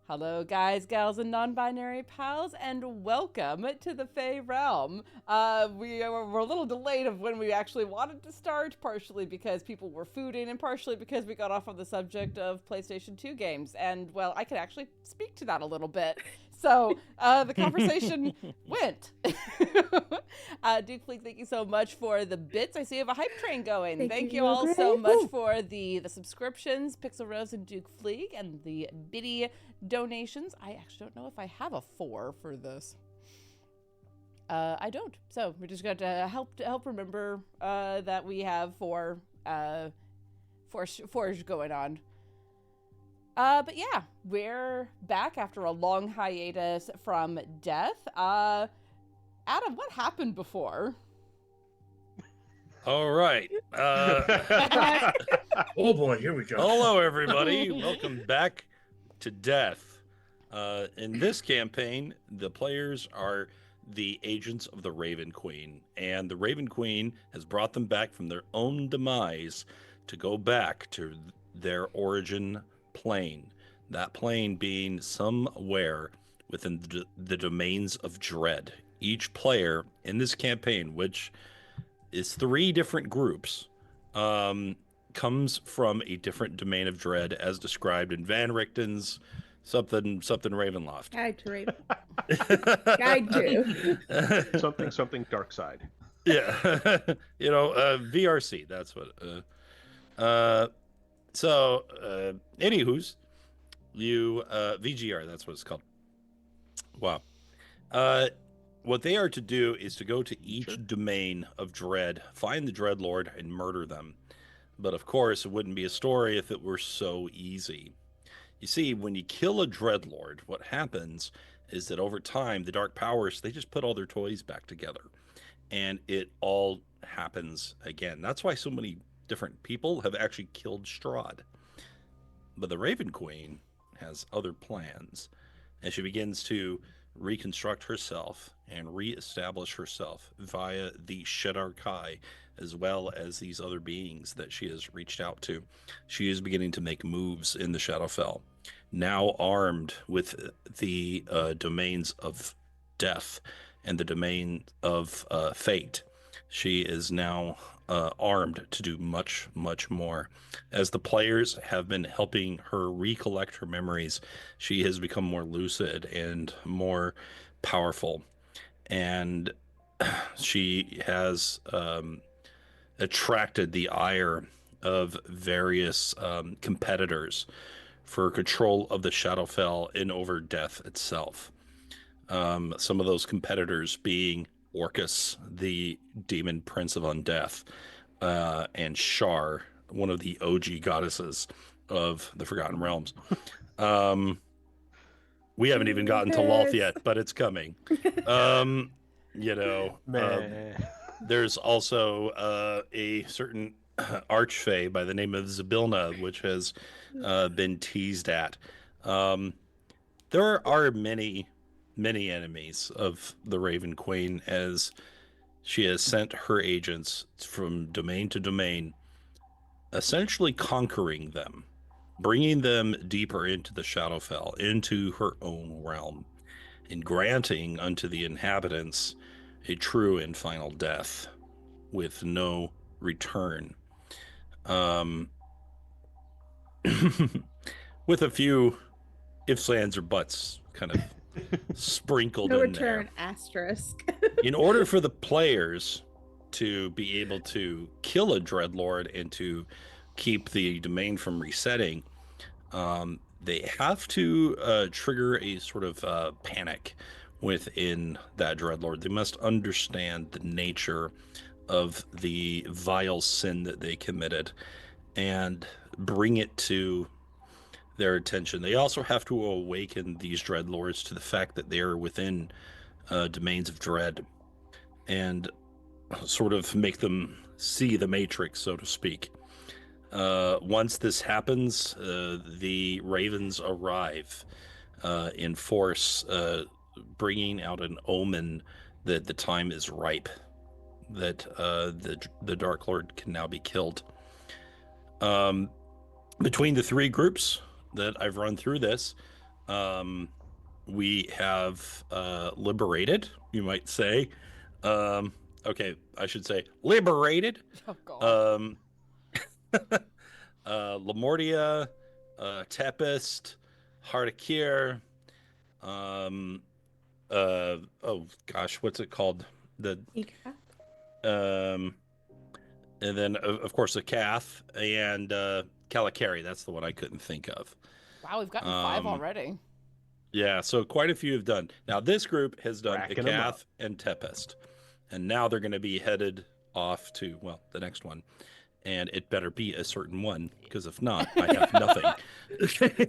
Hello, guys, gals, and non-binary pals, and welcome to the Fey Realm. We're a little delayed of when we actually wanted to start, partially because people were fooding, and partially because we got off on the subject of PlayStation 2 games. And, well, I could actually speak to that a little bit. So, the conversation went. Duke Fleek, thank you so much for the bits. I see you have a hype train going. Thank you all so much for the subscriptions, Pixel Rose and Duke Fleek, and the bitty donations. I actually don't know if I have a 4 for this. I don't. So we're just going to help remember that we have 4 going on. But yeah, we're back after a long hiatus from death. Adam, what happened before? All right. Oh boy, here we go. Hello, everybody. Welcome back to Death. In this campaign, the players are the agents of the Raven Queen, and the Raven Queen has brought them back from their own demise to go back to their origin plane. That plane being somewhere within the domains of dread. Each player in this campaign, which is 3 different groups, comes from a different domain of dread as described in Van Richten's something Ravenloft. Guide to Raven. Guide to. something dark side. Yeah. VRC, that's what. Anywho's, you, VGR, that's what it's called. Wow. What they are to do is to go to each domain of dread, find the Dreadlord, and murder them. But of course, it wouldn't be a story if it were so easy. You see, when you kill a Dreadlord, what happens is that over time, the Dark Powers, they just put all their toys back together. And it all happens again. That's why so many different people have actually killed Strahd. But the Raven Queen has other plans. And she begins to reconstruct herself and reestablish herself via the Shedar Kai, as well as these other beings that she has reached out to. She is beginning to make moves in the Shadowfell, now armed with the domains of death and the domain of fate. She is now armed to do much, much more. As the players have been helping her recollect her memories, she has become more lucid and more powerful. And she has attracted the ire of various competitors for control of the Shadowfell and over death itself. Some of those competitors being Orcus, the demon prince of undeath, and Shar, one of the OG goddesses of the Forgotten Realms. We haven't even gotten to Lolth yet, but it's coming. There's also a certain archfey by the name of Zybilna, which has been teased at. There are many enemies of the Raven Queen, as she has sent her agents from domain to domain, essentially conquering them, bringing them deeper into the Shadowfell, into her own realm, and granting unto the inhabitants a true and final death with no return. With a few ifs, ands, or buts kind of sprinkled No in return, there. asterisk. In order for the players to be able to kill a Dreadlord and to keep the domain from resetting, they have to trigger a sort of panic within that Dreadlord. They must understand the nature of the vile sin that they committed and bring it to their attention. They also have to awaken these Dreadlords to the fact that they are within domains of dread and sort of make them see the Matrix, so to speak. Once this happens, the Ravens arrive in force, bringing out an omen that the time is ripe, that the Dark Lord can now be killed. Between the 3 groups, that I've run through this, we have liberated, you might say. Okay, I should say liberated. Oh God. Lamortia, Tempest, Heartakir, oh gosh, what's it called? The and then of course the Cath and Calicari. That's the one I couldn't think of. Wow, we've gotten 5 already. Yeah, so quite a few have done. Now this group has done Racking 'em up. Cath and Tempest, and now they're going to be headed off to, well, the next one. And it better be a certain one, because if not, I have nothing.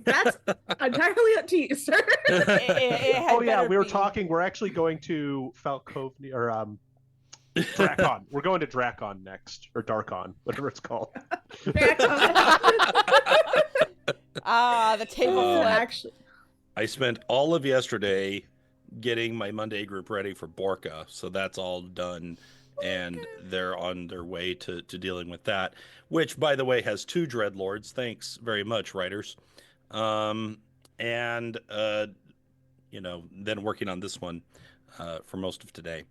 That's entirely up to you, sir. Oh yeah, we were talking. We're actually going to Falcovnia or Drakon. We're going to Drakon next, or Darkon, whatever it's called. The table flip. Actually, I spent all of yesterday getting my Monday group ready for Borka, so that's all done, and they're on their way to dealing with that, which, by the way, has 2 Dreadlords. Thanks very much, writers. And then working on this one for most of today.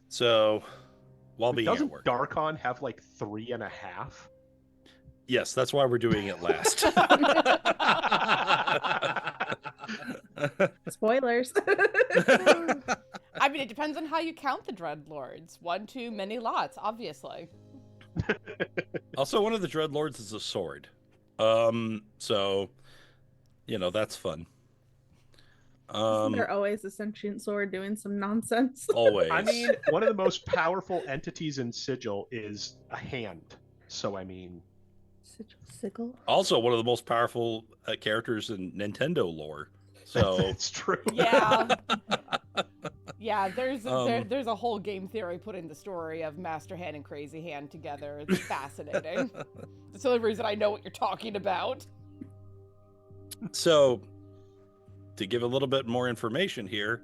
So while being at work. Doesn't Darkon have like 3.5? Yes, that's why we're doing it last. spoilers. I mean, it depends on how you count the Dreadlords. 1, 2, many lots, obviously. Also, one of the Dreadlords is a sword. So, that's fun. They're always a sentient sword doing some nonsense. Always. I mean, one of the most powerful entities in Sigil is a hand. So, I mean... Sigil? Also, one of the most powerful characters in Nintendo lore. So it's true. Yeah. Yeah, there's a whole game theory putting the story of Master Hand and Crazy Hand together. It's fascinating. That's the only reason I know what you're talking about. So, to give a little bit more information here,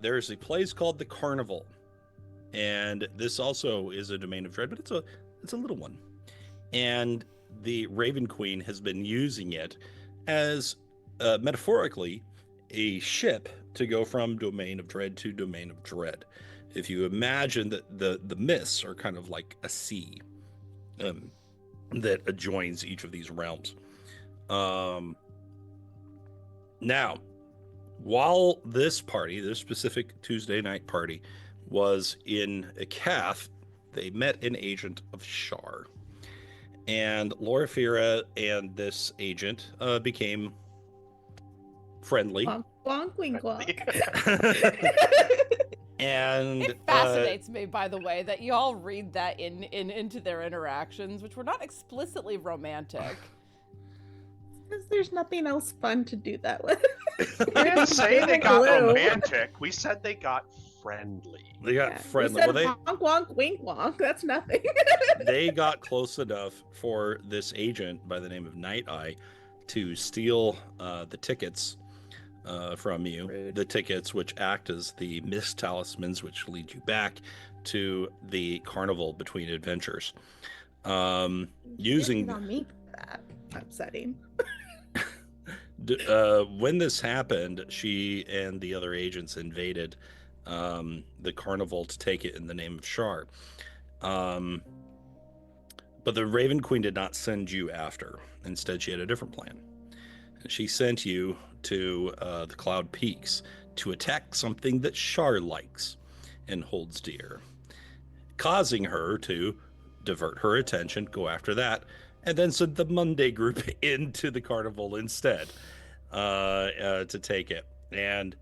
there's a place called the Carnival, and this also is a domain of dread, but it's a little one. And the Raven Queen has been using it as metaphorically a ship to go from domain of dread to domain of dread. If you imagine that the mists are kind of like a sea that adjoins each of these realms. Now, while this specific Tuesday night party, was in a Cath, they met an agent of Shar. And Loraphyra and this agent became friendly. Wonk, wonk, wink, wonk. And it fascinates me, by the way, that you all read that into their interactions, which were not explicitly romantic. Because there's nothing else fun to do that with. We didn't say they got romantic. We said they got friendly. They got friendly. We said wonk, wonk, wink, wonk. That's nothing. They got close enough for this agent by the name of Night Eye to steal the tickets from you. Rude. The tickets which act as the mist talismans which lead you back to the carnival between adventures. Using on me for that. Upsetting. when this happened, she and the other agents invaded the carnival to take it in the name of Shar. But the Raven Queen did not send you after. Instead, she had a different plan. She sent you to the Cloud Peaks to attack something that Shar likes and holds dear, causing her to divert her attention, go after that, and then send the Monday group into the carnival instead to take it. And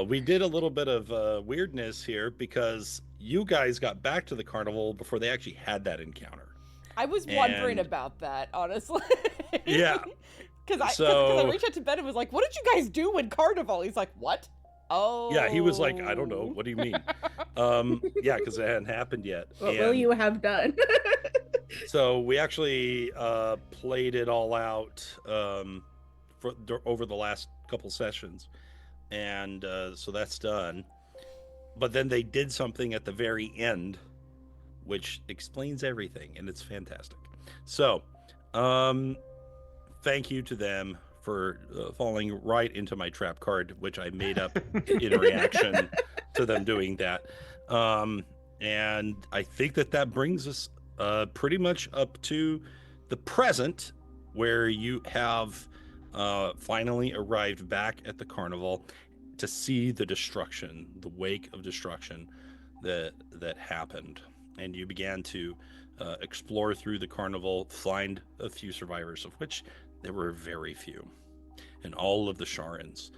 we did a little bit of weirdness here because you guys got back to the carnival before they actually had that encounter. I was wondering about that, honestly. Yeah. Because I reached out to Ben and was like, what did you guys do in Carnival? He's like, what? Oh. Yeah, he was like, I don't know. What do you mean? Yeah, because it hadn't happened yet. What will you have done? So we actually played it all out over the last couple sessions. And so that's done. But then they did something at the very end, which explains everything, and it's fantastic. So, thank you to them for falling right into my trap card, which I made up in reaction to them doing that. And I think that brings us pretty much up to the present, where you have finally arrived back at the carnival to see the destruction, the wake of destruction that happened. And you began to explore through the carnival, find a few survivors, of which there were very few. And all of the Sharans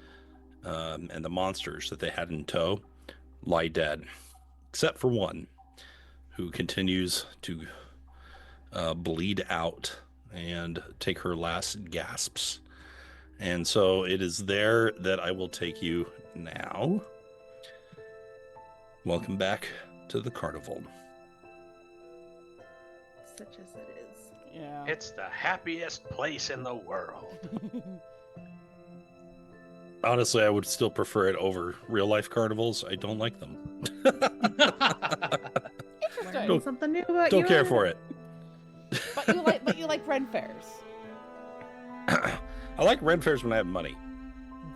and the monsters that they had in tow lie dead, except for one who continues to bleed out and take her last gasps. And so it is there that I will take you now. Welcome back to the carnival. Such as it is. Yeah. It's the happiest place in the world. Honestly, I would still prefer it over real life carnivals. I don't like them. Interesting. Something new about Don't you. care for it. But you like Ren fairs. I like Ren fairs when I have money.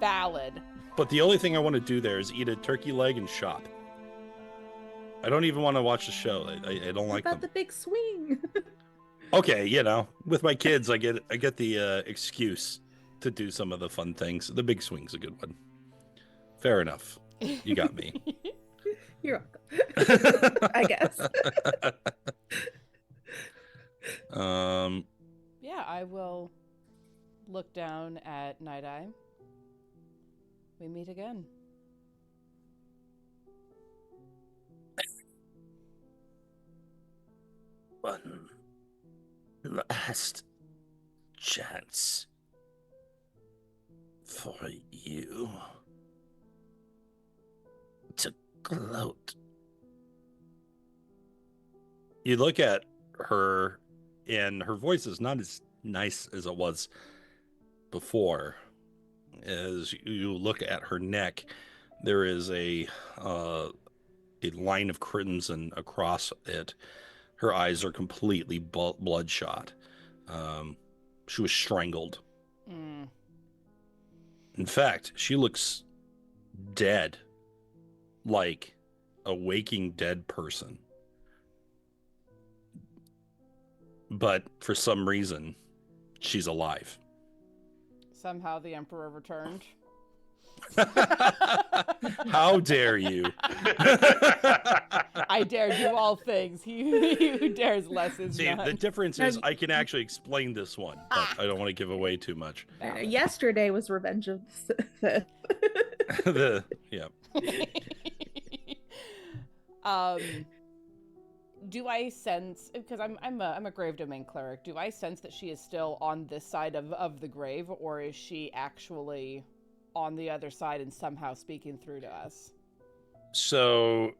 Valid. But the only thing I want to do there is eat a turkey leg and shop. I don't even want to watch the show. I don't like them. About the big swing. Okay, with my kids, I get the excuse to do some of the fun things. The big swing's a good one. Fair enough. You got me. You're welcome. I guess. Yeah, I will look down at Night Eye. We meet again. One last chance for you to gloat. You look at her, and her voice is not as nice as it was before. As you look at her neck, there is a line of crimson across it. Her eyes are completely bloodshot. She was strangled. Mm. In fact, she looks dead, like a waking dead person. But for some reason, she's alive. Somehow the Emperor returned. How dare you? I dare do all things. He who dares less is See, none. the difference is I can actually explain this one, but I don't want to give away too much. Yesterday was Revenge of the Sith. Yeah. Do I sense, because I'm a grave domain cleric, do I sense that she is still on this side of the grave, or is she actually on the other side and somehow speaking through to us? So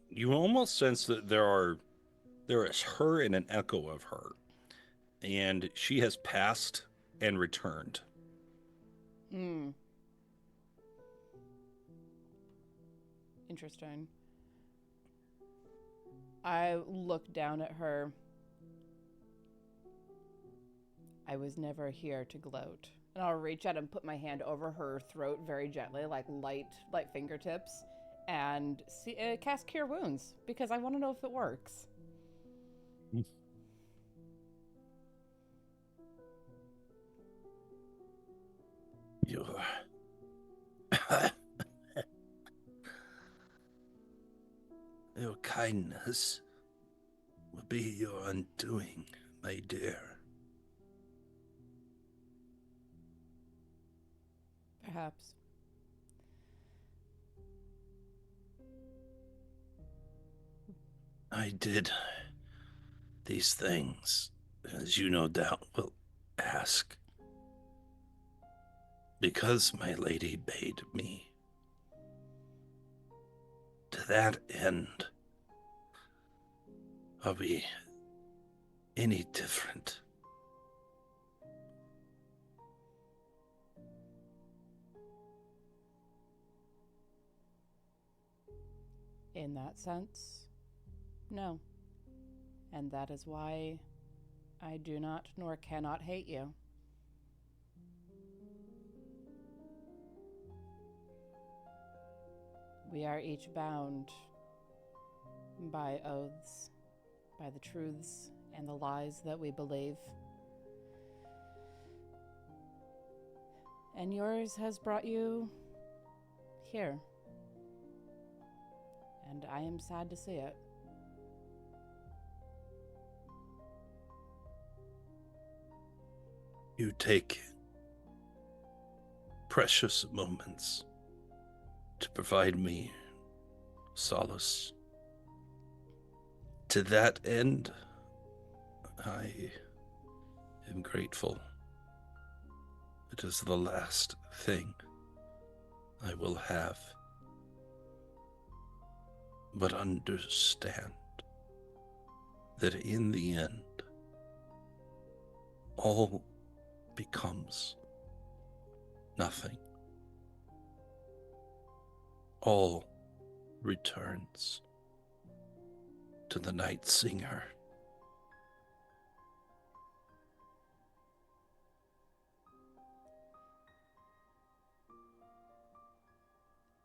you almost sense that there is her and an echo of her, and she has passed and returned. Interesting. I look down at her. I was never here to gloat. And I'll reach out and put my hand over her throat very gently, like light fingertips, and cast Cure Wounds, because I want to know if it works. Your kindness will be your undoing, my dear. Perhaps. I did these things, as you no doubt will ask, because my lady bade me. To that end, are we any different? In that sense, no. And that is why I do not nor cannot hate you. We are each bound by oaths, by the truths and the lies that we believe. And yours has brought you here. And I am sad to see it. You take precious moments to provide me solace. To that end, I am grateful. It is the last thing I will have. But understand that in the end, all becomes nothing. All returns to the night singer.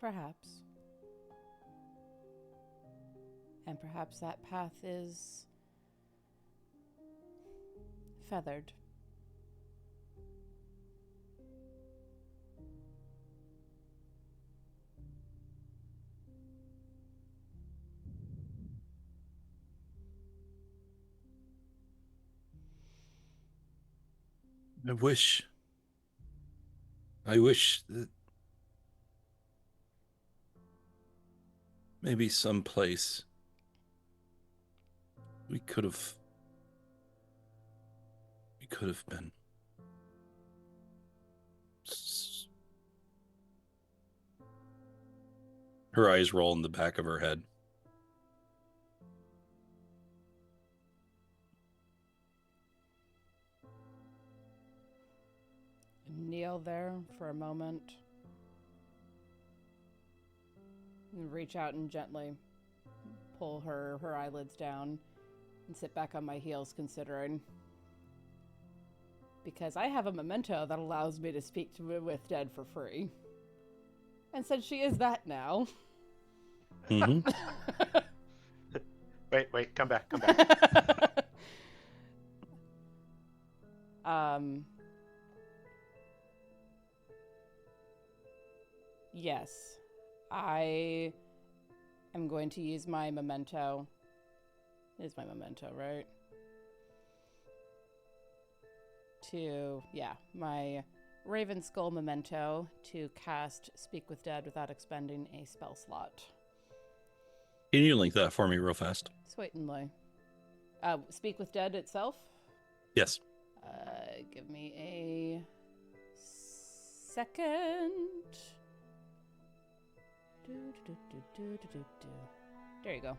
Perhaps. And perhaps that path is feathered. I wish that maybe someplace we could have been. Her eyes roll in the back of her head. Kneel there for a moment. And reach out and gently pull her eyelids down and sit back on my heels, considering. Because I have a memento that allows me to speak with dead for free. And since she is that now. Mm-hmm. Wait, come back. Yes. I am going to use my memento. It is my memento, right? My Raven Skull memento to cast Speak with Dead without expending a spell slot. Can you link that for me real fast? Certainly. Speak with Dead itself? Yes. Give me a second. There you go.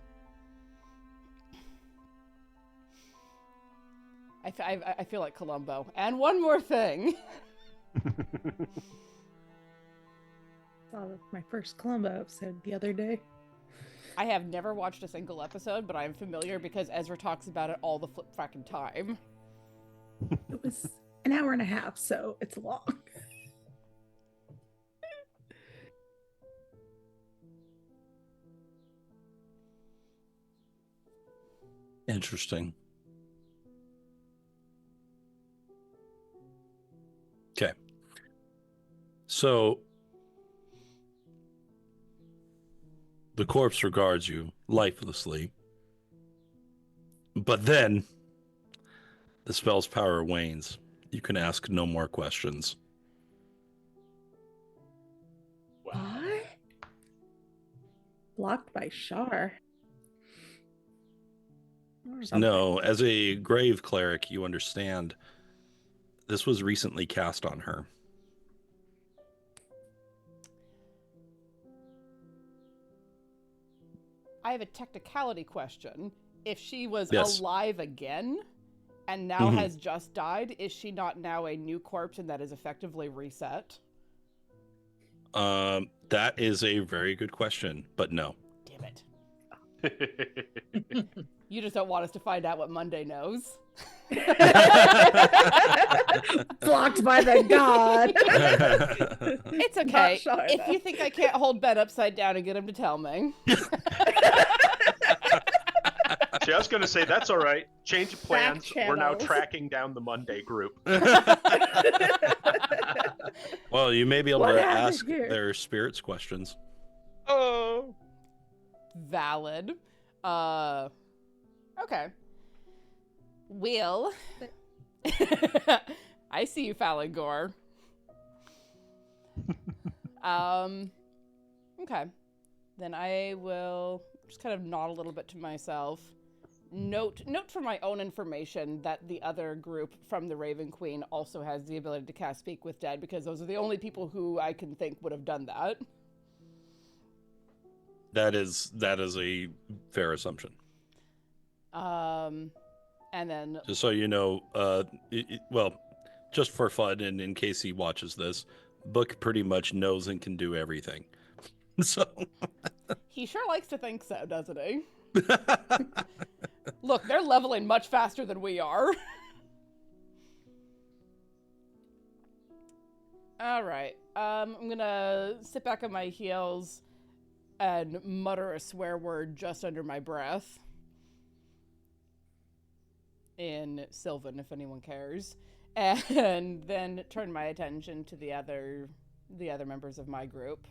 I feel like Columbo. And one more thing. Saw my first Columbo episode the other day. I have never watched a single episode, but I'm familiar because Ezra talks about it all the fucking time. It was an hour and a half, so it's long. Interesting. Okay. So the corpse regards you lifelessly, but then the spell's power wanes. You can ask no more questions. What? Blocked by Shar. No, as a grave cleric, you understand this was recently cast on her. I have a technicality question. If she was Yes. alive again and now has just died, is she not now a new corpse and that is effectively reset? That is a very good question, but no. Damn it. You just don't want us to find out what Monday knows. Blocked by the god. It's okay. Sure if you think I can't hold Ben upside down and get him to tell me. See, I was going to say, that's all right. Change of plans. Back We're now channels. tracking down the Monday group. Well, you may be able What to happened ask here? their spirits questions. Oh. Valid. Okay. Will. I see you, Falangor. Okay. Then I will just kind of nod a little bit to myself. Note for my own information that the other group from the Raven Queen also has the ability to cast Speak with Dead, because those are the only people who I can think would have done that. That is a fair assumption. And then Just so you know, well, just for fun and in case he watches this, Book pretty much knows and can do everything. So he sure likes to think so, doesn't he? Look, they're leveling much faster than we are. All right. I'm gonna sit back on my heels and mutter a swear word just under my breath. In Sylvan, if anyone cares. And then turn my attention to the other members of my group.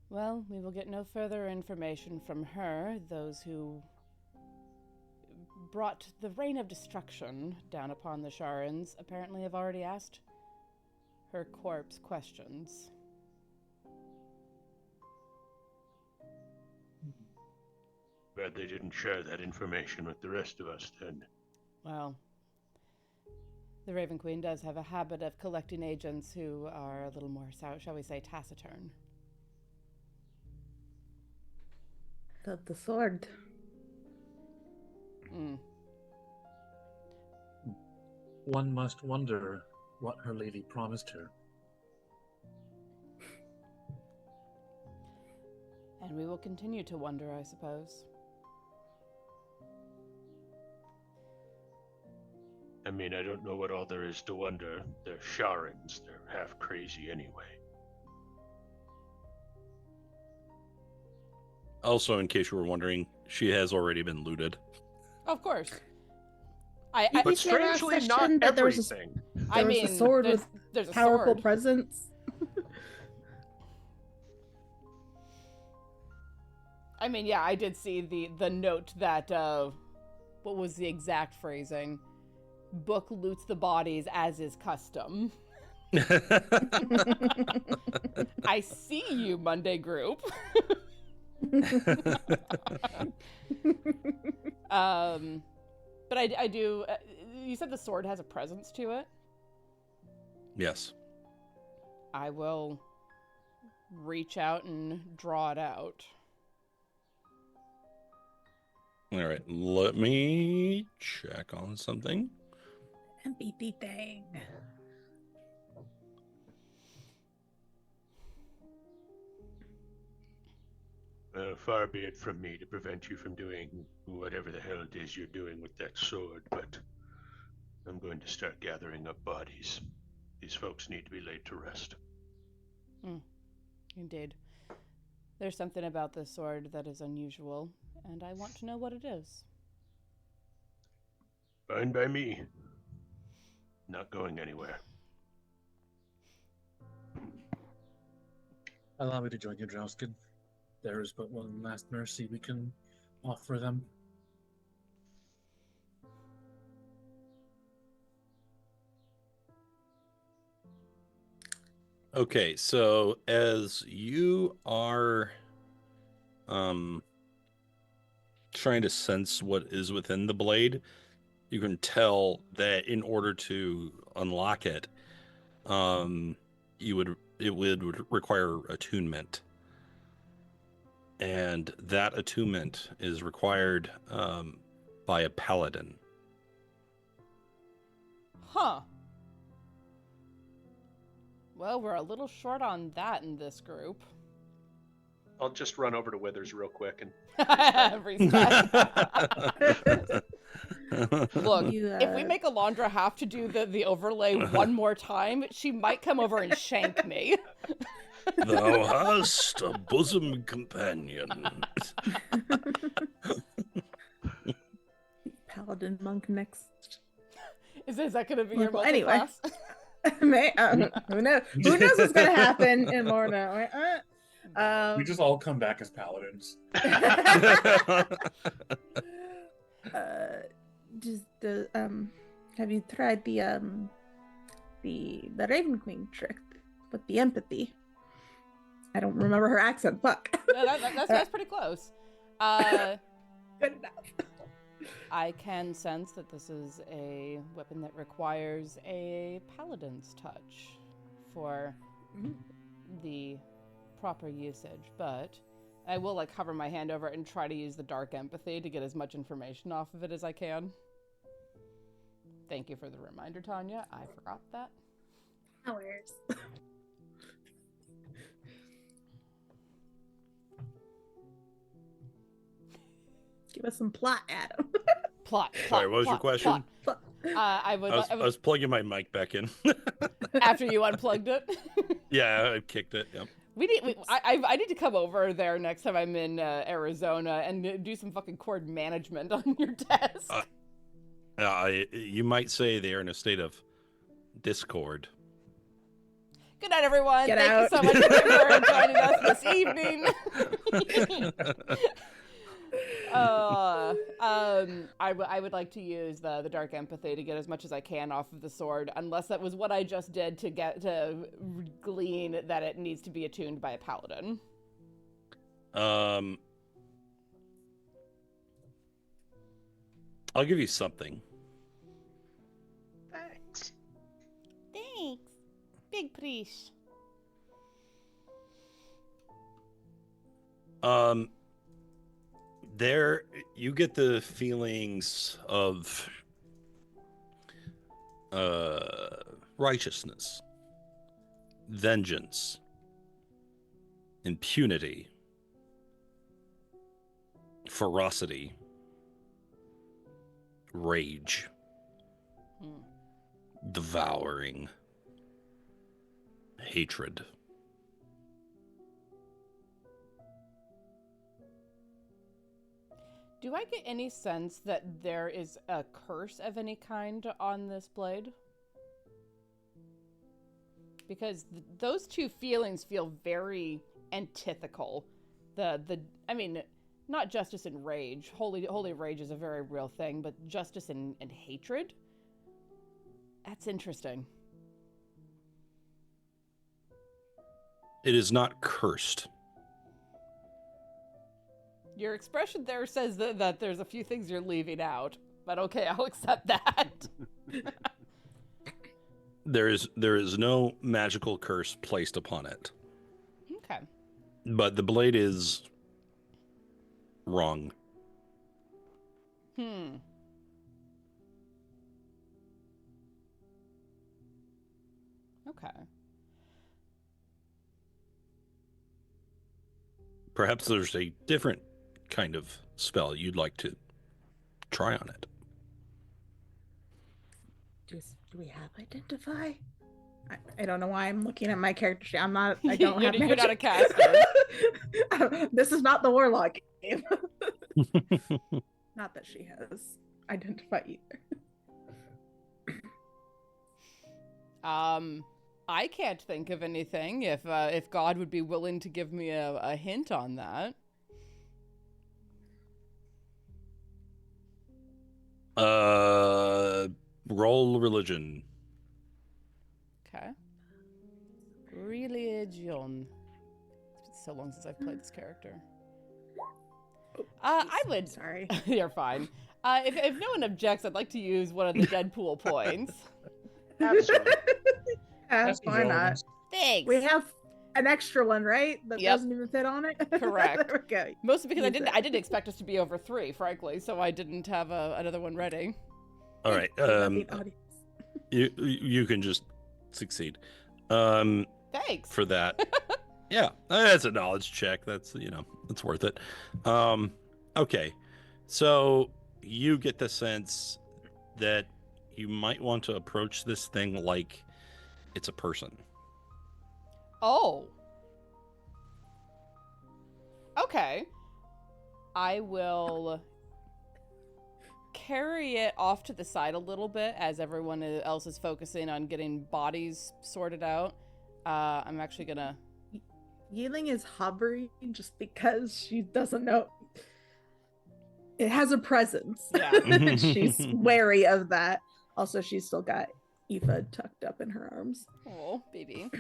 Well, we will get no further information from her. Those who brought the Reign of Destruction down upon the Sharans apparently have already asked her corpse questions. But they didn't share that information with the rest of us then. Well, the Raven Queen does have a habit of collecting agents who are a little more, shall we say, taciturn. The sword. One must wonder what her lady promised her. And we will continue to wonder, I suppose. I mean, I don't know what all there is to wonder. They're Sharans. They're half crazy anyway. also, in case you were wondering, she has already been looted. Of course. But strangely, not everything. I mean, a sword with there's a powerful sword. presence. I mean, yeah, I did see the note that, what was the exact phrasing? Book loots the bodies as is custom. I see you, Monday group. But I do, you said the sword has a presence to it? Yes. I will reach out and draw it out. All right, let me check on something. MPT thing. Far be it from me to prevent you from doing whatever the hell it is you're doing with that sword, but I'm going to start gathering up bodies. These folks need to be laid to rest. Indeed. There's something about this sword that is unusual, and I want to know what it is. Fine by me. Not going anywhere. Allow me to join you, Drausken. There is but one last mercy we can offer them. Okay, so as you are trying to sense what is within the blade, you can tell that in order to unlock it, it would require attunement. And that attunement is required by a paladin. Huh. Well, we're a little short on that in this group. I'll just run over to Withers real quick and Respect. Look, You, if we make Alondra have to do the overlay one more time, she might come over and shank me. Thou hast a bosom companion. Paladin monk next. Is that going to be your Well, anyway. multi-class? Who knows? Who knows what's gonna happen in Lorna? We just all come back as paladins. Have you tried the Raven Queen trick with the empathy? I don't remember her accent. Fuck. No, that's pretty close. Good enough. I can sense that this is a weapon that requires a paladin's touch for the proper usage, but I will like hover my hand over it and try to use the dark empathy to get as much information off of it as I can. Thank you for the reminder, Tanya. I forgot that. No worries. Give us some plot, Adam. Plot. Sorry, what was your question? Plot. I was plugging my mic back in. After you unplugged it. Yeah, I kicked it. Yep. I need to come over there next time I'm in Arizona and do some fucking cord management on your desk. You might say they're in a state of discord. Good night, everyone. Get Thank out. you so much for joining us this evening. I would like to use the dark empathy to get as much as I can off of the sword, unless that was what I just did to glean that it needs to be attuned by a paladin. I'll give you something. Thanks. Thanks, big priest. There, you get the feelings of righteousness, vengeance, impunity, ferocity, rage, devouring, hatred. Do I get any sense that there is a curse of any kind on this blade? Because those two feelings feel very antithetical. I mean, not justice and rage. Holy rage is a very real thing, but justice and hatred? That's interesting. It is not cursed. Your expression there says that there's a few things you're leaving out, but okay, I'll accept that. There is no magical curse placed upon it. Okay. But the blade is wrong. Okay. Perhaps there's a different kind of spell you'd like to try on it. Do we have identify? I don't know why I'm looking at my character sheet. I don't have You're not a magic. caster. This is not the warlock game. Not that she has identify either. I can't think of anything. If God would be willing to give me a hint on that. Roll religion. Okay. Religion. It's been so long since I've played this character. I would. Sorry. You're fine. If no one objects, I'd like to use one of the Deadpool points. Absolutely. Why not? Thanks. We have an extra one, right? That Yep. doesn't even fit on it. Correct. There we go. Mostly because Use I didn't expect us to be over 3, frankly, so I didn't have another one ready. All right. You can just succeed. Thanks. For that. Yeah, that's a knowledge check. That's that's worth it. Okay, so you get the sense that you might want to approach this thing like it's a person. Oh. Okay. I will carry it off to the side a little bit as everyone else is focusing on getting bodies sorted out. I'm actually gonna... Yi-Ling is hovering just because she doesn't know. It has a presence. Yeah. She's wary of that. Also, she's still got Aoife tucked up in her arms. Oh, baby.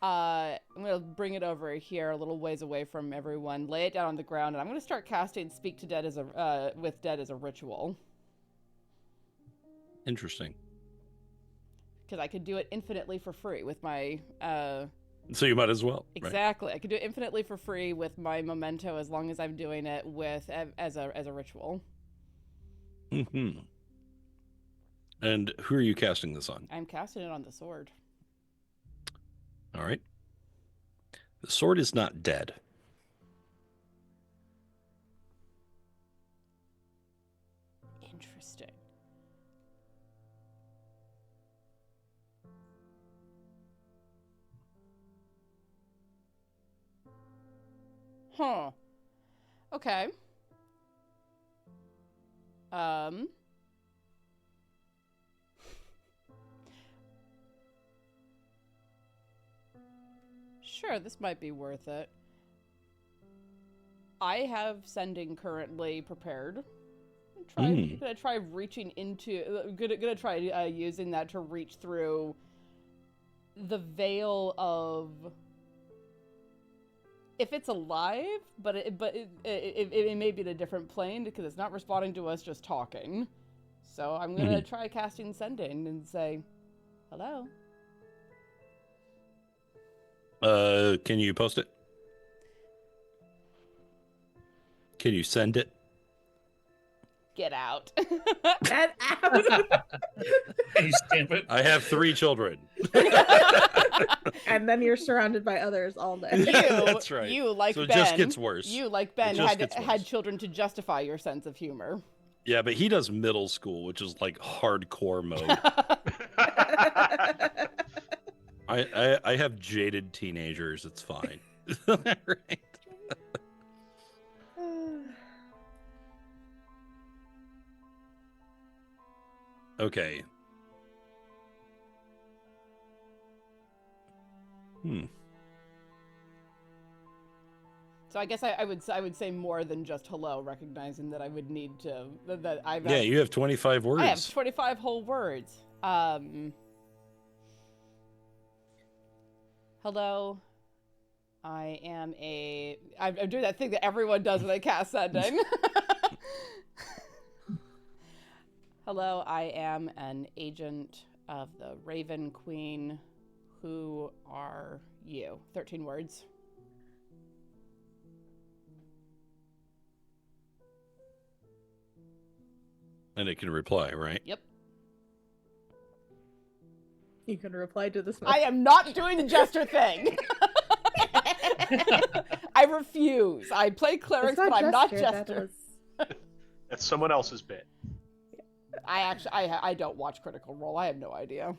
I'm gonna bring it over here a little ways away from everyone, lay it down on the ground, and I'm gonna start casting Speak to Dead with Dead as a ritual. Interesting. Because I could do it infinitely for free with my So you might as well. exactly. Right? I could do it infinitely for free with my memento as long as I'm doing it with as a ritual. Mm-hmm. And who are you casting this on? I'm casting it on the sword. All right. The sword is not dead. Interesting. Huh. Okay. Sure, this might be worth it. I have sending currently prepared. Gonna try reaching into. Gonna try using that to reach through the veil of. If it's alive, but it may be in a different plane because it's not responding to us just talking. So I'm gonna try casting sending and say, hello. Can you post it? Can you send it? Get out. Get out. You stamp it. I have 3 children. And then you're surrounded by others all day. That's right. You, like So it Ben. just gets worse. You, like Ben, just had gets worse. had children to justify your sense of humor. Yeah, but he does middle school, which is like hardcore mode. I have jaded teenagers. It's fine. Right. Okay. So I guess I would say more than just hello, recognizing that I would need to that I've Yeah, you have 25 words. I have 25 whole words. Hello. I'm doing that thing that everyone does when they cast sending. Hello, I am an agent of the Raven Queen. Who are you? 13 words. And it can reply, right? Yep. You can reply to this. I am not doing the gesture thing. I refuse. I play clerics, but I'm not jester. That's someone else's bit. I don't watch Critical Role. I have no idea.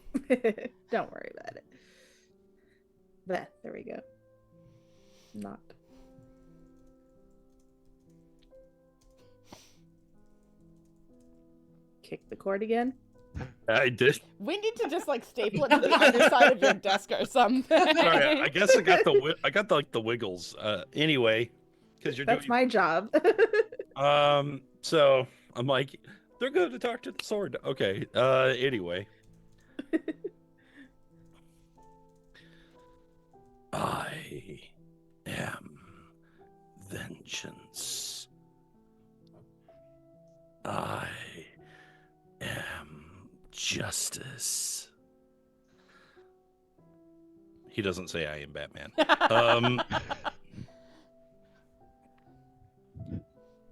Don't worry about it. There we go. Not. Kick the cord again. I did. We need to just like staple it to the underside of your desk or something. Sorry, I guess I got the wiggles. Anyway, because That's my job. So I'm like, they're going to talk to the sword. Okay. Anyway. I am vengeance. I am justice. He doesn't say I am Batman.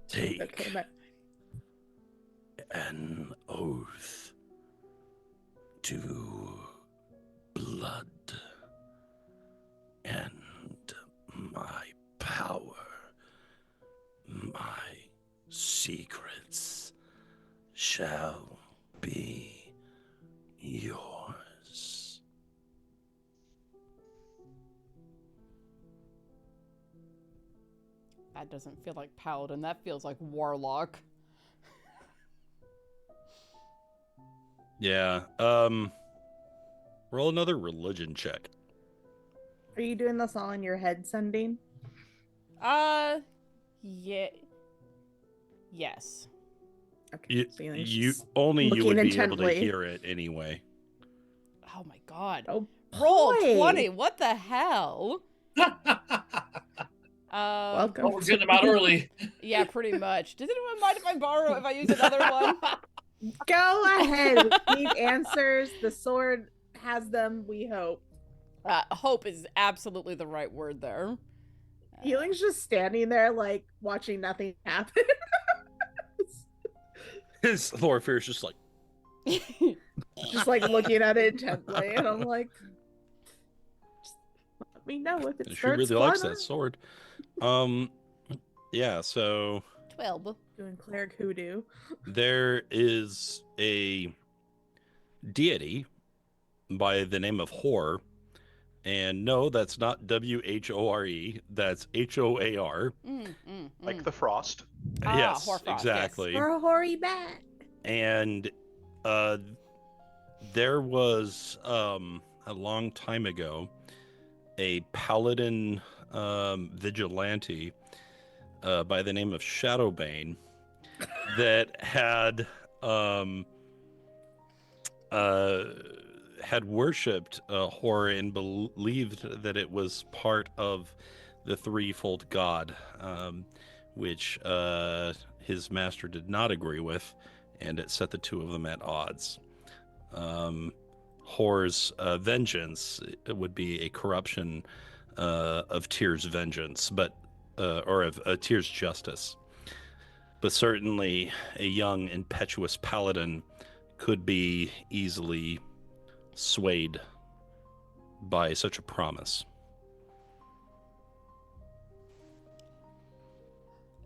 Take an oath to blood and shall be yours. That doesn't feel like paladin. That feels like warlock. Yeah. Roll another religion check. Are you doing this all in your head, Sundine? Yeah. Yes. Okay. You only you looking would be able to intently. hear it anyway. Oh my god. Oh, Roll boy. 20. What the hell? Welcome. Oh, we're getting them out early. Yeah, pretty much. Does anyone mind if I use another one? Go ahead. We need answers. The sword has them, we hope. Hope is absolutely the right word there. Yi-Ling's just standing there, like, watching nothing happen. His Loraphyra is just like, Just, like, looking at it intently. And I'm like, just let me know if it she starts really likes flying. that sword. Yeah, so 12. Doing cleric hoodoo. there is a deity by the name of Hor, and no, that's not WHORE, that's HOAR. Like the frost. Yes, Hoarfrost, exactly. Or a hoary bat. And there was a long time ago a paladin vigilante by the name of Shadowbane that had worshipped Hor and believed that it was part of the threefold god, which his master did not agree with, and it set the two of them at odds. Hor's vengeance would be a corruption of Tyr's vengeance, but or of Tyr's justice. But certainly a young, impetuous paladin could be easily swayed by such a promise.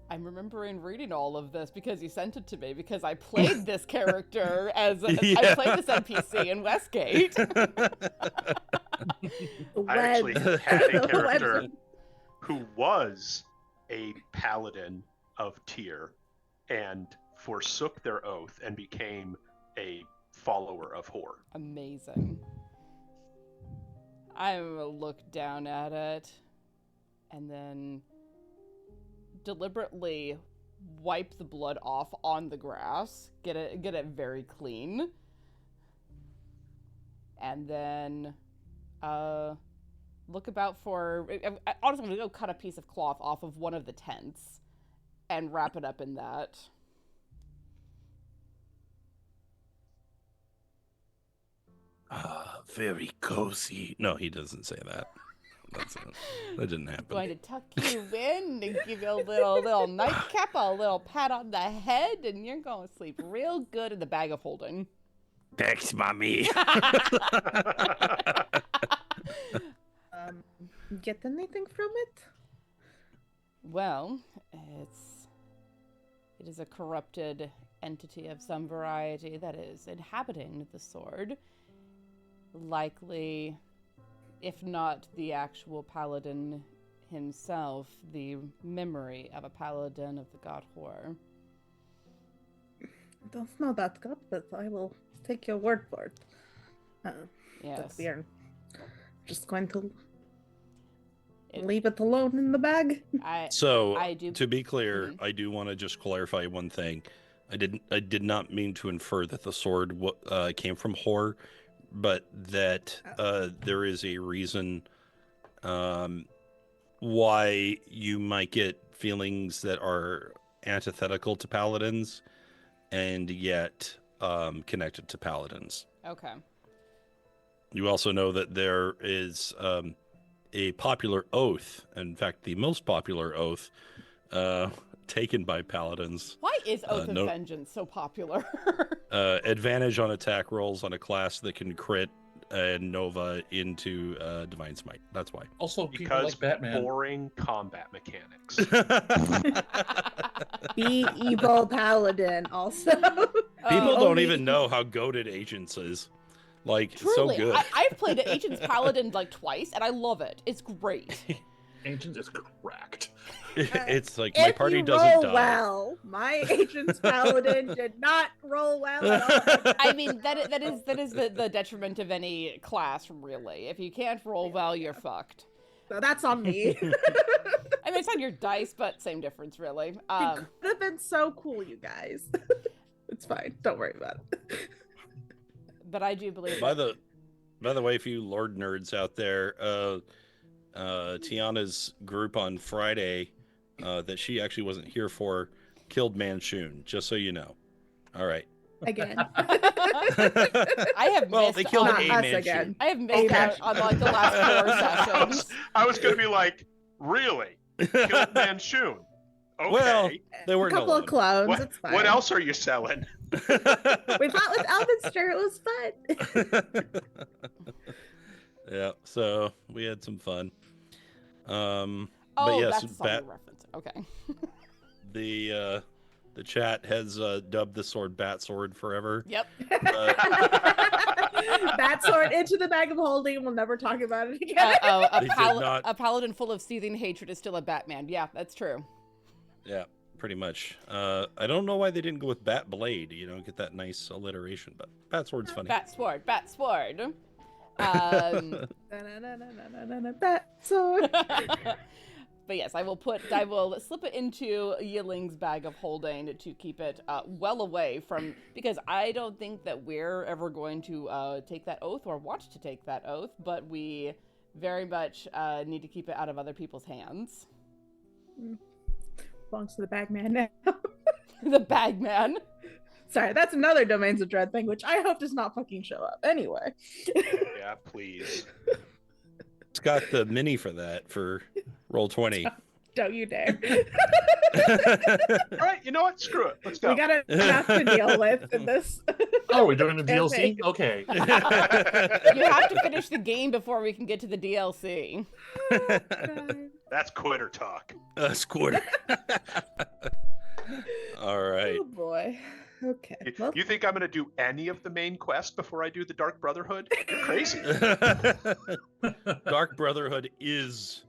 I'm remembering reading all of this because you sent it to me because I played this character as I played this NPC in Westgate. I actually had a The character web- who was a paladin of Tyr and forsook their oath and became a follower of Hor. Amazing. I'm gonna look down at it and then deliberately wipe the blood off on the grass, get it very clean, and then look about for. Honestly, I'm gonna go cut a piece of cloth off of one of the tents and wrap it up in that. Very cozy. No, he doesn't say that. That didn't happen. Going to tuck you in and give you a little nightcap, a little pat on the head, and you're going to sleep real good in the bag of holding. Thanks, mommy. Get anything from it? Well, it is a corrupted entity of some variety that is inhabiting the sword. Likely, if not the actual paladin himself, the memory of a paladin of the god Hor. I don't know that god, but I will take your word for it. But Yes. we are just going to leave it alone in the bag. So, I do. to be clear, Mhm. I do want to just clarify one thing. I did not mean to infer that the sword came from Hor, but that there is a reason why you might get feelings that are antithetical to paladins and yet connected to paladins. Okay. You also know that there is a popular oath, in fact, the most popular oath taken by paladins. Why is Oath of no- Vengeance so popular? Advantage on attack rolls on a class that can crit and Nova into Divine Smite. That's why. Also, people Because like Batman. boring combat mechanics. Be evil paladin also. People don't only- even know how goated Agents is. Like, it's so Truly, good. I've played Agents Paladin like twice, and I love it. It's great. Ancient is cracked. It's like my If party you doesn't roll die. well, my agent's paladin did not roll well at all. I mean, that is the detriment of any class, really. If you can't roll well, you're fucked. So that's on me. I mean, it's on your dice, but same difference, really. It could have been so cool, you guys. It's fine. Don't worry about it. But I do believe By the way, if you Lord nerds out there, Tiana's group on Friday that she actually wasn't here for killed Manchun, just so you know. All right. Again. I have Well, missed they killed Not a us Manchun. again. I have missed out on like the last 4 sessions. I was going to be like, really? Killed Manchun? Okay. Well, they A weren't couple alone. of clones. It's fine. What else are you selling? We fought with Elminster. It was fun. Yeah, so we had some fun. Oh, but yes, that's a Sonic reference. Okay. the chat has dubbed the sword Bat Sword forever. Yep. Bat sword into the bag of holding. We'll never talk about it again. A They did not- paladin full of seething hatred is still a Batman. Yeah, that's true. Yeah, pretty much. I don't know why they didn't go with Bat Blade, get that nice alliteration, but Bat Sword's funny. Bat sword. Bat sword. Bat sword. But yes, I will slip it into Yi-Ling's bag of holding to keep it well away from, because I don't think that we're ever going to take that oath or want to take that oath, but we very much need to keep it out of other people's hands. Belongs to the bagman now. The bagman. Sorry, that's another Domains of Dread thing, which I hope does not fucking show up. Anyway. Yeah, please. It's got the mini for that for Roll20. Don't you dare. All right, you know what? Screw it. Let's go. We got enough to deal with in this. Oh, we're doing the Campaign. DLC? Okay. You have to finish the game before we can get to the DLC. That's quitter talk. Squirt. All right. Oh boy. Okay. Well, You think I'm going to do any of the main quest before I do the Dark Brotherhood? You're crazy. Dark Brotherhood is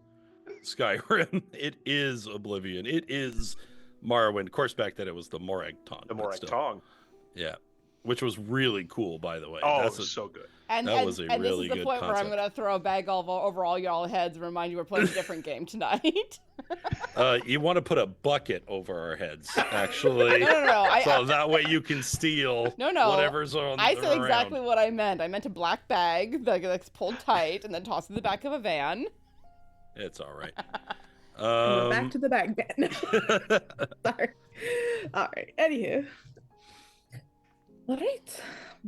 Skyrim. It is Oblivion. It is Morrowind. Of course, back then it was the Morag Tong. The but Morag still. Tong. Yeah. Which was really cool, by the way. Oh, That's it's so good. And, That and, was a and really this is the good point where I'm concept. going to throw a bag over all y'all heads and remind you we're playing a different game tonight. You want to put a bucket over our heads, actually. No. So that way you can steal No. whatever's on I around. said exactly what I meant. I meant a black bag that's pulled tight and then tossed in the back of a van. It's all right. and we're back to the bagman. Sorry. All right. Anywho. All right.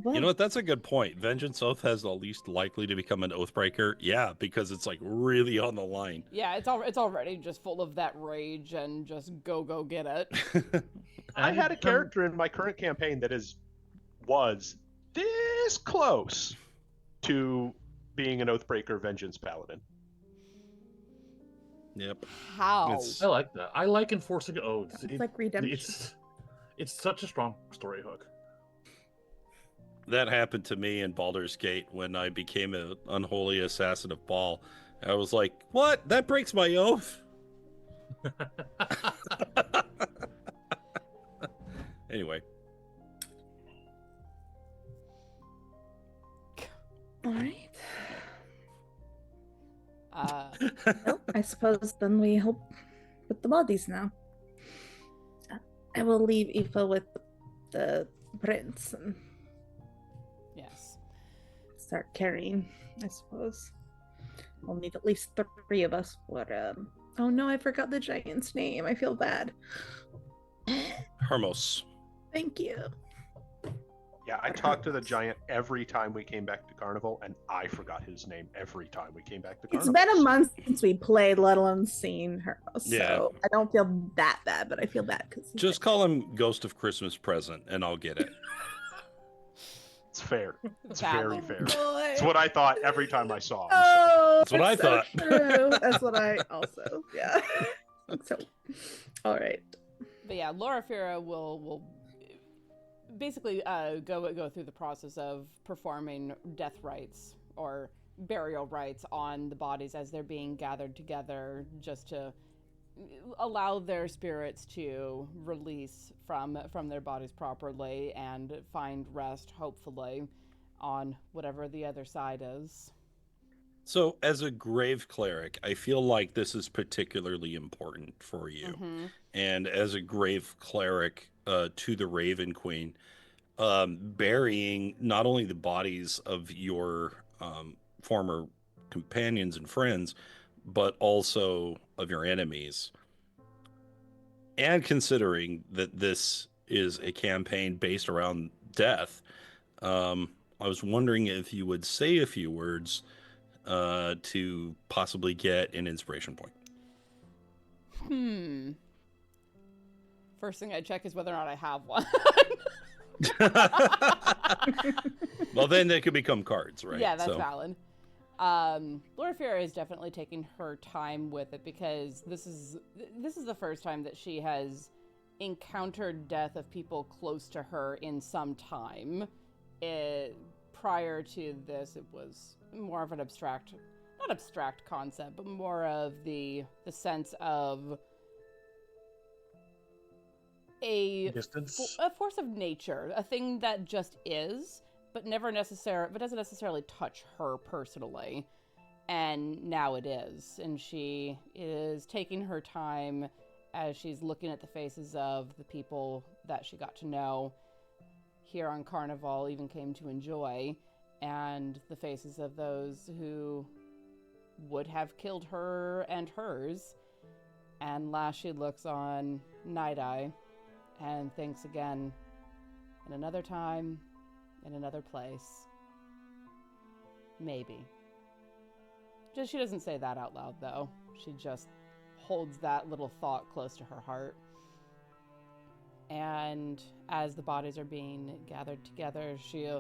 Well, You know what? That's a good point. Vengeance Oath has the least likely to become an Oathbreaker. Yeah, because it's like really on the line. Yeah, it's already just full of that rage and just go get it. I had a character in my current campaign that was this close to being an Oathbreaker Vengeance Paladin. Yep. How? It's- I like that. I like enforcing oaths. it's like redemption. It's such a strong story hook. That happened to me in Baldur's Gate when I became an unholy assassin of Baal. I was like, what? That breaks my oath? Anyway. All right. Uh, Well, I suppose then we help with the bodies now. I will leave Aoife with the prince and yes. start carrying, I suppose. We'll need at least 3 of us. Oh no, I forgot the giant's name. I feel bad. Hermos. Thank you. Yeah, I talked to the giant every time we came back to Carnival, and I forgot his name every time we came back to It's Carnival. been a month since we played, let alone seen her. So Yeah. I don't feel that bad, but I feel bad because Just call him Ghost of Christmas Present, and I'll get it. It's fair. It's Valid. very fair. It's what I thought every time I saw him. so. Oh, That's what I it's so thought. True. That's what I also, yeah. So, all right. But yeah, Loraphyra will basically go through the process of performing death rites or burial rites on the bodies as they're being gathered together, just to allow their spirits to release from their bodies properly and find rest, hopefully, on whatever the other side is. So, as a grave cleric, I feel like this is particularly important for you. Mm-hmm. And as a grave cleric to the Raven Queen, burying not only the bodies of your former companions and friends, but also of your enemies. And considering that this is a campaign based around death, I was wondering if you would say a few words to possibly get an inspiration point. First thing I check is whether or not I have one. Well, then they could become cards, right? Yeah, that's valid. Loraphyra is definitely taking her time with it, because this is the first time that she has encountered death of people close to her in some time. Prior to this, it was more of an not abstract concept, but more of the sense of a force of nature, a thing that just is, but doesn't necessarily touch her personally. And now it is, and she is taking her time as she's looking at the faces of the people that she got to know here on Carnival, even came to enjoy, and the faces of those who would have killed her and hers. And last she looks on Night Eye and thinks again, in another time, in another place, maybe. She doesn't say that out loud, though. She just holds that little thought close to her heart. And as the bodies are being gathered together, is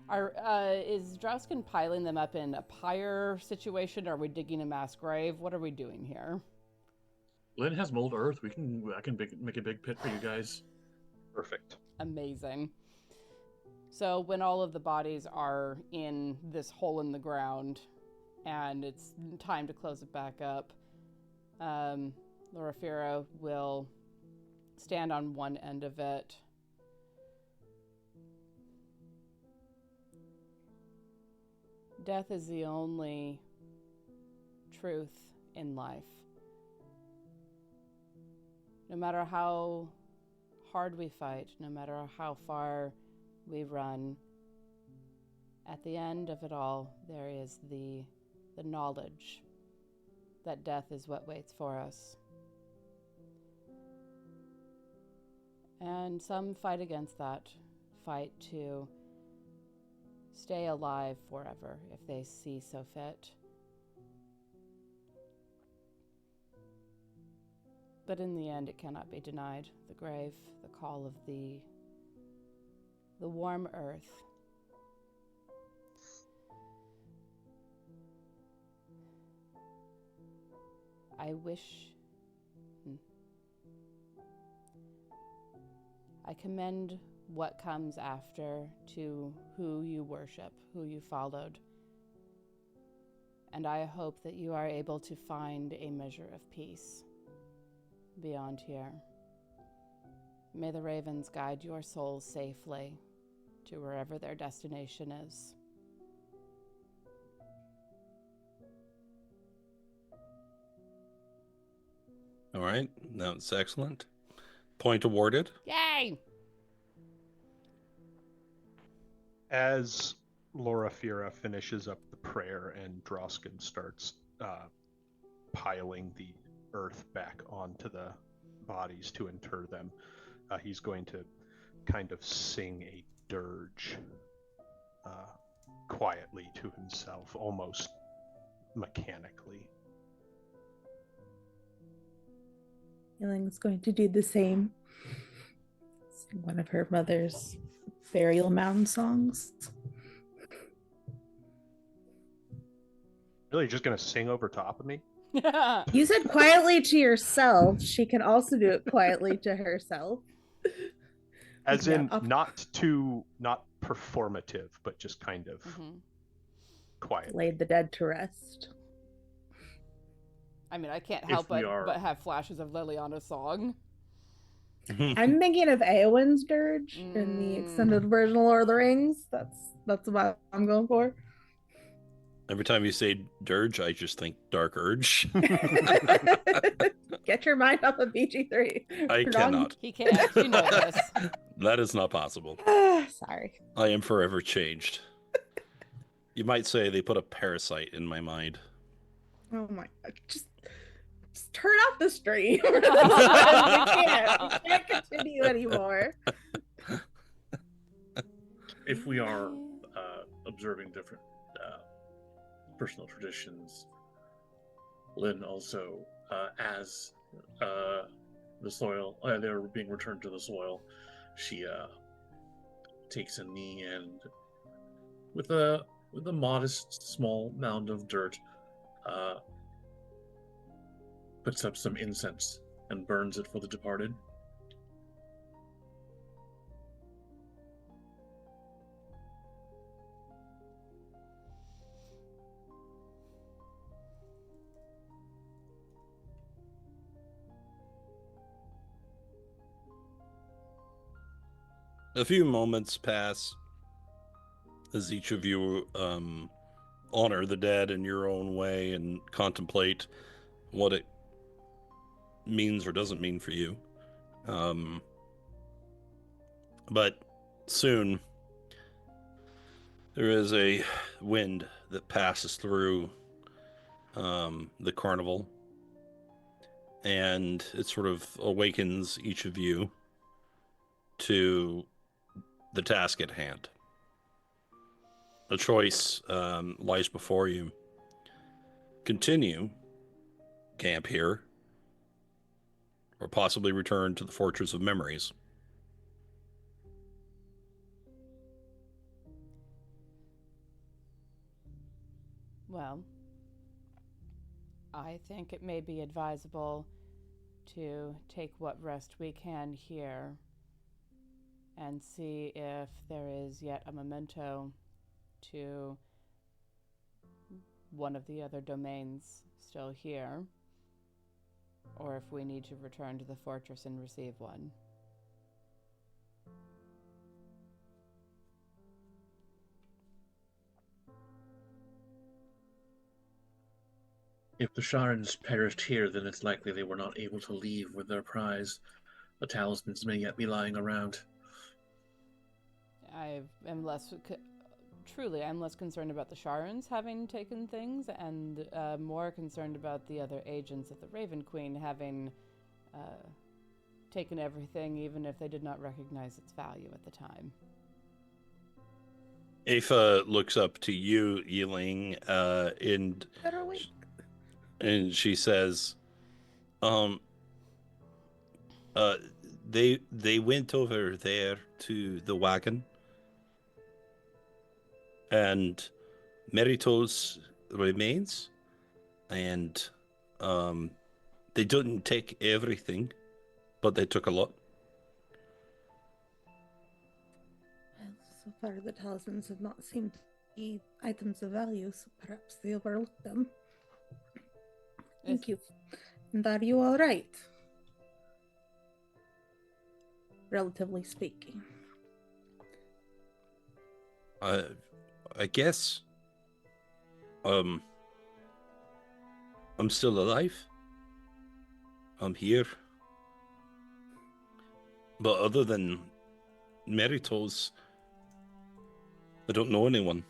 Drausken piling them up in a pyre situation? Or are we digging a mass grave? What are we doing here? Lynn has mold earth. I can make a big pit for you guys. Perfect. Amazing. So when all of the bodies are in this hole in the ground, and it's time to close it back up, Loraphyra will stand on one end of it. Death is the only truth in life. No matter how hard we fight, no matter how far we run, at the end of it all, there is the knowledge that death is what waits for us. And some fight against that, fight to stay alive forever if they see so fit. But in the end, it cannot be denied. The grave, the call of the warm earth. I commend what comes after to who you worship, who you followed. And I hope that you are able to find a measure of peace beyond here. May the ravens guide your souls safely to wherever their destination is. All right, that's excellent. Point awarded. Yay! As Loraphyra finishes up the prayer and Drausken starts piling the earth back onto the bodies to inter them, he's going to kind of sing a dirge quietly to himself, almost mechanically. Yi-Ling's going to do the same. Sing one of her mother's burial mound songs. Really, just going to sing over top of me? You said quietly to yourself. She can also do it quietly to herself. As Yeah, in, not performative, but just kind of quiet. laid the dead to rest. I mean, I can't help we but are- have flashes of Liliana's song. I'm thinking of Eowyn's dirge in the extended version of Lord of the Rings. That's what I'm going for. Every time you say dirge, I just think Dark Urge. Get your mind off of BG3. I cannot. He can't. You know this. That is not possible. Sorry. I am forever changed. You might say they put a parasite in my mind. Oh my god. Just turn off the stream. We can't continue anymore. If we are observing different personal traditions, Lynn also, as the soil, they're being returned to the soil, she takes a knee and, with a modest small mound of dirt, puts up some incense and burns it for the departed. A few moments pass as each of you honor the dead in your own way and contemplate what it means or doesn't mean for you. But soon there is a wind that passes through the carnival, and it sort of awakens each of you to the task at hand. A choice lies before you. Continue camp here, or possibly return to the Fortress of Memories. Well, I think it may be advisable to take what rest we can here and see if there is yet a memento to one of the other domains still here, or if we need to return to the fortress and receive one. If the Sharans perished here, then it's likely they were not able to leave with their prize. The talismans may yet be lying around. I'm less concerned about the Sharans having taken things, and more concerned about the other agents of the Raven Queen having taken everything, even if they did not recognize its value at the time. Aoife looks up to you, Yi-Ling, and she says, they went over there to the wagon, and Merito's remains, and they didn't take everything, but they took a lot. Well, so far the talismans have not seemed to be items of value, so perhaps they overlooked them. Thank you. And are you all right? Relatively speaking. I guess. I'm still alive. I'm here. But other than Meritos, I don't know anyone.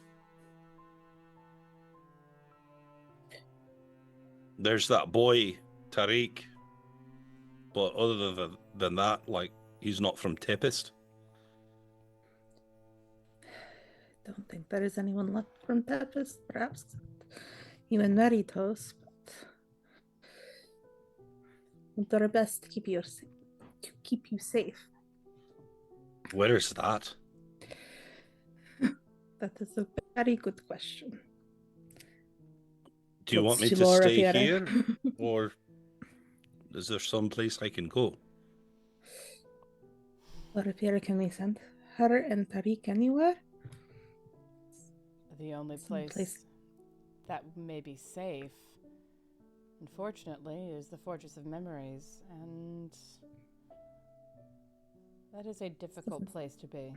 There's that boy, Tariq. But other than that, like, he's not from Tempest. Don't think there is anyone left from Tempest, perhaps you and Meritos, but we'll do our best to keep you safe. Where is that? That is a very good question. Do you want me to stay here, or is there some place I can go? Loraphyra, can we send her and Tariq anywhere? The only Someplace- place that may be safe, unfortunately, is the Fortress of Memories, and that is a difficult place to be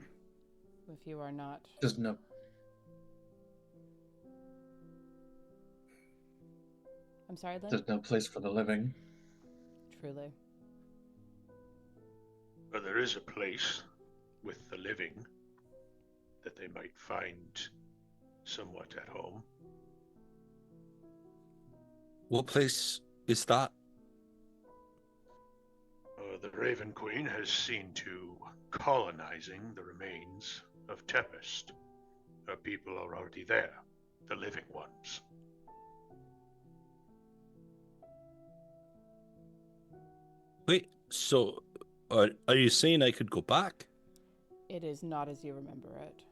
if you are not. There's no I'm sorry, Lynn? there's no place for the living. Truly. But there is a place with the living that they might find somewhat at home. What place is that? The Raven Queen has seen to colonizing the remains of Tempest. Her people are already there, the living ones. Wait, so are you saying I could go back? It is not as you remember it.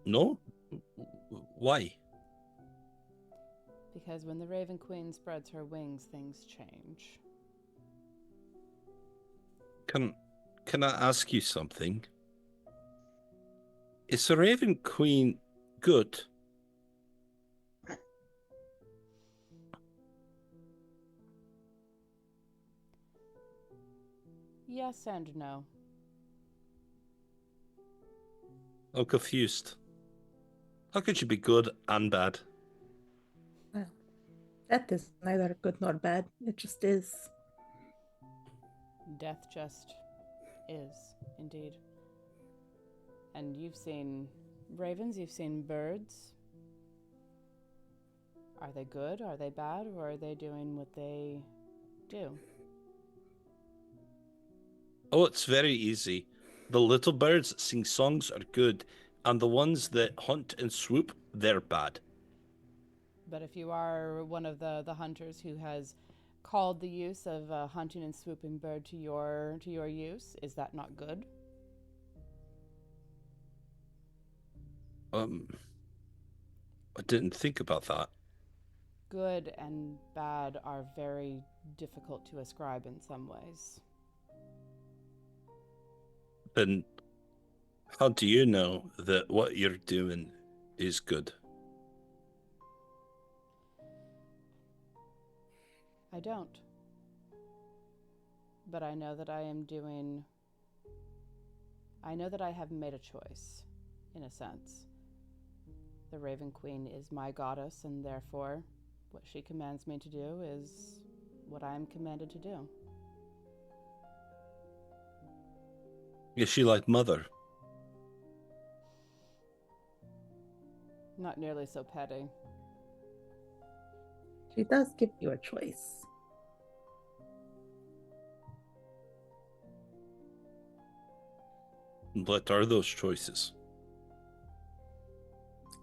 No? Why? Because when the Raven Queen spreads her wings, things change. Can I ask you something? Is the Raven Queen good? Yes and no. I'm confused. How could you be good and bad? Well, that is neither good nor bad. It just is. Death just is, indeed. And you've seen ravens, you've seen birds. Are they good? Are they bad? Or are they doing what they do? Oh, it's very easy. The little birds that sing songs are good, and the ones that hunt and swoop, they're bad. But if you are one of the hunters who has called the use of a hunting and swooping bird to your use, is that not good? I didn't think about that. Good and bad are very difficult to ascribe in some ways. Then how do you know that what you're doing is good? I don't. But I know that I know that I have made a choice, in a sense. The Raven Queen is my goddess, and therefore, what she commands me to do is what I am commanded to do. Is she like mother? Not nearly so petty. She does give you a choice. What are those choices?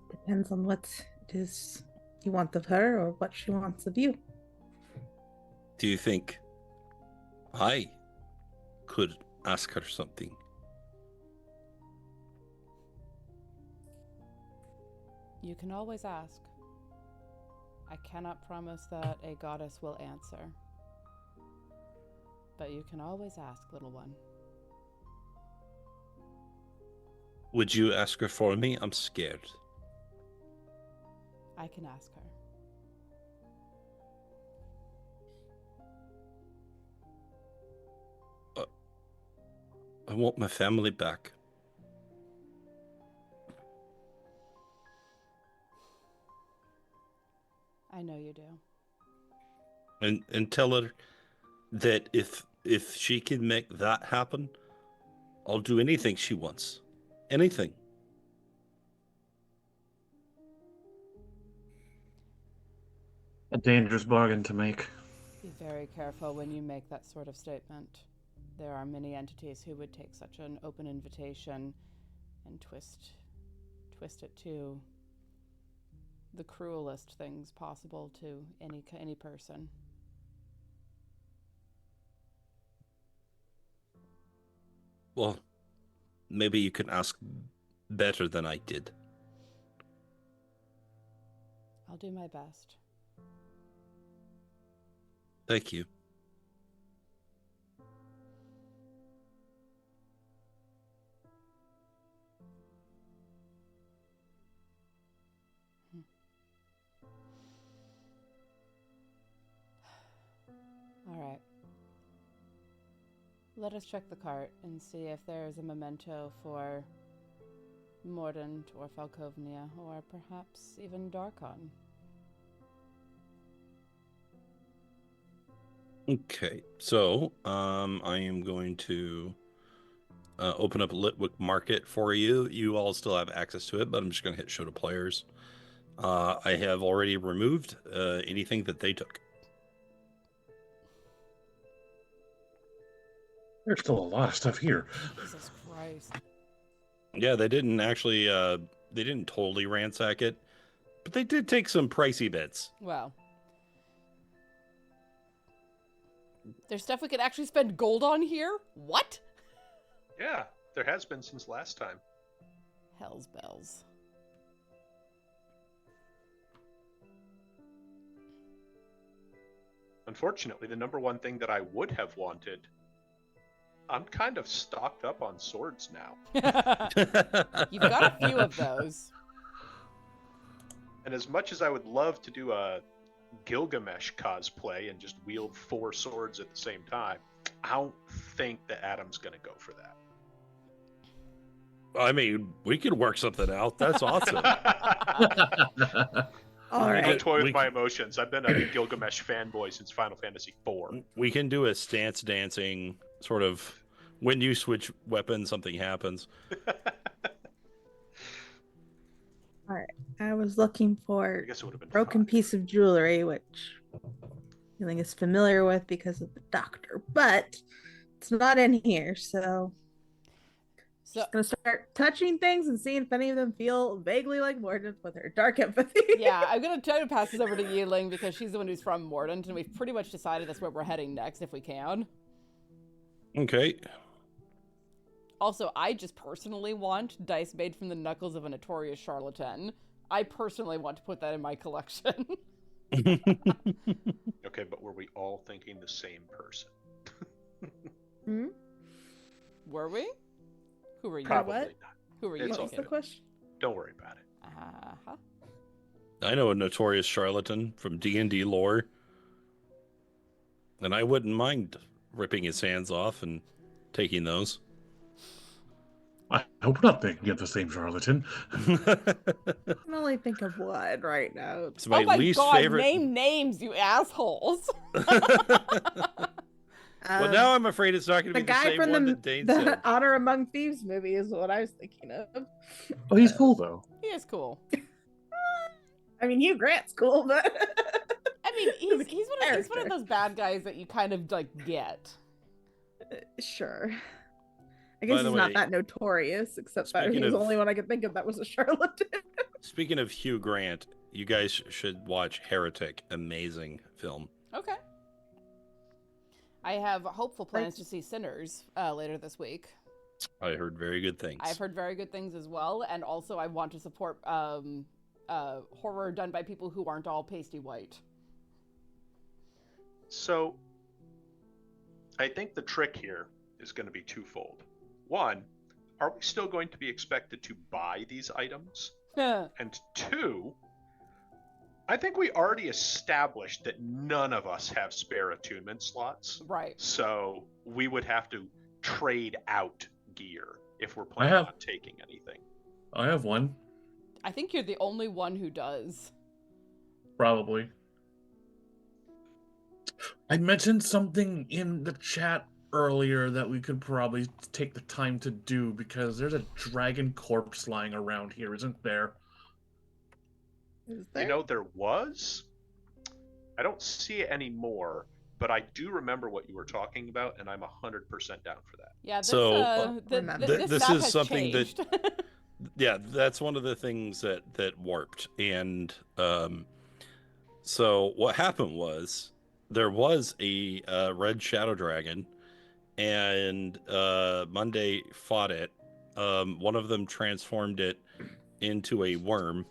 Depends on what it is you want of her or what she wants of you. Do you think I could ask her something? You can always ask. I cannot promise that a goddess will answer. But you can always ask, little one. Would you ask her for me? I'm scared. I can ask her. I want my family back. I know you do. And tell her that if she can make that happen, I'll do anything she wants. Anything. A dangerous bargain to make. Be very careful when you make that sort of statement. There are many entities who would take such an open invitation and twist it to the cruelest things possible to any person. Well, maybe you can ask better than I did. I'll do my best. Thank you. Let us check the cart and see if there is a memento for Mordant or Falkovnia, or perhaps even Darkon. Okay, so I am going to open up Litwick Market for you. You all still have access to it, but I'm just going to hit show to players. I have already removed anything that they took. There's still a lot of stuff here. Jesus Christ. Yeah, they didn't actually, they didn't totally ransack it, but they did take some pricey bits. Well. There's stuff we could actually spend gold on here? What? Yeah, there has been since last time. Hell's bells. Unfortunately, the number one thing that I would have wanted, I'm kind of stocked up on swords now. You've got a few of those. And as much as I would love to do a Gilgamesh cosplay and just wield 4 swords at the same time, I don't think that Adam's going to go for that. I mean, we could work something out. That's awesome. All Don't right. toy with my emotions. I've been a Gilgamesh fanboy since Final Fantasy IV. We can do a stance dancing sort of, when you switch weapons, something happens. All right. I was looking I for guess it would have been broken fun. piece of jewelry, which Yi-Ling is familiar with because of the doctor, but it's not in here, so So, I'm gonna start touching things and seeing if any of them feel vaguely like Mordant with her dark empathy. yeah, I'm going to try to pass this over to Yi-Ling because she's the one who's from Mordant, and we've pretty much decided that's where we're heading next if we can. Okay. Also, I just personally want dice made from the knuckles of a notorious charlatan. I personally want to put that in my collection. Okay, but were we all thinking the same person? Hmm? Were we? Who were you? Probably what? not. Who were you It's all What's the thinking? question? Don't worry about it. Uh-huh. I know a notorious charlatan from D&D lore, and I wouldn't mind ripping his hands off and taking those. I hope not thinking of the same charlatan. I can only think of one right now. It's my Oh my least god, favorite. name names, you assholes! Well, now I'm afraid it's not going to the be the guy same from one the, that Dane the said. Honor Among Thieves movie is what I was thinking of. Oh, he's cool though. He is cool. I mean, Hugh Grant's cool, but I mean, he's one of Character. those bad guys that you kind of like get. sure. I By guess the he's way, not that notorious, except that he speaking was the of- only one I could think of that was a charlatan. Speaking of Hugh Grant, you guys should watch Heretic. Amazing film. Okay. I have hopeful plans to see Sinners later this week. I heard very good things. I've heard very good things as well, and also I want to support horror done by people who aren't all pasty white. So, I think the trick here is going to be twofold. One, are we still going to be expected to buy these items? And two, I think we already established that none of us have spare attunement slots. Right. So we would have to trade out gear if we're planning have- on taking anything. I have one, I think you're the only one who does. probably. I mentioned something in the chat earlier that we could probably take the time to do because there's a dragon corpse lying around here, isn't there? Is there? You know, there was. I don't see it anymore, but I do remember what you were talking about, and I'm 100% down for that. Yeah, this, So, remember. this this map is has something that- changed. Yeah, that's one of the things that warped. And so what happened was there was a red shadow dragon, and Monday fought it. One of them transformed it into a worm,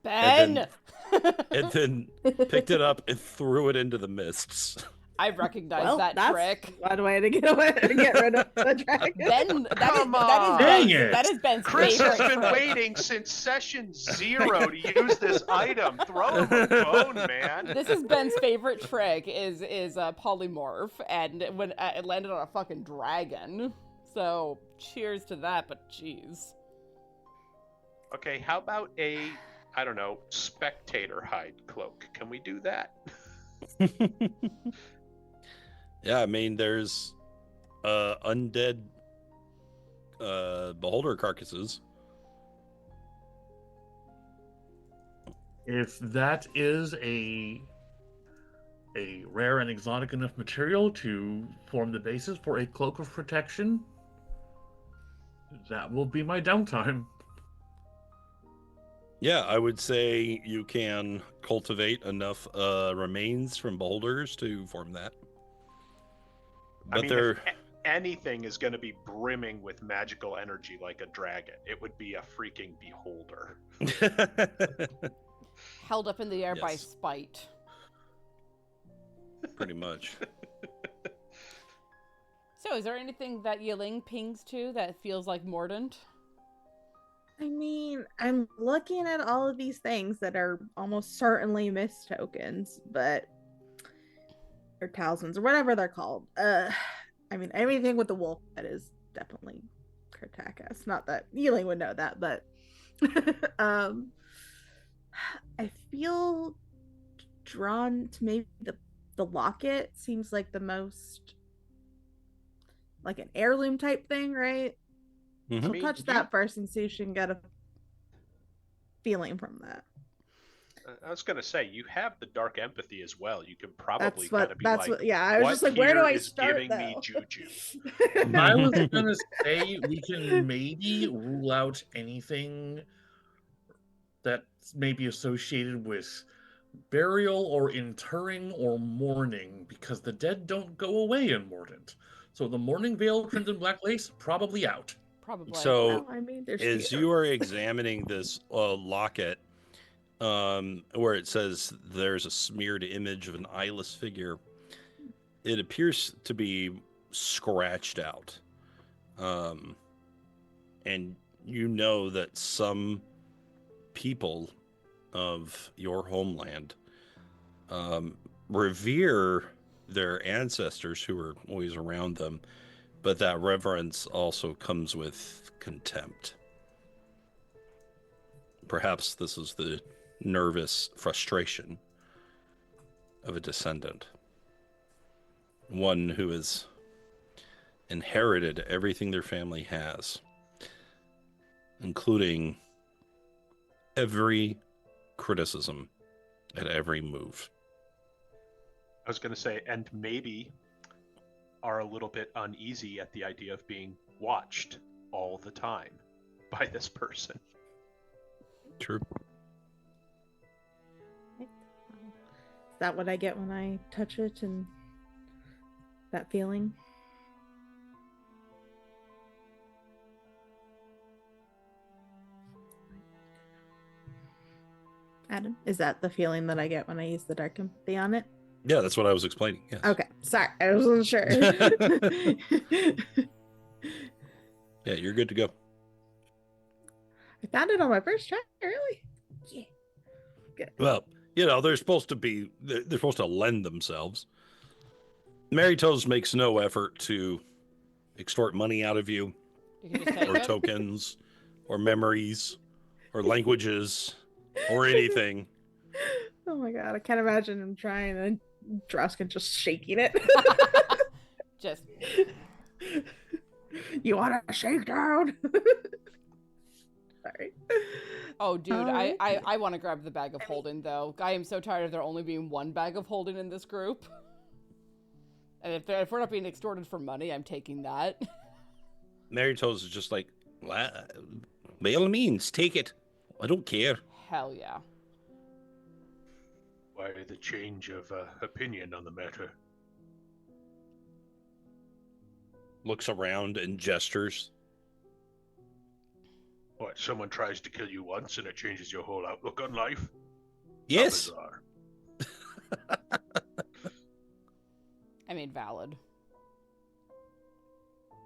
Ben! and then picked it up and threw it into the mists. I recognize Well, that that's trick. one way to get rid of the dragon. Ben, Come on. Dang it. that is Ben's Chris favorite has been trick. waiting since session 0 to use this item. Throw him a bone, man. This is Ben's favorite trick is polymorph, and when it landed on a fucking dragon. So cheers to that, but jeez. Okay, how about a, I don't know, spectator hide cloak? Can we do that? Yeah, I mean, there's undead beholder carcasses. If that is a rare and exotic enough material to form the basis for a cloak of protection, that will be my downtime. Yeah, I would say you can cultivate enough remains from beholders to form that. But I mean, they're if anything is going to be brimming with magical energy like a dragon, it would be a freaking beholder. Held up in the air by Yes. spite. pretty much. So, is there anything that Yi-Ling pings to that feels like mordant? I mean, I'm looking at all of these things that are almost certainly mist tokens, but or talismans or whatever they're called. I mean, anything with the wolf that is definitely Kertakas. Not that Yi-Ling would know that, but I feel drawn to maybe the locket. Seems like the most like an heirloom type thing, right? Mhm. So mean, touch that first and see if she can get a feeling from that. I was going to say, you have the dark empathy as well. You can probably That's kind what. of be That's like, what. Yeah, I was what just like, where do here I is start giving me though? juju? I was gonna say we can maybe rule out anything that's maybe associated with burial or interring or mourning, because the dead don't go away in Mordant. So the mourning veil, crimson black lace, probably out. Probably. So, Well, I mean, there's as fear. you are examining this locket, where it says there's a smeared image of an eyeless figure, it appears to be scratched out. And you know that some people of your homeland revere their ancestors who were always around them, but that reverence also comes with contempt. Perhaps this is the nervous frustration of a descendant, one who has inherited everything their family has, including every criticism at every move. I was going to say, and maybe are a little bit uneasy at the idea of being watched all the time by this person. True. Is that what I get when I touch it and that feeling? Adam, is that the feeling that I get when I use the dark empathy on it? Yeah, that's what I was explaining. Yes. Okay, sorry, I wasn't sure. Yeah, you're good to go. I found it on my first try, really? Yeah. Good. Well, you know, they're supposed to lend themselves. Mary Toes makes no effort to extort money out of you, You can just take or it. tokens, or memories, or languages, or anything. Oh my god, I can't imagine him trying and Drausken just shaking it. Just You want a shakedown? Sorry. oh, dude, Alright. I want to grab the bag of holding though. I am so tired of there only being one bag of holding in this group. And if we're not being extorted for money, I'm taking that. Mary Toes is just like, well, by all means, take it. I don't care. Hell yeah. Why the change of opinion on the matter? Looks around and gestures. What, someone tries to kill you once and it changes your whole outlook on life? How Yes. bizarre. made valid.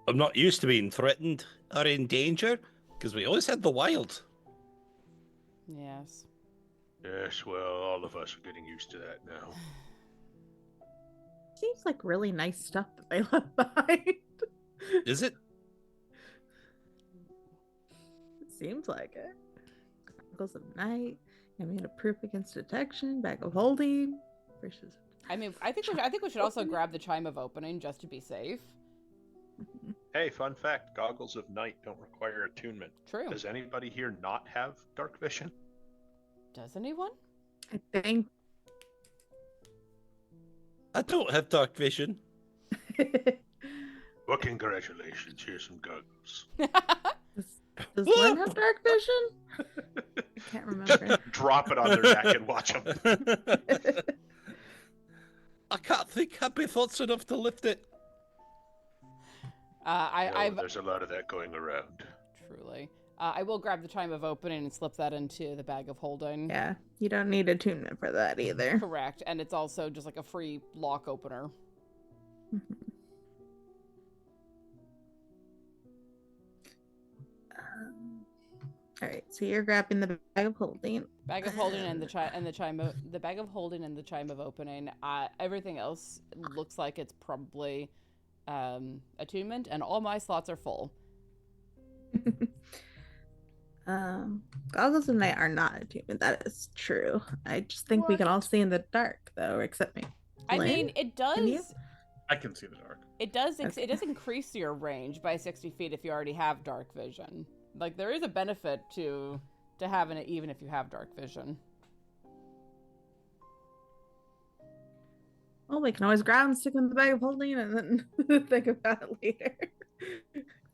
I'm not used to being threatened or in danger, because we always had the wild. Yes. Yes, well, all of us are getting used to that now. Seems like really nice stuff that they left behind. Is it? It seems like it. Goggles of night, proof against detection, bag of holding, versus. I mean, I think we should also grab the chime of opening just to be safe. Hey, fun fact, goggles of night don't require attunement. True. Does anybody here not have dark vision? Does anyone? I think. I don't have dark vision. Well, congratulations. Here's some goggles. Does Glenn have dark vision? I can't remember. Drop it on their neck and watch them. I can't think happy thoughts enough to lift it. There's a lot of that going around. Truly. I will grab the chime of opening and slip that into the bag of holding. Yeah, you don't need attunement for that either. Correct, and it's also just like a free lock opener. All right, so you're grabbing the bag of holding. Bag of holding and the bag of holding and the chime of opening. Everything else looks like it's probably attunement, and all my slots are full. Goggles of night are not attunement. That is true. I just think we can all see in the dark, though, except me. I mean, it does. I can see the dark. It does. It does increase your range by 60 feet if you already have dark vision. Like, there is a benefit to having it even if you have dark vision. Well, we can always grab and stick in the bag of holding and then think about it later.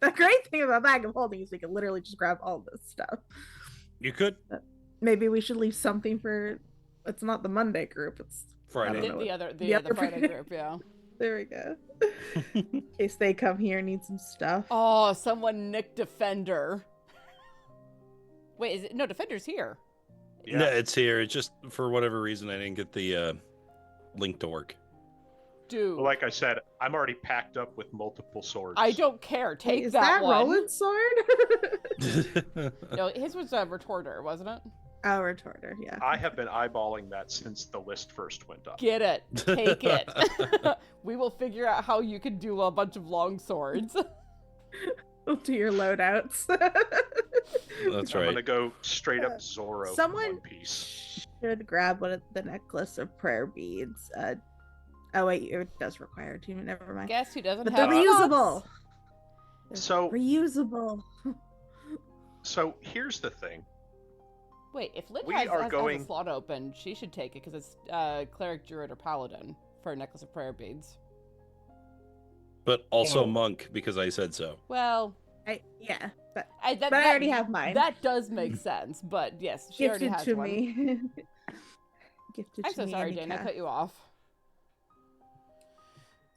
The great thing about bag of holding is we can literally just grab all this stuff. You could. Maybe we should leave something for. It's not the Monday group. It's Friday. The other Friday group, yeah. There we go. In case they come here and need some stuff. Oh, someone nicked Defender. Wait, is it? No, Defender's here. Yeah. No, it's here. It's just for whatever reason I didn't get the link to work. Dude. Well, like I said, I'm already packed up with multiple swords. I don't care. Take Is that one. Roland's sword? No, his was a retorter, wasn't it? Oh, retorter, yeah. I have been eyeballing that since the list first went up. Get it. Take it. We will figure out how you can do a bunch of long swords. We'll do your loadouts. That's I'm right. gonna go straight up Zorro. Someone One Piece. should grab the necklace of prayer beads. Oh wait, it does require attunement. Never mind. Guess who doesn't But have they're reusable. slots? So Reusable. So here's the thing. Wait, if Lynn We has are a going- slot open, she should take it because it's Cleric, Druid, or Paladin for a necklace of prayer beads. But also Oh. monk, because I said so. Well, Yeah, but I already have mine. That does make sense, but yes, she already gifted has to one. me. Gifted I'm to so me. sorry, Dane. I cut you off.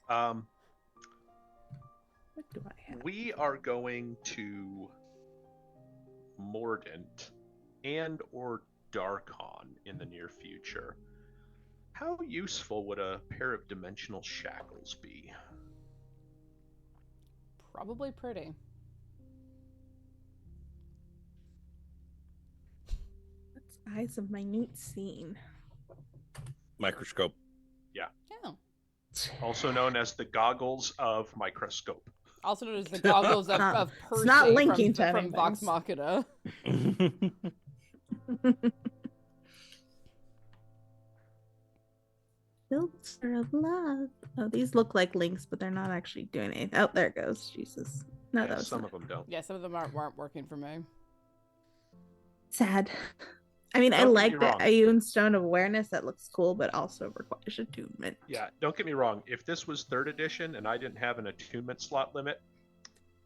What do I have? We are going to Mordant and or Darkon in the near future. How useful would a pair of dimensional shackles be? Probably pretty. What's eyes of minute seeing? Microscope. Yeah. Also known as the goggles of microscope. Also known as the goggles It's not- of Percy it's not linking to from anything. Vox Machina. Filter of love. Oh, these look like links, but they're not actually doing anything. Oh, there it goes. Jesus. No, Yeah, that was some not- of them don't. Yeah, some of them weren't working for me. sad. I mean, I Don't get like me the wrong. Ayun Stone of Awareness. That looks cool, but also requires attunement. Yeah, don't get me wrong. If this was 3rd edition and I didn't have an attunement slot limit,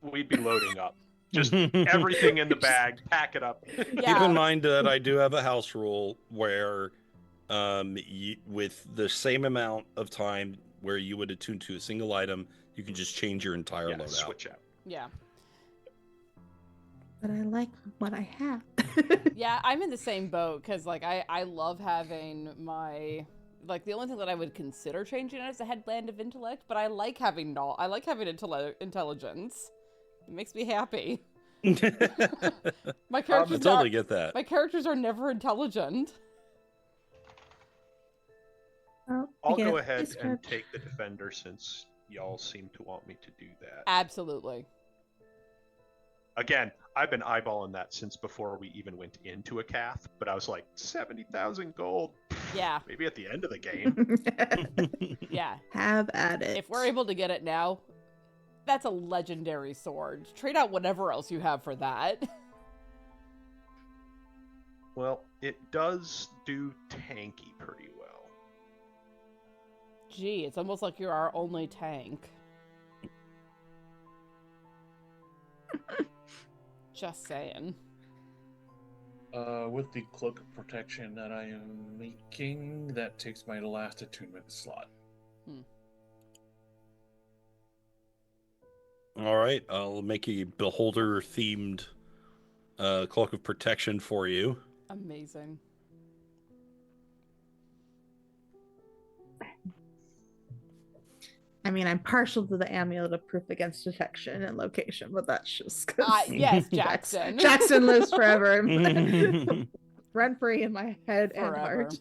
we'd be loading up. Just everything in the bag, pack it up. Keep Yeah. in mind that I do have a house rule where, with the same amount of time where you would attune to a single item, you can just change your entire Yeah, loadout. switch out. Yeah. But I like what I have. Yeah, I'm in the same boat because, like, I love having my Like, the only thing that I would consider changing it is a headband of intellect, but I like having intelligence. It makes me happy. My I characters totally get that. My characters are never intelligent. Well, I'll again, go ahead it's and good. take the defender since y'all seem to want me to do that. Absolutely. Again, I've been eyeballing that since before we even went into a cath, but I was like, 70,000 gold. Yeah. Maybe at the end of the game. Yeah. Have at it. If we're able to get it now, that's a legendary sword. Trade out whatever else you have for that. Well, it does do tanky pretty well. Gee, it's almost like you're our only tank. Just saying. With the cloak of protection that I am making, that takes my last attunement slot. All right, I'll make a beholder-themed cloak of protection for you. Amazing. I mean, I'm partial to the amulet of proof against detection and location, but that's just 'cause Yes, Jackson. Jackson lives forever. Run free in my head Forever. and heart.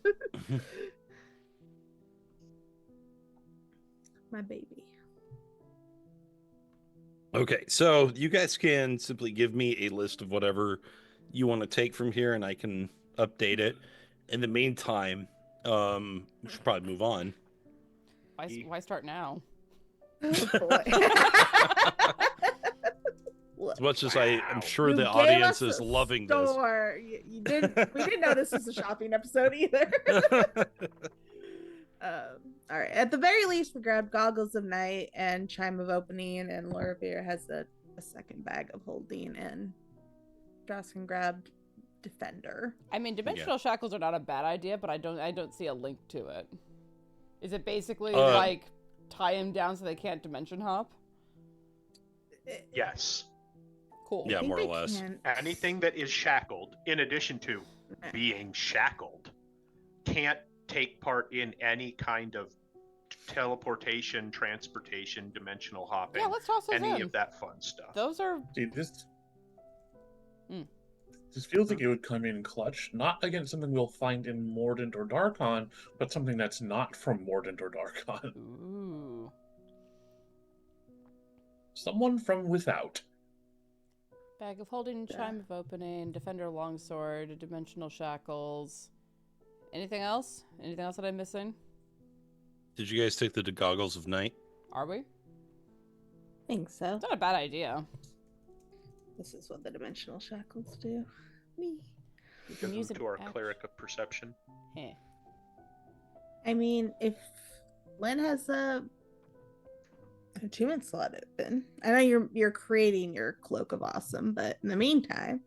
My baby. Okay, so you guys can simply give me a list of whatever you want to take from here, and I can update it. In the meantime, we should probably move on. Why start now? Oh boy. As much as I'm sure You the gave audience us is a loving this. store. You didn't. We didn't know this was a shopping episode either. All right. At the very least, we grabbed Goggles of Night and Chime of Opening, and Loraphyra has a second bag of holding, and Drausken grabbed Defender. I mean, dimensional shackles are not a bad idea, but I don't see a link to it. Is it basically like tie him down so they can't dimension hop? Yes. Cool. Yeah, I think more or they less. can- Anything that is shackled, in addition to being shackled, can't take part in any kind of teleportation, transportation, dimensional hopping, Yeah, let's toss those any in. of that fun stuff. Those are See, this Hmm. this feels like it would come in clutch, not against something we'll find in Mordant or Darkon, but something that's not from Mordant or Darkon. ooh. Someone from without. Bag of holding, chime of opening, defender longsword, dimensional shackles. Anything else? Anything else that I'm missing? Did you guys take the goggles of night? Are we? I think so. It's not a bad idea. This is what the dimensional shackles do. Me. You Can can use move it to our act- cleric of perception. Heh. I mean, if Lynn has a attunement slot open, I know you're creating your cloak of awesome, but in the meantime,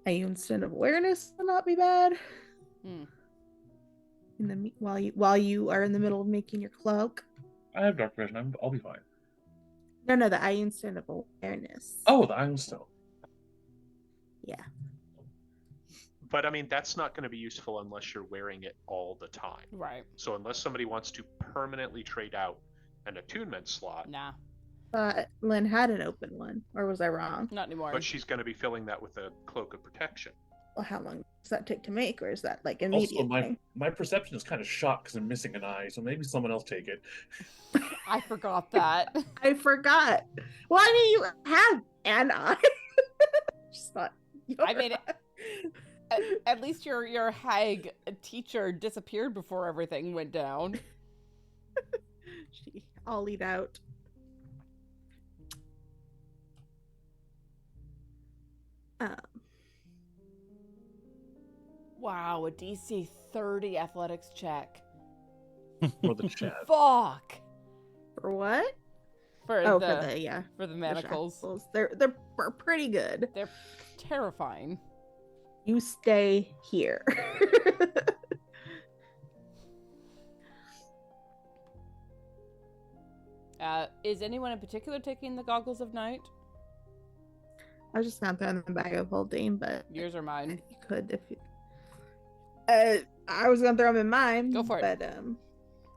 a instant of awareness will not be bad. Hmm. In the while you are in the middle of making your cloak. I have dark vision. I'll be fine. No, the I instant of awareness. Oh, the Iron Stone. Yeah. But I mean, that's not going to be useful unless you're wearing it all the time. Right. So unless somebody wants to permanently trade out an attunement slot, Nah. Lynn had an open one, or was I wrong? Not anymore. but she's going to be filling that with a cloak of protection. Well, how long does that take to make, or is that like immediate? Also, thing? my perception is kind of shot because I'm missing an eye, so maybe someone else take it. I forgot that. I forgot. Well, I mean, you have an eye. Just not your I mean, eye. at least your hag teacher disappeared before everything went down. She ollied out. Wow, a DC 30 athletics check. For the chat. Fuck. For what? For Oh, the for the manacles. shackles. They're pretty good. They're terrifying. You stay here. Is anyone in particular taking the goggles of night? I was just gonna throw in the bag of holding, but Yours or mine? you could if you. I was gonna throw them in mine. Go for it. But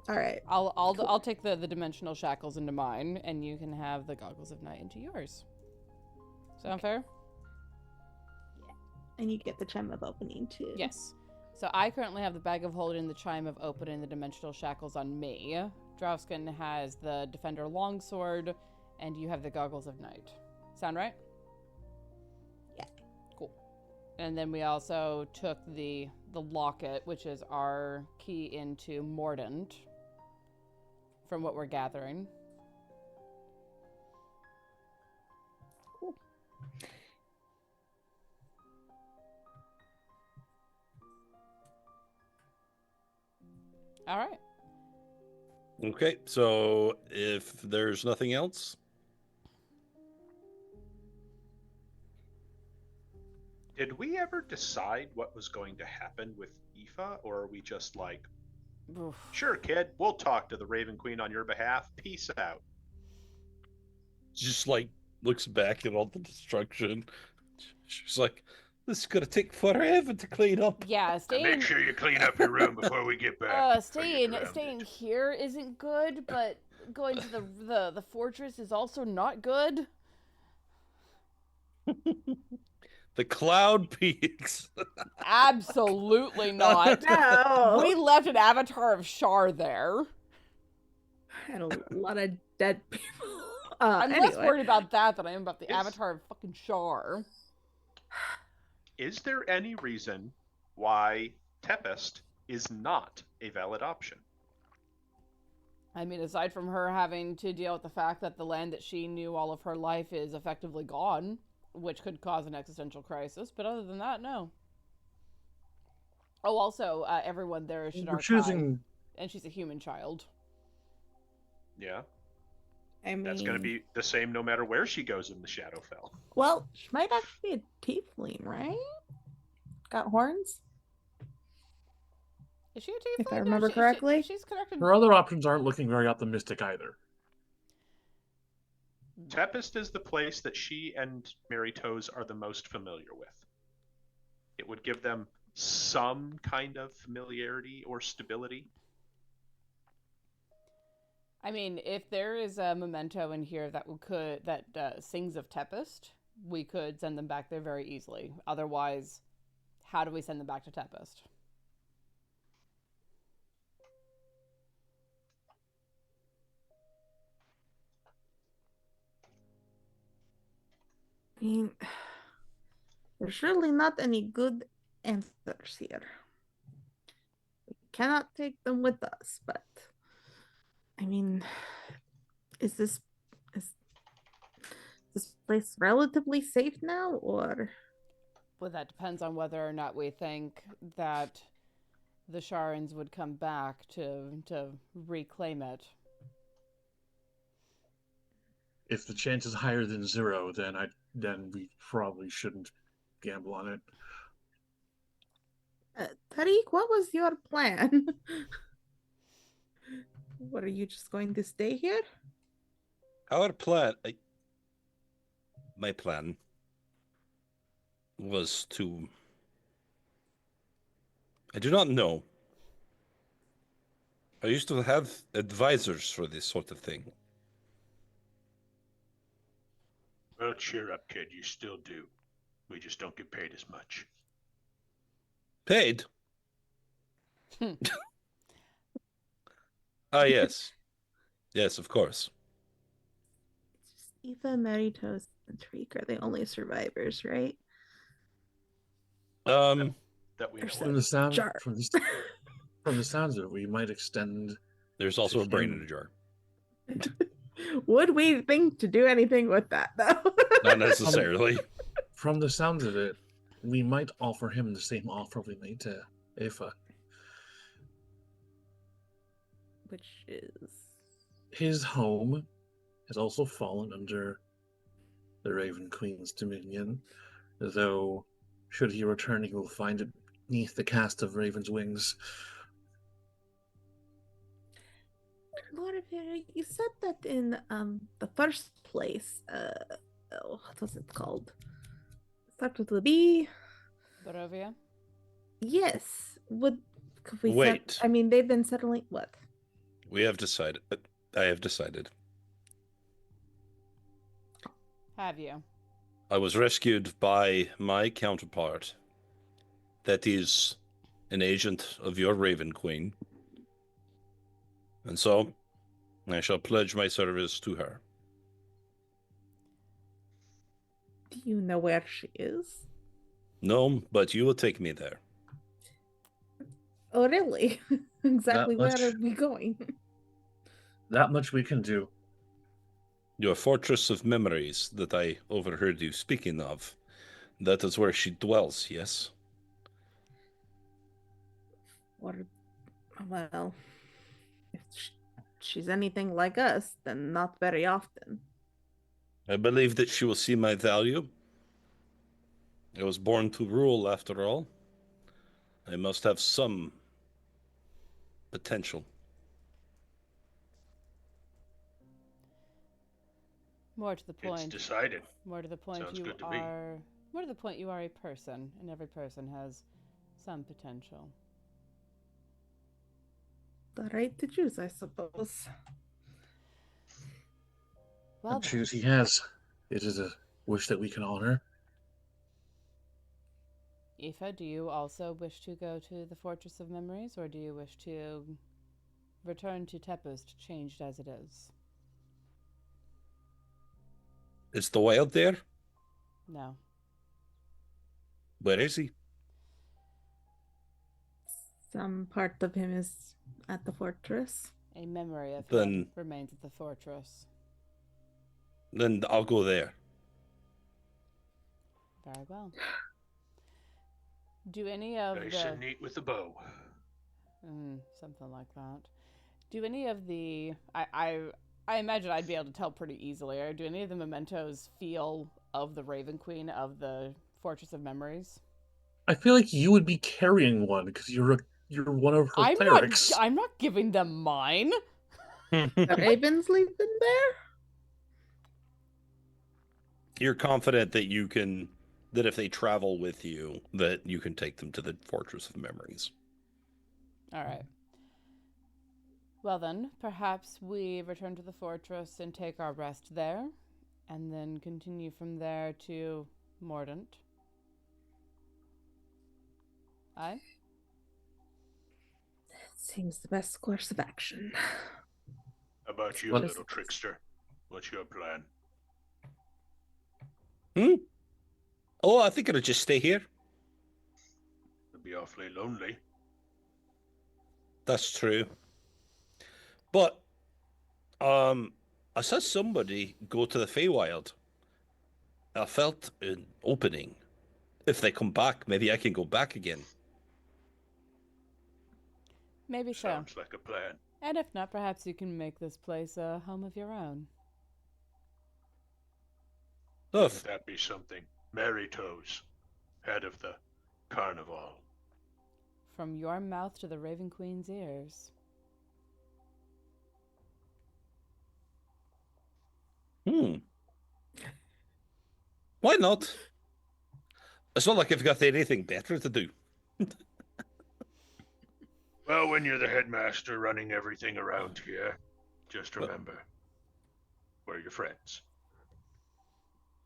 all right. I'll take the dimensional shackles into mine, and you can have the goggles of night into yours. Sound fair? And you get the chime of opening too. Yes. So I currently have the bag of holding, the chime of opening, the dimensional shackles on me. Drausken has the defender longsword, and you have the goggles of night. Sound right? Yeah. Cool. And then we also took the locket, which is our key into Mordant, from what we're gathering. Cool. All right. Okay, so if there's nothing else, Did we ever decide what was going to happen with Aoife, or are we just like, Oof. sure, kid, we'll talk to the Raven Queen on your behalf. Peace out. just like looks back at all the destruction. She's like, "This is gonna take forever to clean up." Yeah, And staying make sure you clean up your room before we get back. before you staying ground staying it. here isn't good, but going to the fortress is also not good. The Cloud Peaks. Absolutely not. No. We left an avatar of Shar there. I had a lot of dead people. I'm anyway. less worried about that than I am about the Is- avatar of fucking Shar. Is there any reason why Tempest is not a valid option? I mean, aside from her having to deal with the fact that the land that she knew all of her life is effectively gone, which could cause an existential crisis, but other than that, no. Oh, also, everyone there is We're Shadar choosing. and she's a human child. Yeah, I mean, that's going to be the same no matter where she goes in the Shadowfell. Well, she might actually be a tiefling, right? Got horns. Is she a tiefling? If I No, remember correctly. she's connected. Her other options aren't looking very optimistic either. Tempest is the place that she and Mary Toes are the most familiar with. It would give them some kind of familiarity or stability. I mean, if there is a memento in here that sings of Tempest, we could send them back there very easily. Otherwise, how do we send them back to Tempest? I mean, there's really not any good answers here. We cannot take them with us, but I mean, is this place relatively safe now, or? Well, that depends on whether or not we think that the Sharans would come back to reclaim it. If the chance is higher than 0, then we probably shouldn't gamble on it. Tariq, what was your plan? What, are you just going to stay here? Our plan. My plan was to. I do not know. I used to have advisors for this sort of thing. Well, cheer up, kid. You still do. We just don't get paid as much. Paid? Ah, yes. Yes, of course. Eva, Mary Toast, and Tariq are the only survivors, right? That we know There's of. From the sound, Jar. from the sounds of it, we might extend. There's also a brain him. in a jar. Would we think to do anything with that, though? Not necessarily. From the sounds of it, we might offer him the same offer we made to Aoife. Which is His home has also fallen under the Raven Queen's dominion, though should he return, he will find it beneath the cast of Raven's wings. Loraphyra, you said that in the first place, what was it called? Start with the B. Barovia? Yes. Could we Wait. I mean, they've been settling what? We have decided. I have decided. Have you? I was rescued by my counterpart. That is an agent of your Raven Queen. And so, I shall pledge my service to her. Do you know where she is? No, but you will take me there. Oh, really? Exactly That where much- are we going? That much we can do. Your fortress of memories that I overheard you speaking of. That is where she dwells, yes? Or, well, if she's anything like us, then not very often. I believe that she will see my value. I was born to rule, after all. I must have some potential. More to the It's point. decided. More to the point, Sounds you good to me. are. More to the point, you are a person, and every person has some potential. The right to choose, I suppose. Well, And choose he has. It is a wish that we can honor. Aoife, do you also wish to go to the Fortress of Memories, or do you wish to return to Tepest, changed as it is? Is the wild there? No. Where is he? Some part of him is at the fortress. A memory of Then- him remains at the fortress. Then I'll go there. Very well. Do any of Nice the... and neat with the bow. something like that. Do any of the... I imagine I'd be able to tell pretty easily. Or do any of the mementos feel of the Raven Queen of the Fortress of Memories? I feel like you would be carrying one because you're one of her clerics. I'm not giving them mine. The ravens leave them there? You're confident that you can, that if they travel with you, that you can take them to the Fortress of Memories. All right. Well then, perhaps we return to the fortress and take our rest there, and then continue from there to Mordant. Aye? Seems the best course of action. How about you, What- little trickster? What's your plan? Oh, I think I'll just stay here. It'll be awfully lonely. That's true. But, I saw somebody go to the Feywild. I felt an opening. If they come back, maybe I can go back again. Maybe so. Sounds like a plan. And if not, perhaps you can make this place a home of your own. Oh, Would that be something? Mary Toes, head of the carnival. From your mouth to the Raven Queen's ears. Why not? It's not like I've got anything better to do. Well, when you're the headmaster running everything around here, just remember, we're your friends.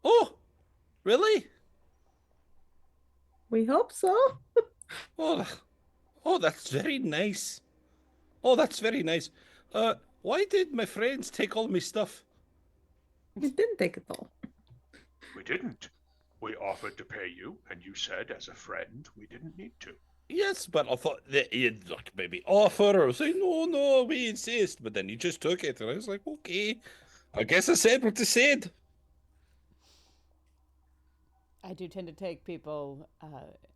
Oh, really? We hope so. Oh, that's very nice. Oh, that's very nice. Why did my friends take all my stuff? We didn't take it all. We didn't. We offered to pay you, and you said, as a friend, we didn't need to. Yes, but I thought that you'd like maybe offer or say, no, we insist. But then you just took it, and I was like, okay, I guess I said what I said. I do tend to take people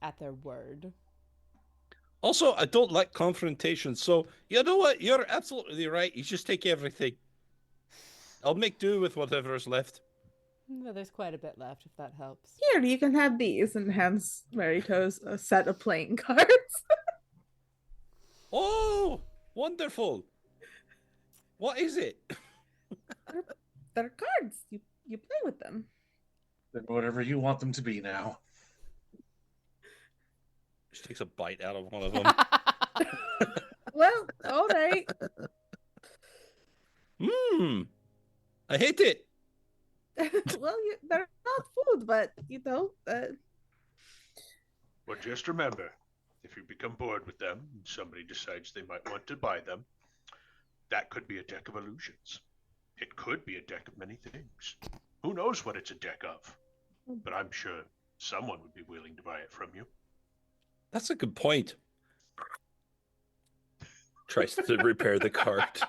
at their word. Also, I don't like confrontation, so you know what? You're absolutely right. You just take everything. I'll make do with whatever's left. Well, there's quite a bit left, if that helps. Here, you can have these, and hands Mary Toes a set of playing cards. Oh, wonderful. What is it? They're cards. You play with them. They're whatever you want them to be now. Just takes a bite out of one of them. Well, all right. I hate it. Well, they're not food, but Well, just remember, if you become bored with them and somebody decides they might want to buy them, that could be a deck of illusions. It could be a deck of many things. Who knows what it's a deck of? But I'm sure someone would be willing to buy it from you. That's a good point. Tries to repair the cart.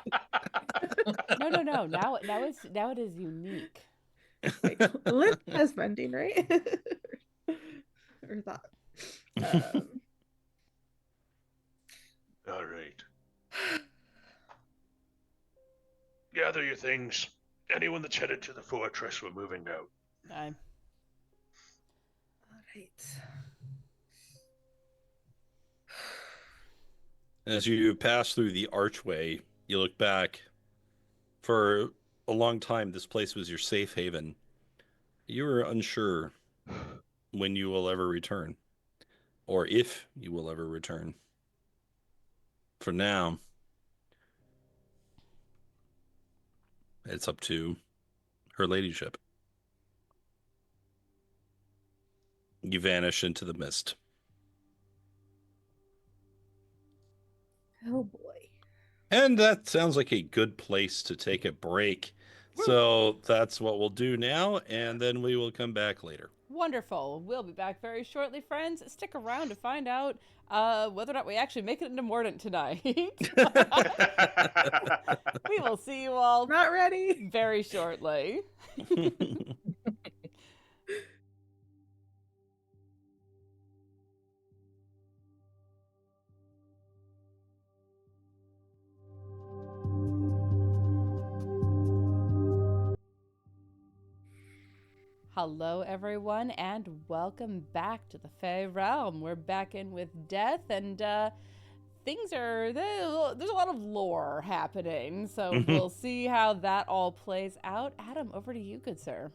No. Now it is unique. Lynn has vending, right? Or that. All right. Gather your things. Anyone that's headed to the fortress, we're moving out. I'm All right. As you pass through the archway, you look back. For a long time, this place was your safe haven. You were unsure when you will ever return, or if you will ever return. For now, it's up to her ladyship. You vanish into the mist. Oh boy. And that sounds like a good place to take a break. So that's what we'll do now, and then we will come back later. wonderful. We'll be back very shortly, friends. Stick around to find out whether or not we actually make it into Mordant tonight. We will see you all Not ready. very shortly. Hello, everyone, and welcome back to the Fey Realm. We're back in with Death, and things are... There's a lot of lore happening, so we'll see how that all plays out. Adam, over to you, good sir.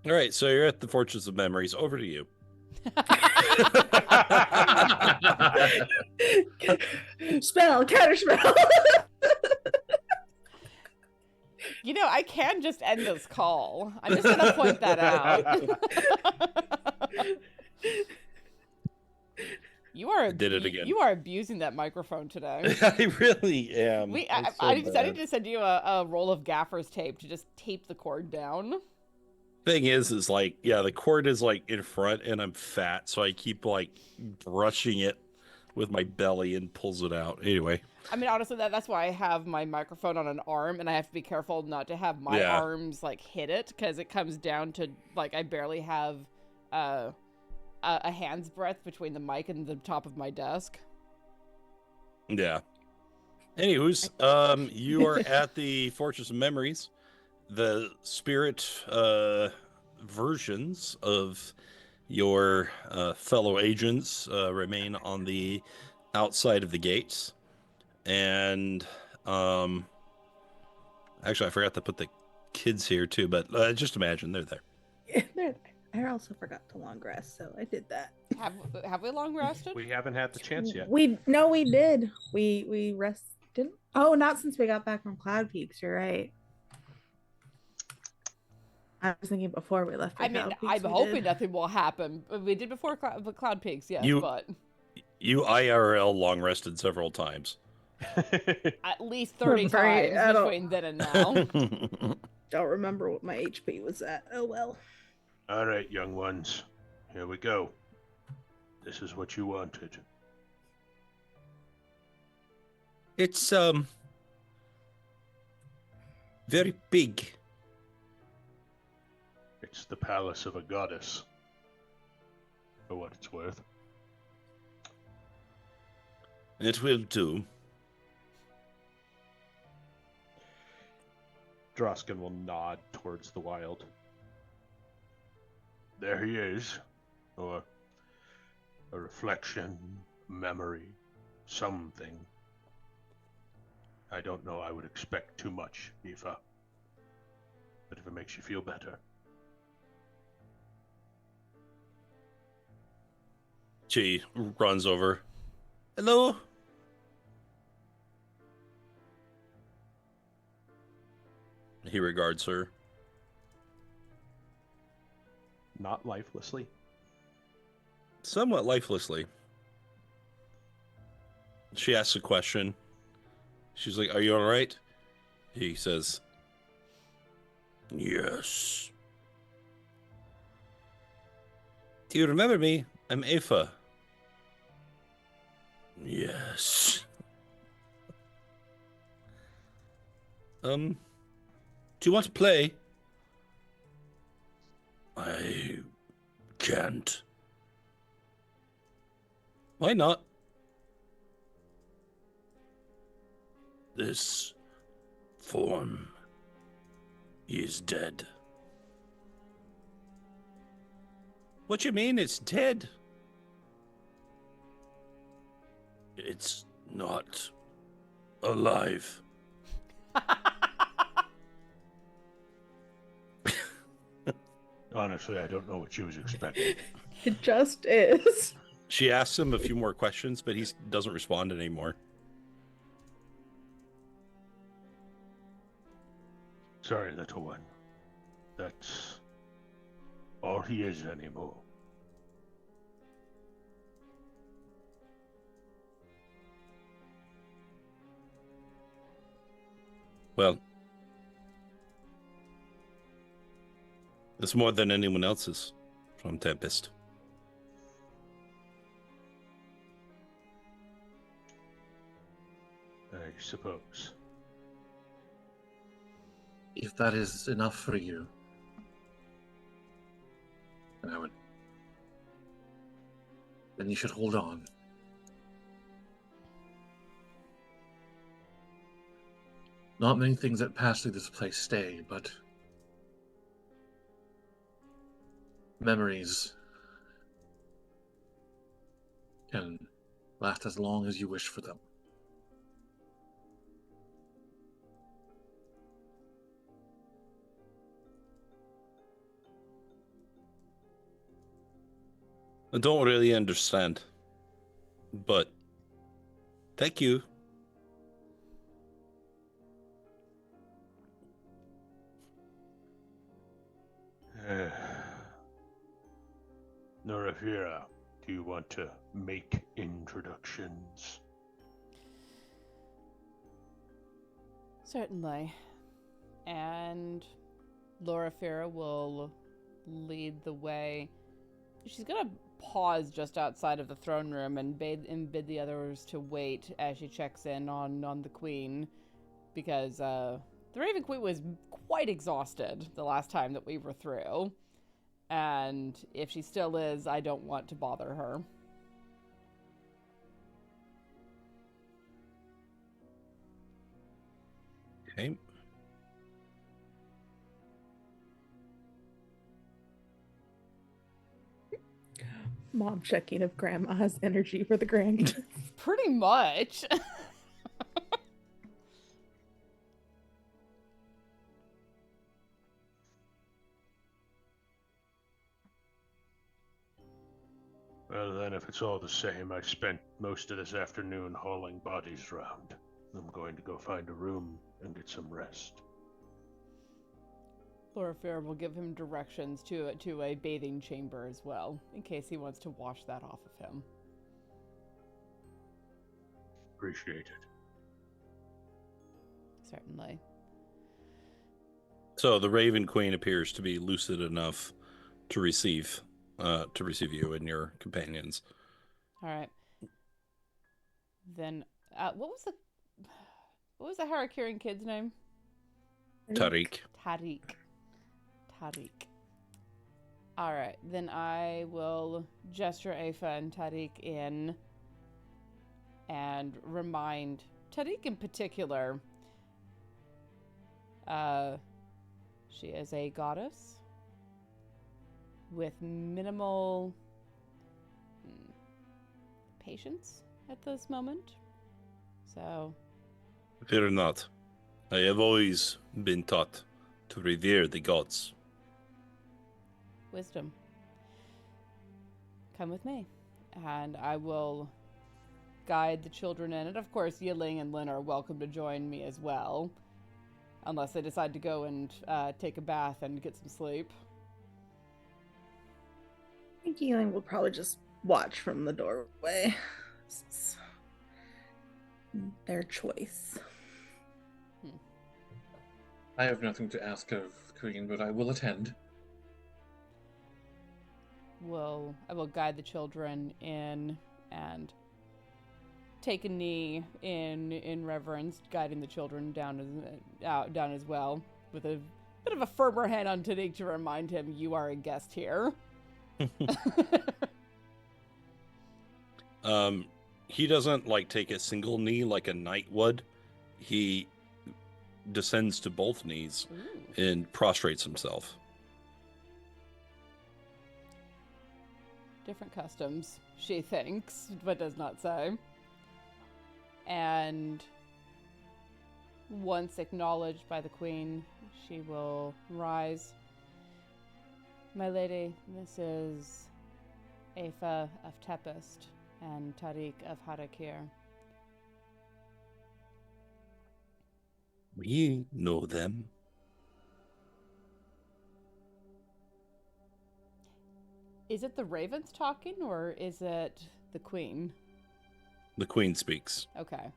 All right, so you're at the Fortress of Memories. Over to you. Spell, counterspell. You know, I can just end this call. I'm just going to point that out. You did it again. You are abusing that microphone today. I really am. I need to send you a roll of gaffer's tape to just tape the cord down. Thing is like, yeah, the cord is like in front and I'm fat, so I keep like brushing it with my belly and pulls it out. Anyway. I mean, honestly, that's why I have my microphone on an arm, and I have to be careful not to have my arms like hit it, because it comes down to like I barely have a hand's breadth between the mic and the top of my desk. Yeah. Anywho's, you are at the Fortress of Memories. The spirit versions of your fellow agents remain on the outside of the gates. And actually, I forgot to put the kids here too, but just imagine they're there. Yeah, they're there. I also forgot to long rest, so I did that. Have we long rested? We haven't had the chance yet. We did. We rested. Oh, not since we got back from Cloud Peaks. You're right. I was thinking before we left. I mean, I'm hoping nothing will happen. We did before Cloud Peaks, yes, but you IRL long rested several times. At least 30 times between then and now. Don't remember what my HP was at. Oh well. All right, young ones. Here we go. This is what you wanted. It's very big. It's the palace of a goddess. For what it's worth. It will do. Drausken will nod towards the wild. There he is. Or a reflection, a memory, something. I don't know, I would expect too much, Aoife. But if it makes you feel better. She runs over. Hello? He regards her. Not lifelessly. Somewhat lifelessly. She asks a question. She's like, are you alright? He says, yes. Do you remember me? I'm Aoife. Yes. Do you want to play? I can't. Why not? This form is dead. What you mean it's dead? It's not alive. Honestly, I don't know what she was expecting. It just is. She asks him a few more questions, but he doesn't respond anymore. Sorry, little one. That's all he is anymore. Well, it's more than anyone else's from Tempest. I suppose. If that is enough for you, then you should hold on. Not many things that pass through this place stay, but memories can last as long as you wish for them. I don't really understand, but thank you. Loraphyra, do you want to make introductions? Certainly. And Loraphyra will lead the way. She's gonna pause just outside of the throne room and bid the others to wait as she checks in on the queen, because the Raven Queen was quite exhausted the last time that we were through, and if she still is, I don't want to bother her. Okay. Mom checking if grandma has energy for the grandkids. Pretty much. Well, then, if it's all the same, I spent most of this afternoon hauling bodies around. I'm going to go find a room and get some rest. Loraphyra will give him directions to a bathing chamber as well, in case he wants to wash that off of him. Appreciate it. Certainly. So the Raven Queen appears to be lucid enough to receive you and your companions. All right. Then, what was the Harakiran kid's name? Tariq. Tariq. All right. Then I will gesture Aoife and Tariq in, and remind Tariq in particular. She is a goddess with minimal patience at this moment. So, Fear not. I have always been taught to revere the gods. wisdom. Come with me, and I will guide the children in. And of course, Yi-Ling and Lin are welcome to join me as well. Unless they decide to go and take a bath and get some sleep. I think Yi-Ling will probably just watch from the doorway. It's their choice. I have nothing to ask of Queen, but I will attend. I will guide the children in and take a knee in reverence, guiding the children down as well, with a bit of a firmer hand on Taniq to remind him, you are a guest here. He doesn't like take a single knee like a knight would. He descends to both knees and prostrates himself. Different customs, she thinks, but does not say. And once acknowledged by the queen, she will rise. My lady, this is Afa of Tempest and Tariq of Harakir. We know them. Is it the ravens talking, or is it the queen? The queen speaks. Okay.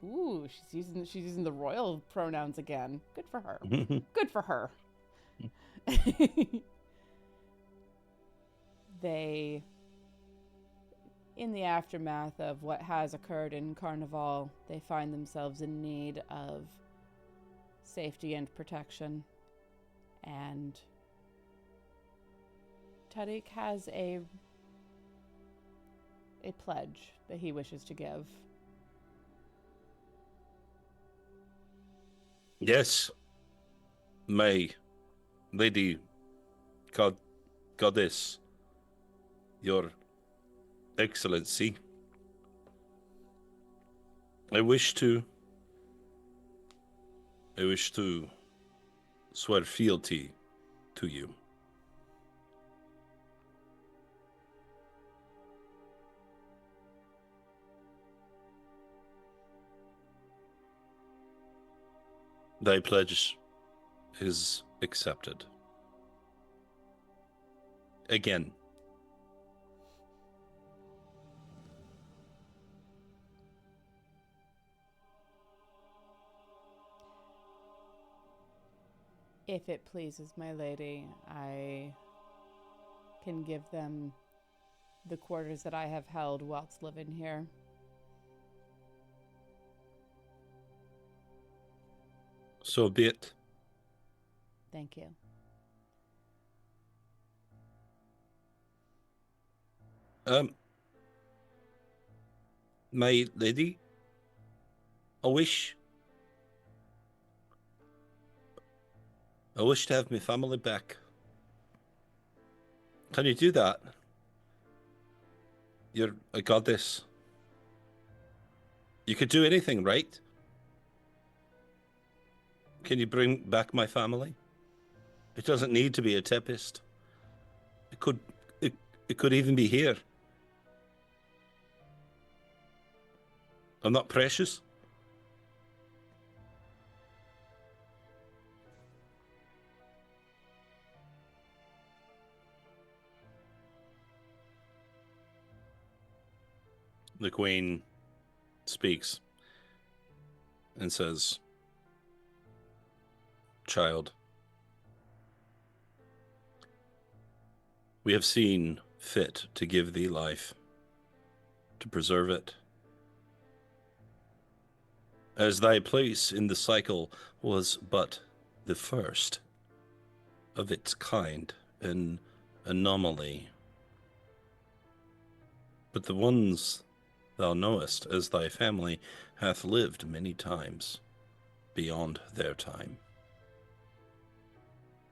Ooh, she's using the royal pronouns again. Good for her. Good for her. They, in the aftermath of what has occurred in Carnival, they find themselves in need of safety and protection. And Tariq has a pledge that he wishes to give. Yes, my lady, goddess, your excellency, I wish to swear fealty to you. Thy pledge is accepted. Again. If it pleases my lady, I can give them the quarters that I have held whilst living here. So be it. Thank you. My lady, I wish to have my family back. Can you do that? You're a goddess. You could do anything, right? Can you bring back my family? It doesn't need to be a Tempest. It could even be here. I'm not precious. The queen speaks and says, "Child, we have seen fit to give thee life, to preserve it, as thy place in the cycle was but the first of its kind, an anomaly. But the ones thou knowest as thy family hath lived many times beyond their time.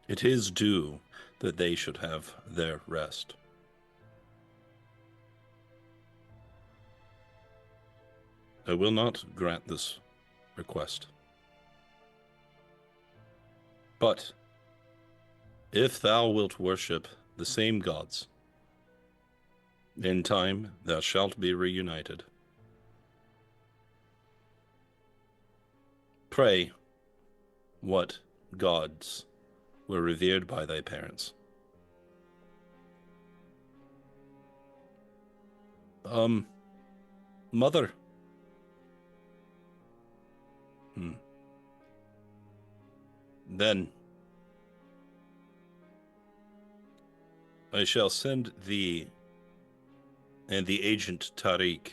It is due that they should have their rest. I will not grant this request. But if thou wilt worship the same gods, in time thou shalt be reunited Pray, what gods were revered by thy parents? Mother. Then I shall send thee and the agent Tariq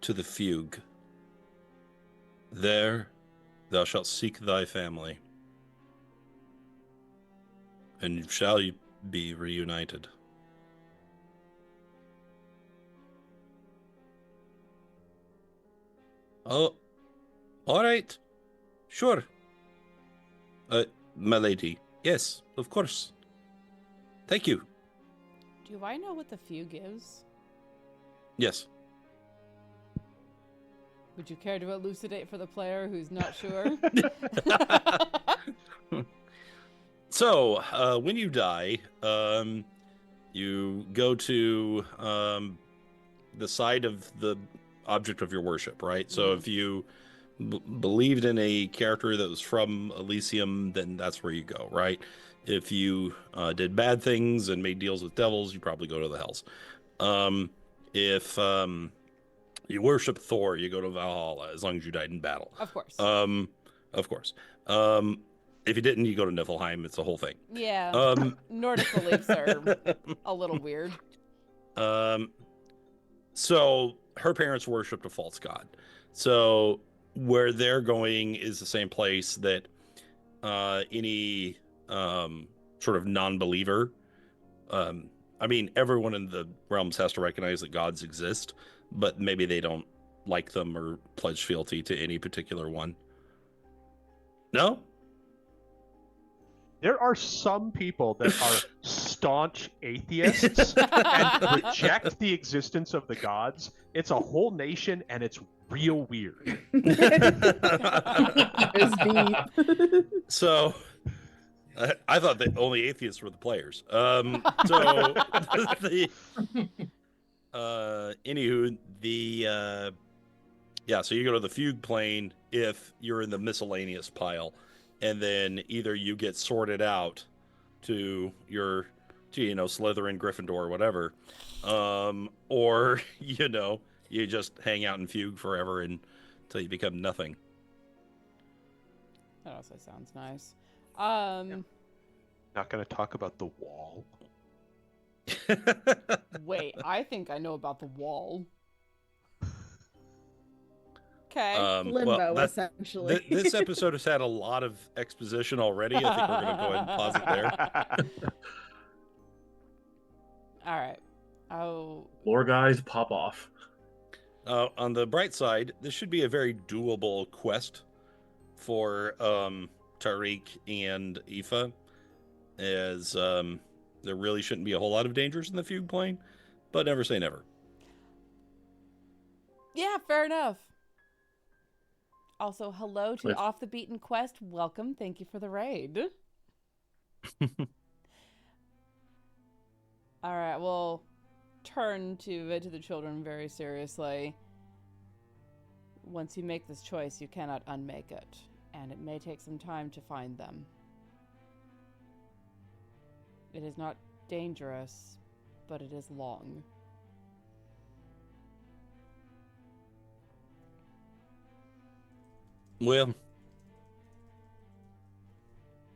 to the fugue. There thou shalt seek thy family, and shall be reunited. Oh, all right. Sure. My lady. Yes, of course. Thank you. Do I know what the fugue is? Yes. Would you care to elucidate for the player who's not sure? So, when you die, you go to the side of the object of your worship, right? So if you believed in a character that was from Elysium, then that's where you go, right? If you did bad things and made deals with devils, you probably go to the hells. If you worship Thor, you go to Valhalla, as long as you died in battle. Of course. Of course. If you didn't, you go to Niflheim. It's a whole thing. Yeah. Nordic beliefs are a little weird. So her parents worshipped a false god. So where they're going is the same place that any sort of non-believer. I mean, everyone in the realms has to recognize that gods exist, but maybe they don't like them or pledge fealty to any particular one. No? There are some people that are staunch atheists and reject the existence of the gods. It's a whole nation, and it's real weird. It's deep. So I thought that only atheists were the players. Anywho, so you go to the fugue plane if you're in the miscellaneous pile, and then either you get sorted out to your, Slytherin, Gryffindor, or whatever, or you just hang out in fugue forever until you become nothing. That also sounds nice. Not going to talk about the wall. Wait, I think I know about the wall. Okay. Limbo, essentially. This episode has had a lot of exposition already. I think we're going to go ahead and pause it there. All right. Oh. Lore guys, pop off. On the bright side, this should be a very doable quest for Tariq and Aoife, as there really shouldn't be a whole lot of dangers in the fugue plane, but never say never. Yeah, fair enough. Also, hello to Yes. Off the Beaten Quest. Welcome. Thank you for the raid. All right, we'll turn to the children very seriously. Once you make this choice, you cannot unmake it, and it may take some time to find them. It is not dangerous, but it is long. Well,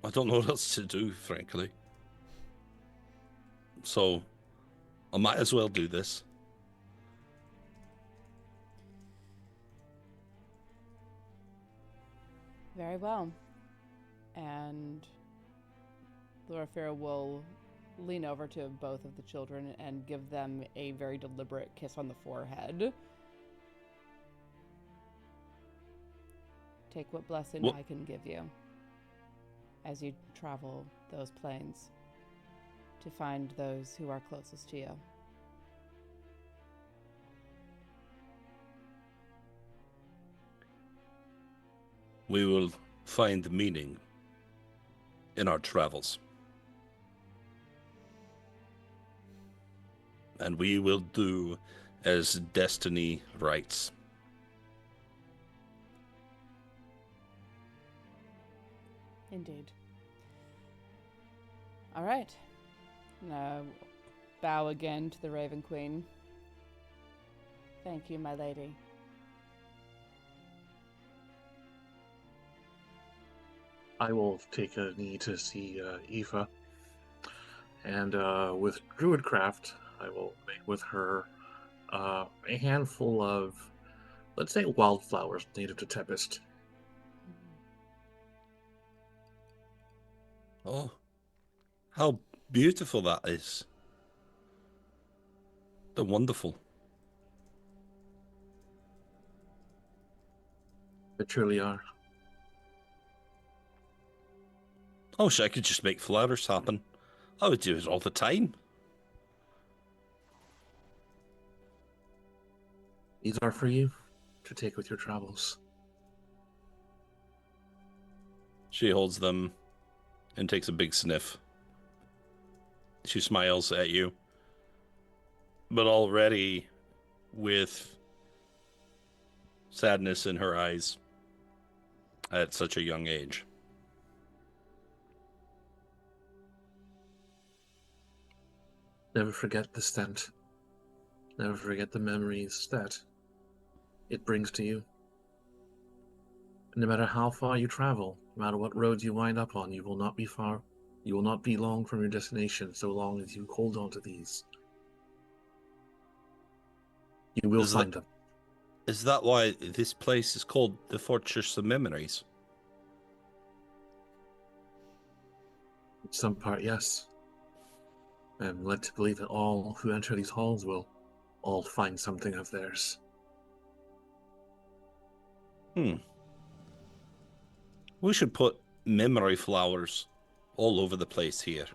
I don't know what else to do, frankly. So, I might as well do this. Very well. And Loraphyra will lean over to both of the children and give them a very deliberate kiss on the forehead. Take what blessing I can give you as you travel those plains to find those who are closest to you. We will find meaning in our travels. And we will do as destiny writes. Indeed. All right. Now, bow again to the Raven Queen. Thank you, my lady. I will take a knee to see Eva, and with Druidcraft, I will make with her a handful of, let's say, wildflowers native to Tempest. Oh, how beautiful that is. They're wonderful. They truly are. I wish I could just make flowers happen. I would do it all the time. These are for you to take with your travels. She holds them and takes a big sniff. She smiles at you. But already with sadness in her eyes at such a young age. Never forget the scent. Never forget the memories that it brings to you. No matter how far you travel, no matter what roads you wind up on, you will not be far. You will not be long from your destination so long as you hold on to these. You will find them. Is that why this place is called the Fortress of Memories? In some part, yes. I am led to believe that all who enter these halls will all find something of theirs. We should put memory flowers all over the place here.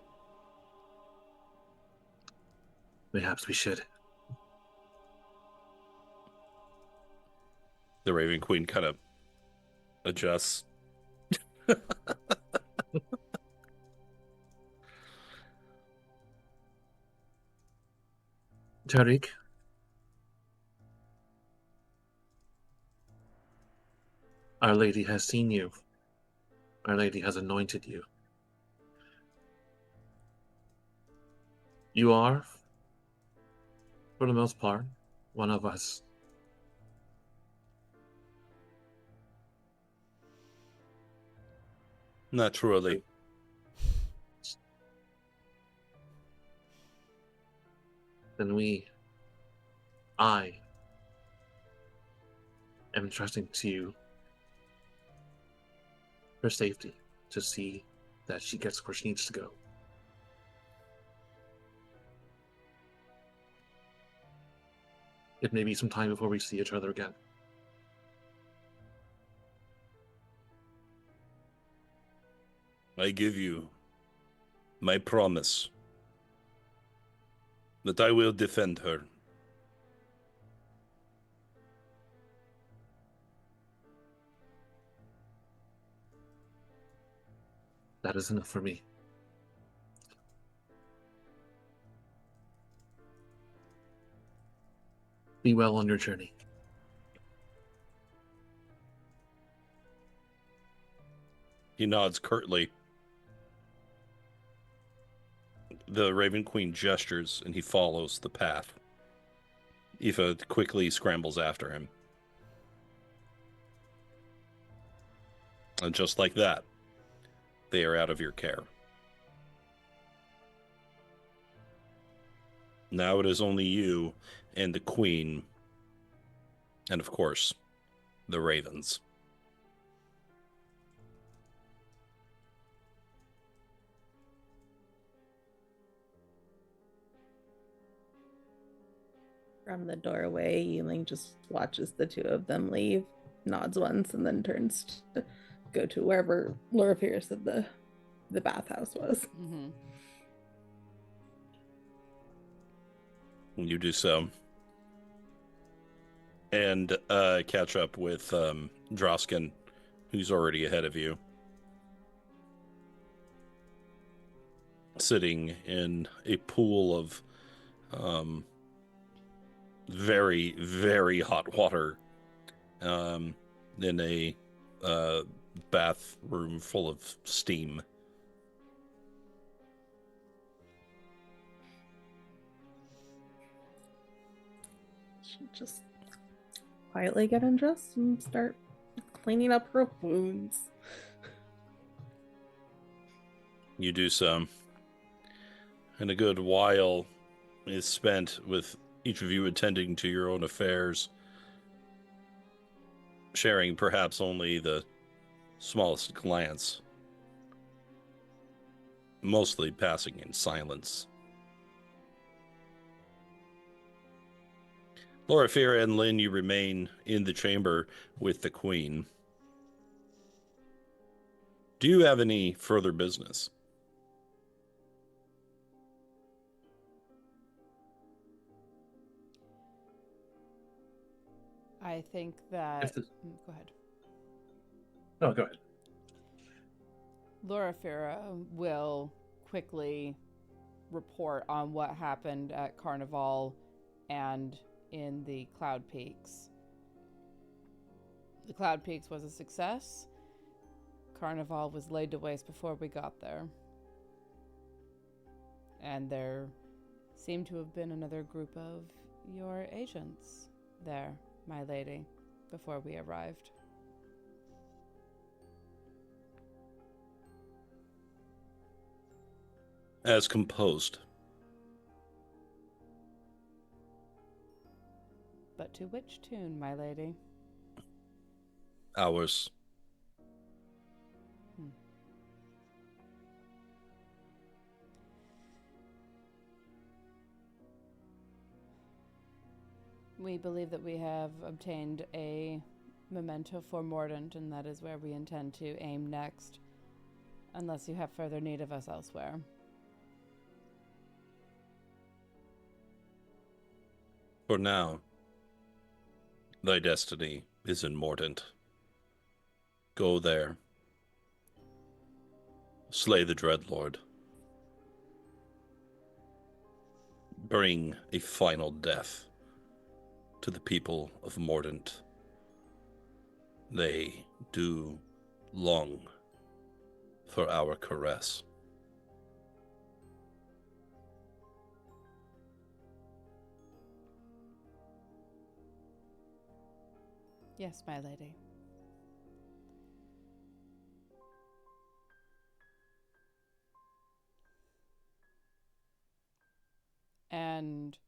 Perhaps we should. The Raven Queen kind of adjusts. Tariq? Our Lady has seen you. Our Lady has anointed you. You are, for the most part, one of us. Naturally. Then I am entrusting to you her safety to see that she gets where she needs to go. It may be some time before we see each other again. I give you my promise that I will defend her. That is enough for me. Be well on your journey. He nods curtly. The Raven Queen gestures and he follows the path. Aoife quickly scrambles after him. And just like that, they are out of your care. Now it is only you and the Queen, and of course, the Ravens. From the doorway, Yi-Ling just watches the two of them leave, nods once, and then turns to go to wherever Loraphyra said the bathhouse was. Mm-hmm. You do so. And catch up with Drausken, who's already ahead of you. Sitting in a pool of very, very hot water in a bathroom full of steam. She'll just quietly get undressed and start cleaning up her wounds. You do so. And a good while is spent with each of you attending to your own affairs, sharing perhaps only the smallest glance, mostly passing in silence. Loraphyra and Lynn, you remain in the chamber with the Queen. Do you have any further business? I think that... Go ahead. No, go ahead. Loraphyra will quickly report on what happened at Carnival and in the Cloud Peaks. The Cloud Peaks was a success. Carnival was laid to waste before we got there. And there seemed to have been another group of your agents there, my lady, before we arrived. As composed. But to which tune, my lady? Ours. We believe that we have obtained a memento for Mordant, and that is where we intend to aim next, unless you have further need of us elsewhere. For now, thy destiny is in Mordant. Go there. Slay the Dreadlord. Bring a final death to the people of Mordant. They do long for our caress. Yes, my lady. And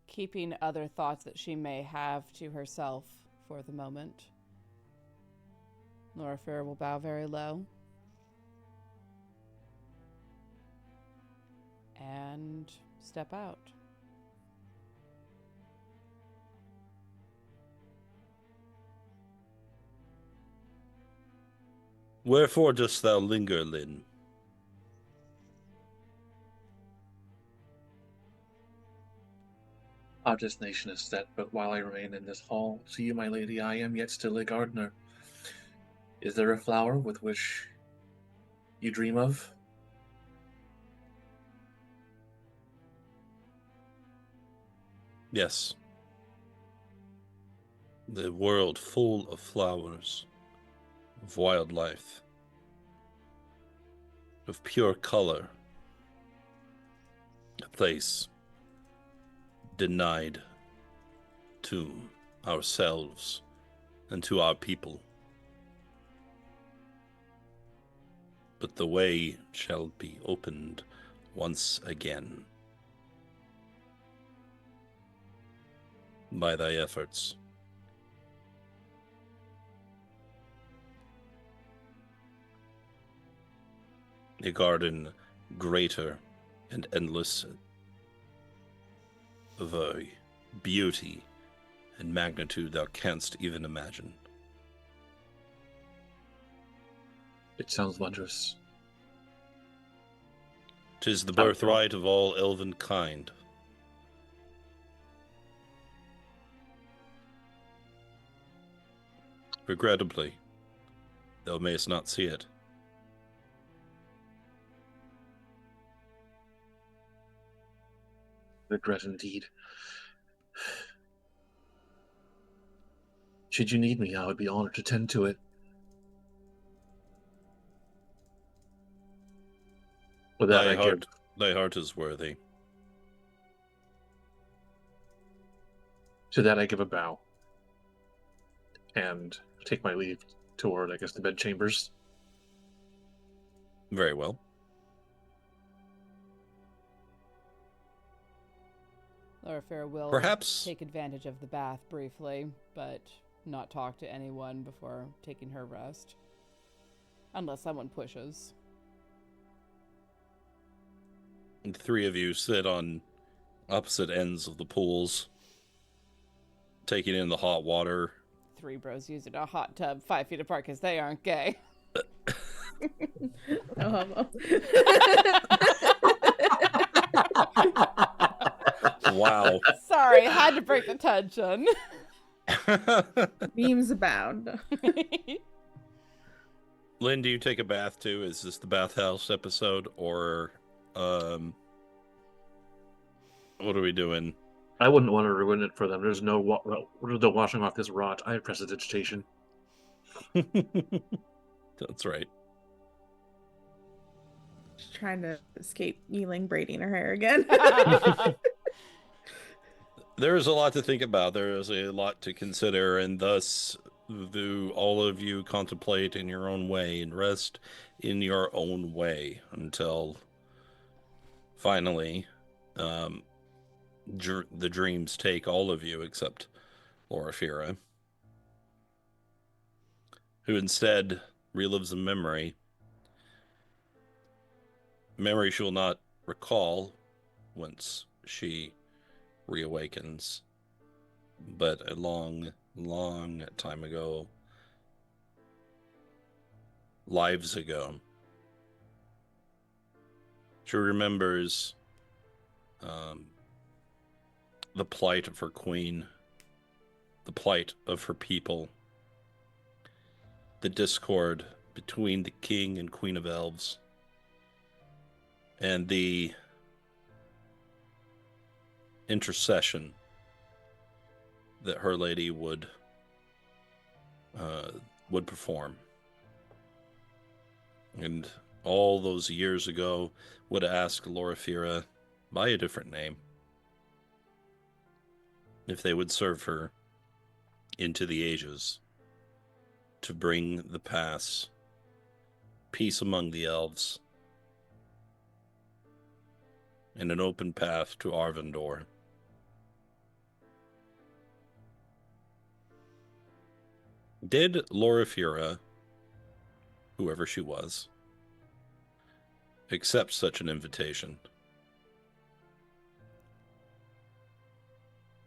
keeping other thoughts that she may have to herself for the moment, Loraphyra will bow very low and step out. Wherefore dost thou linger, Lynn? Our destination is set, but while I remain in this hall, to you, my lady, I am yet still a gardener. Is there a flower with which you dream of? Yes. The world full of flowers, of wildlife, of pure color. A place denied to ourselves and to our people. But the way shall be opened once again by thy efforts. A garden greater and endless of a beauty and magnitude thou canst even imagine. It sounds wondrous. 'Tis the birthright of all elven kind. Regrettably, thou mayst not see it. Regret indeed. Should you need me, I would be honored to tend to it. With that, Thy heart is worthy. To that, I give a bow and take my leave toward, I guess, the bedchambers. Very well. Loraphyra will Perhaps take advantage of the bath briefly, but not talk to anyone before taking her rest. Unless someone pushes. the three of you sit on opposite ends of the pools, taking in the hot water. 3 bros using a hot tub 5 feet apart because they aren't gay. No homo. Wow. Sorry, had to break the tension. Memes abound. Lynn, do you take a bath too? Is this the bathhouse episode, or what are we doing? I wouldn't want to ruin it for them. There's no washing off this rot. I have prestidigitation. That's right. She's trying to escape Yi-Ling braiding her hair again. There is a lot to think about. There is a lot to consider, and thus do all of you contemplate in your own way and rest in your own way until finally the dreams take all of you except Loraphyra, who instead relives a memory she will not recall once she reawakens, but a long, long time ago, lives ago. She remembers the plight of her queen, the plight of her people, the discord between the king and queen of elves, and the intercession that her lady would perform. And all those years ago would ask Loraphyra by a different name if they would serve her into the ages to bring the peace among the elves, and an open path to Arvindor. Did Loraphyra, whoever she was, accept such an invitation?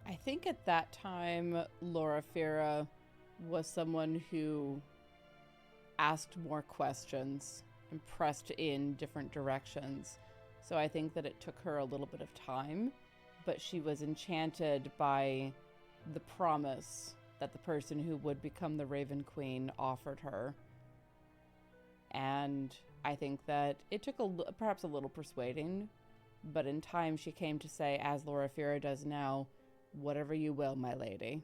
I think at that time, Loraphyra was someone who asked more questions and pressed in different directions. So I think that it took her a little bit of time, but she was enchanted by the promise that the person who would become the Raven Queen offered her. And I think that it took perhaps a little persuading, but in time she came to say, as Loraphyra does now, "Whatever you will, my lady."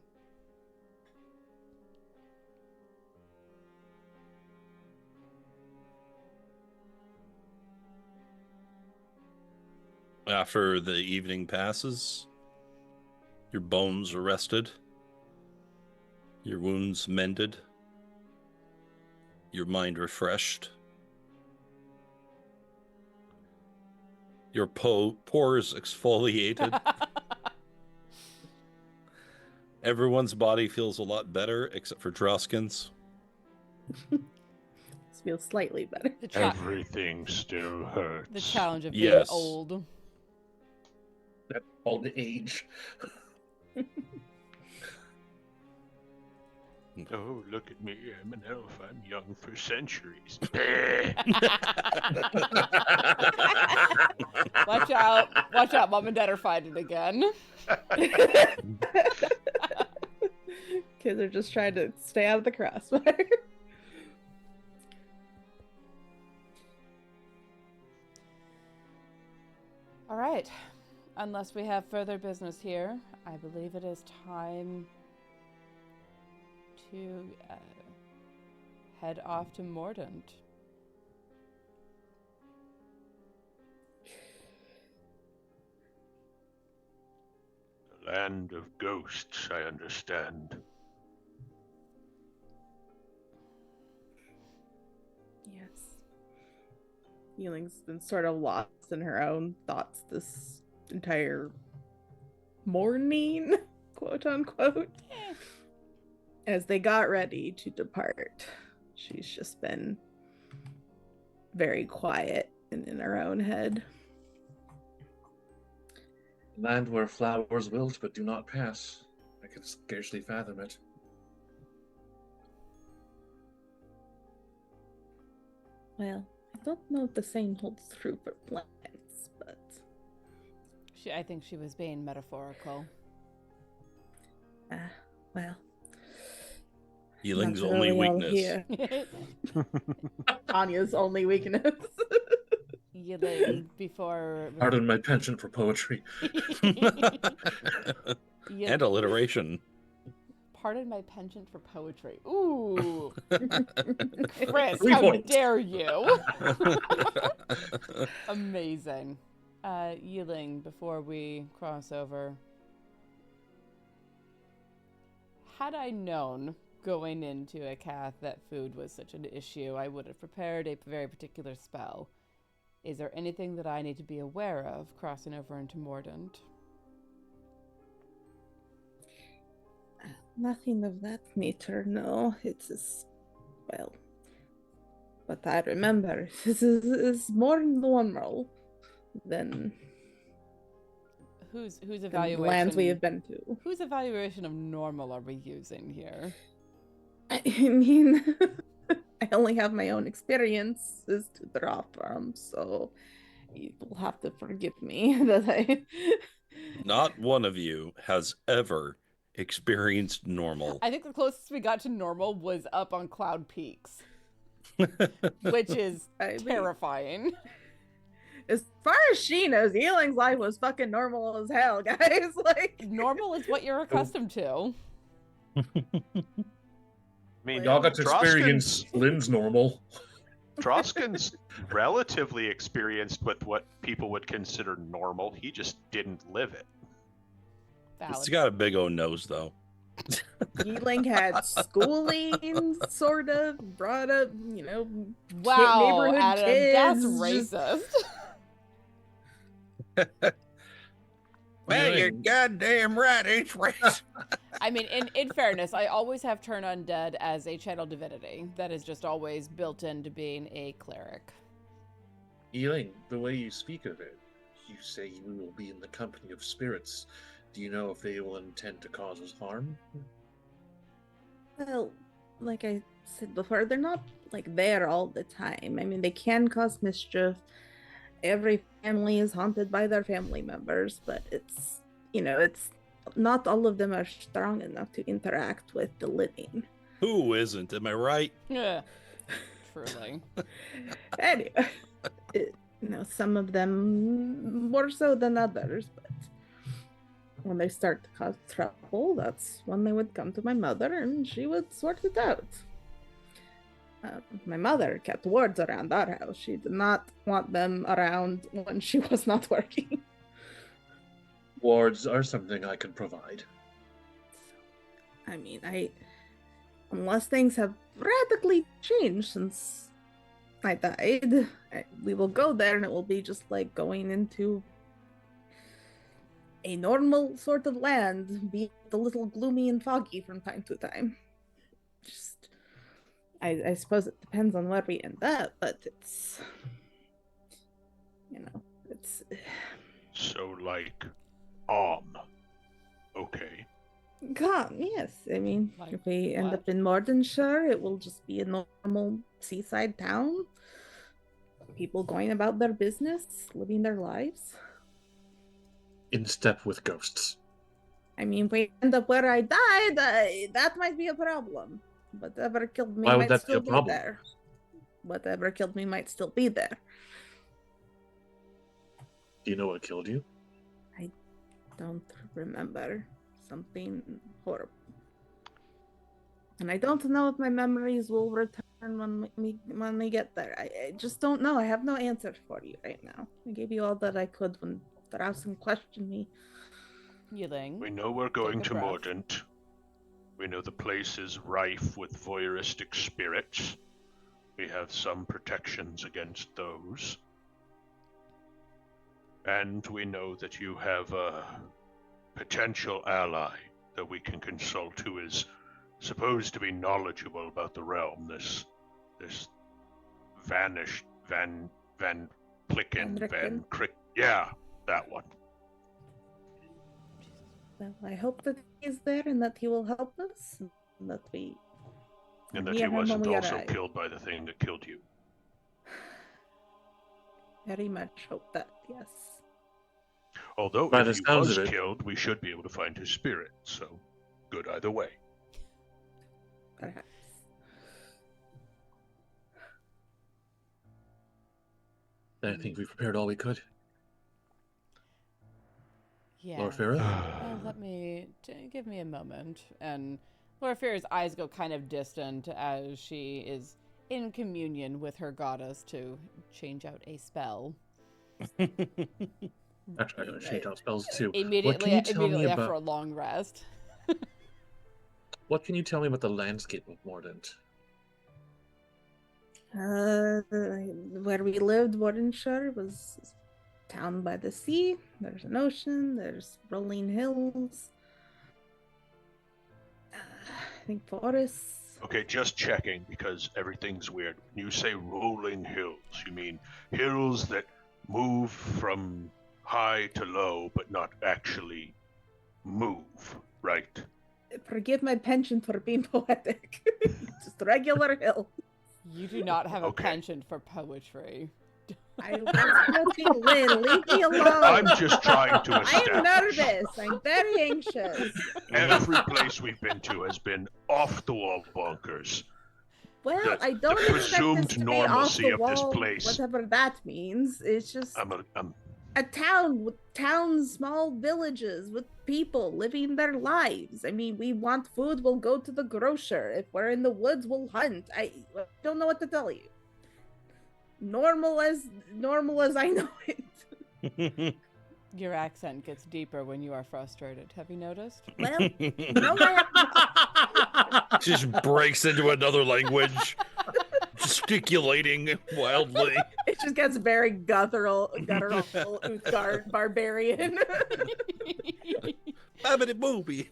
After the evening passes, your bones are rested, your wounds mended, your mind refreshed, your pores exfoliated. Everyone's body feels a lot better except for Drausken's. This feels slightly better. Everything still hurts. The challenge of being Yes. old. That old age. Oh, look at me. I'm an elf. I'm young for centuries. Watch out. Watch out, Mom and Dad are fighting again. Kids are just trying to stay out of the crossfire. All right. Unless we have further business here, I believe it is time to head off to Mordant. Land of ghosts, I understand. Yes. Yi-Ling's been sort of lost in her own thoughts this entire morning, quote unquote. As they got ready to depart, she's just been very quiet and in her own head. Land where flowers wilt but do not pass. I can scarcely fathom it. Well, I don't know if the same holds true for plants, but I think she was being metaphorical. well, Yi-Ling's not only really all weakness. here. Tanya's only weakness. Yi-Ling, before... Pardon my penchant for poetry. And alliteration. Pardon my penchant for poetry. Ooh. Chris, 3 how points. dare you? Amazing. Yi-Ling, before we cross over, had I known going into a cath that food was such an issue, I would have prepared a very particular spell. Is there anything that I need to be aware of crossing over into Mordant? Nothing of that nature, no. It's just, well, but I remember this is more normal than Whose the evaluation? lands we have been to. Whose evaluation of normal are we using here? I mean, I only have my own experiences to draw from, so you will have to forgive me that I. Not one of you has ever experienced normal. I think the closest we got to normal was up on Cloud Peaks, which is I mean, terrifying. as far as she knows, Yi-Ling's life was fucking normal as hell, guys. Like, Normal is what you're accustomed to. I mean, Y'all got to experience Lynn's normal. Drausken's relatively experienced with what people would consider normal. He just didn't live it. Valid. It's got a big old nose, though. Yi-Ling had schooling, sort of, brought up, Wow, neighborhood Adam, kids. that's racist. Well, you're goddamn right. It's racist. I mean, in fairness, I always have turn undead as a channel divinity. That is just always built into being a cleric. Yi-Ling, the way you speak of it, you say you will be in the company of spirits. Do you know if they will intend to cause us harm? Well, like I said before, they're not like there all the time. I mean, they can cause mischief. Every family is haunted by their family members, but it's not all of them are strong enough to interact with the living. Who isn't? Am I right? Yeah, truly. Anyway, some of them more so than others, but when they start to cause trouble, that's when they would come to my mother and she would sort it out. My mother kept wards around our house. She did not want them around when she was not working. Wards are something I can provide. I mean, unless things have radically changed since I died, we will go there and it will be just like going into a normal sort of land, be a little gloomy and foggy from time to time. Just, I suppose it depends on where we end up, but it's, it's... So, like, okay. God, yes. I mean, Like if we end what? up in Mordenshire, it will just be a normal seaside town. People going about their business, living their lives. In step with ghosts. I mean, if we end up where I died, that might be a problem. Whatever killed me Why would might that be still a be problem? there. Whatever killed me might still be there. Do you know what killed you? Don't remember. Something horrible. And I don't know if my memories will return when we get there. I just don't know. I have no answer for you right now. I gave you all that I could when Drausken questioned me. Yi-Ling. We know we're going a to breath. Mordant. We know the place is rife with voyeuristic spirits. We have some protections against those. And we know that you have a potential ally that we can consult who is supposed to be knowledgeable about the realm. This vanished Van Plicken, Van Crick. Yeah, that one. Well, I hope that he is there and that he will help us. And that we. And are that near he him when wasn't we also arrive. killed by the thing that killed you. Very much hope that, yes. Although, By the if he sounds was of it- killed, we should be able to find his spirit. So, good either way. Perhaps. I think we've prepared all we could. Yeah. Loraphyra? Give me a moment. And Loraphyra's eyes go kind of distant as she is in communion with her goddess to change out a spell. Actually, I'm going to change out spells too. Immediately after a long rest. What can you tell me about the landscape of Mordant? Where we lived, Wardenshire, was a town by the sea. There's an ocean. There's rolling hills. I think forests. Okay, just checking because everything's weird. When you say rolling hills, you mean hills that move from high to low but not actually move, right? Forgive my penchant for being poetic. Just regular hill. You do not have a Okay. penchant for poetry. I was quoting Lynn. Leave me alone. I'm just trying to I am establish. nervous. I'm very anxious. Every place we've been to has been off the wall bonkers. Well, The- I don't the expect presumed this to be normalcy off the of this wall, place. whatever that means. It's just I'm a town with towns, small villages with people living their lives. I mean, we want food, we'll go to the grocer. If we're in the woods, we'll hunt. I don't know what to tell you. Normal as I know it. Your accent gets deeper when you are frustrated. Have you noticed? Well, no, I have Just breaks into another language, gesticulating wildly. It just gets very guttural Utgard barbarian. Babbity booby.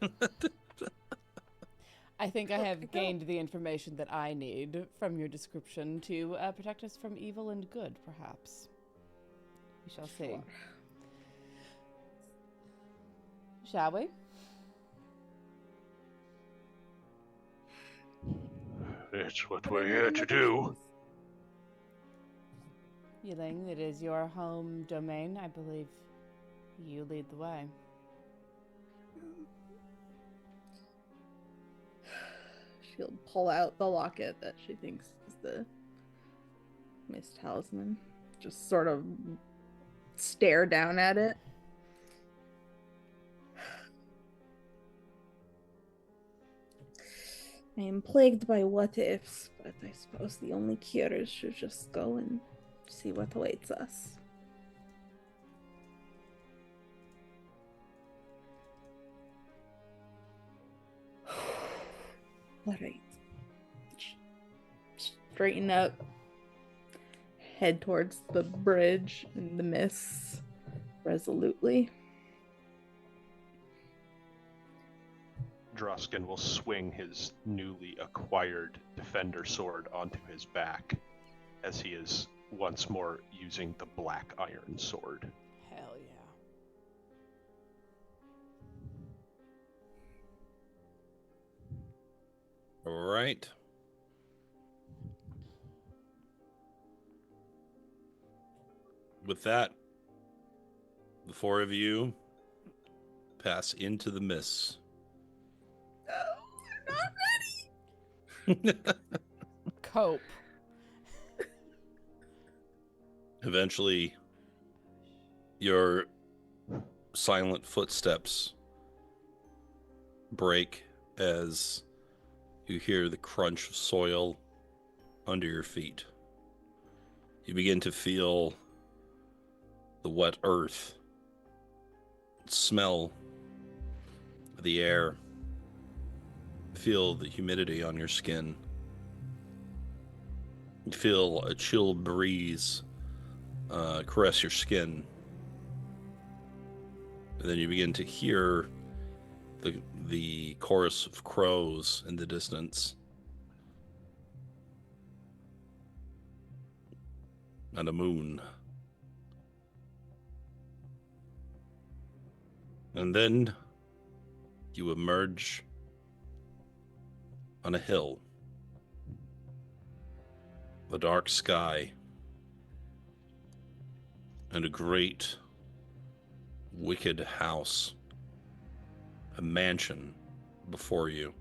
I think I have gained the information that I need from your description to protect us from evil and good, perhaps. We shall see. Sure. Shall we? It's what we're here to do. Yi-Ling, it is your home domain. I believe you lead the way. She'll pull out the locket that she thinks is the missed talisman. Just sort of stare down at it. I am plagued by what ifs, but I suppose the only cure is to just go and see what awaits us. Alright. Straighten up. Head towards the bridge in the mists resolutely. Drausken will swing his newly acquired defender sword onto his back as he is once more using the black iron sword. Hell yeah. All right. With that, the four of you pass into the mists. Oh, we're not ready! Cope. Eventually, your silent footsteps break as you hear the crunch of soil under your feet. You begin to feel the wet earth, smell the air. Feel the humidity on your skin. You feel a chill breeze caress your skin. And then you begin to hear the chorus of crows in the distance. And a moon. And then you emerge on a hill. The dark sky. And a great, wicked house. A mansion before you.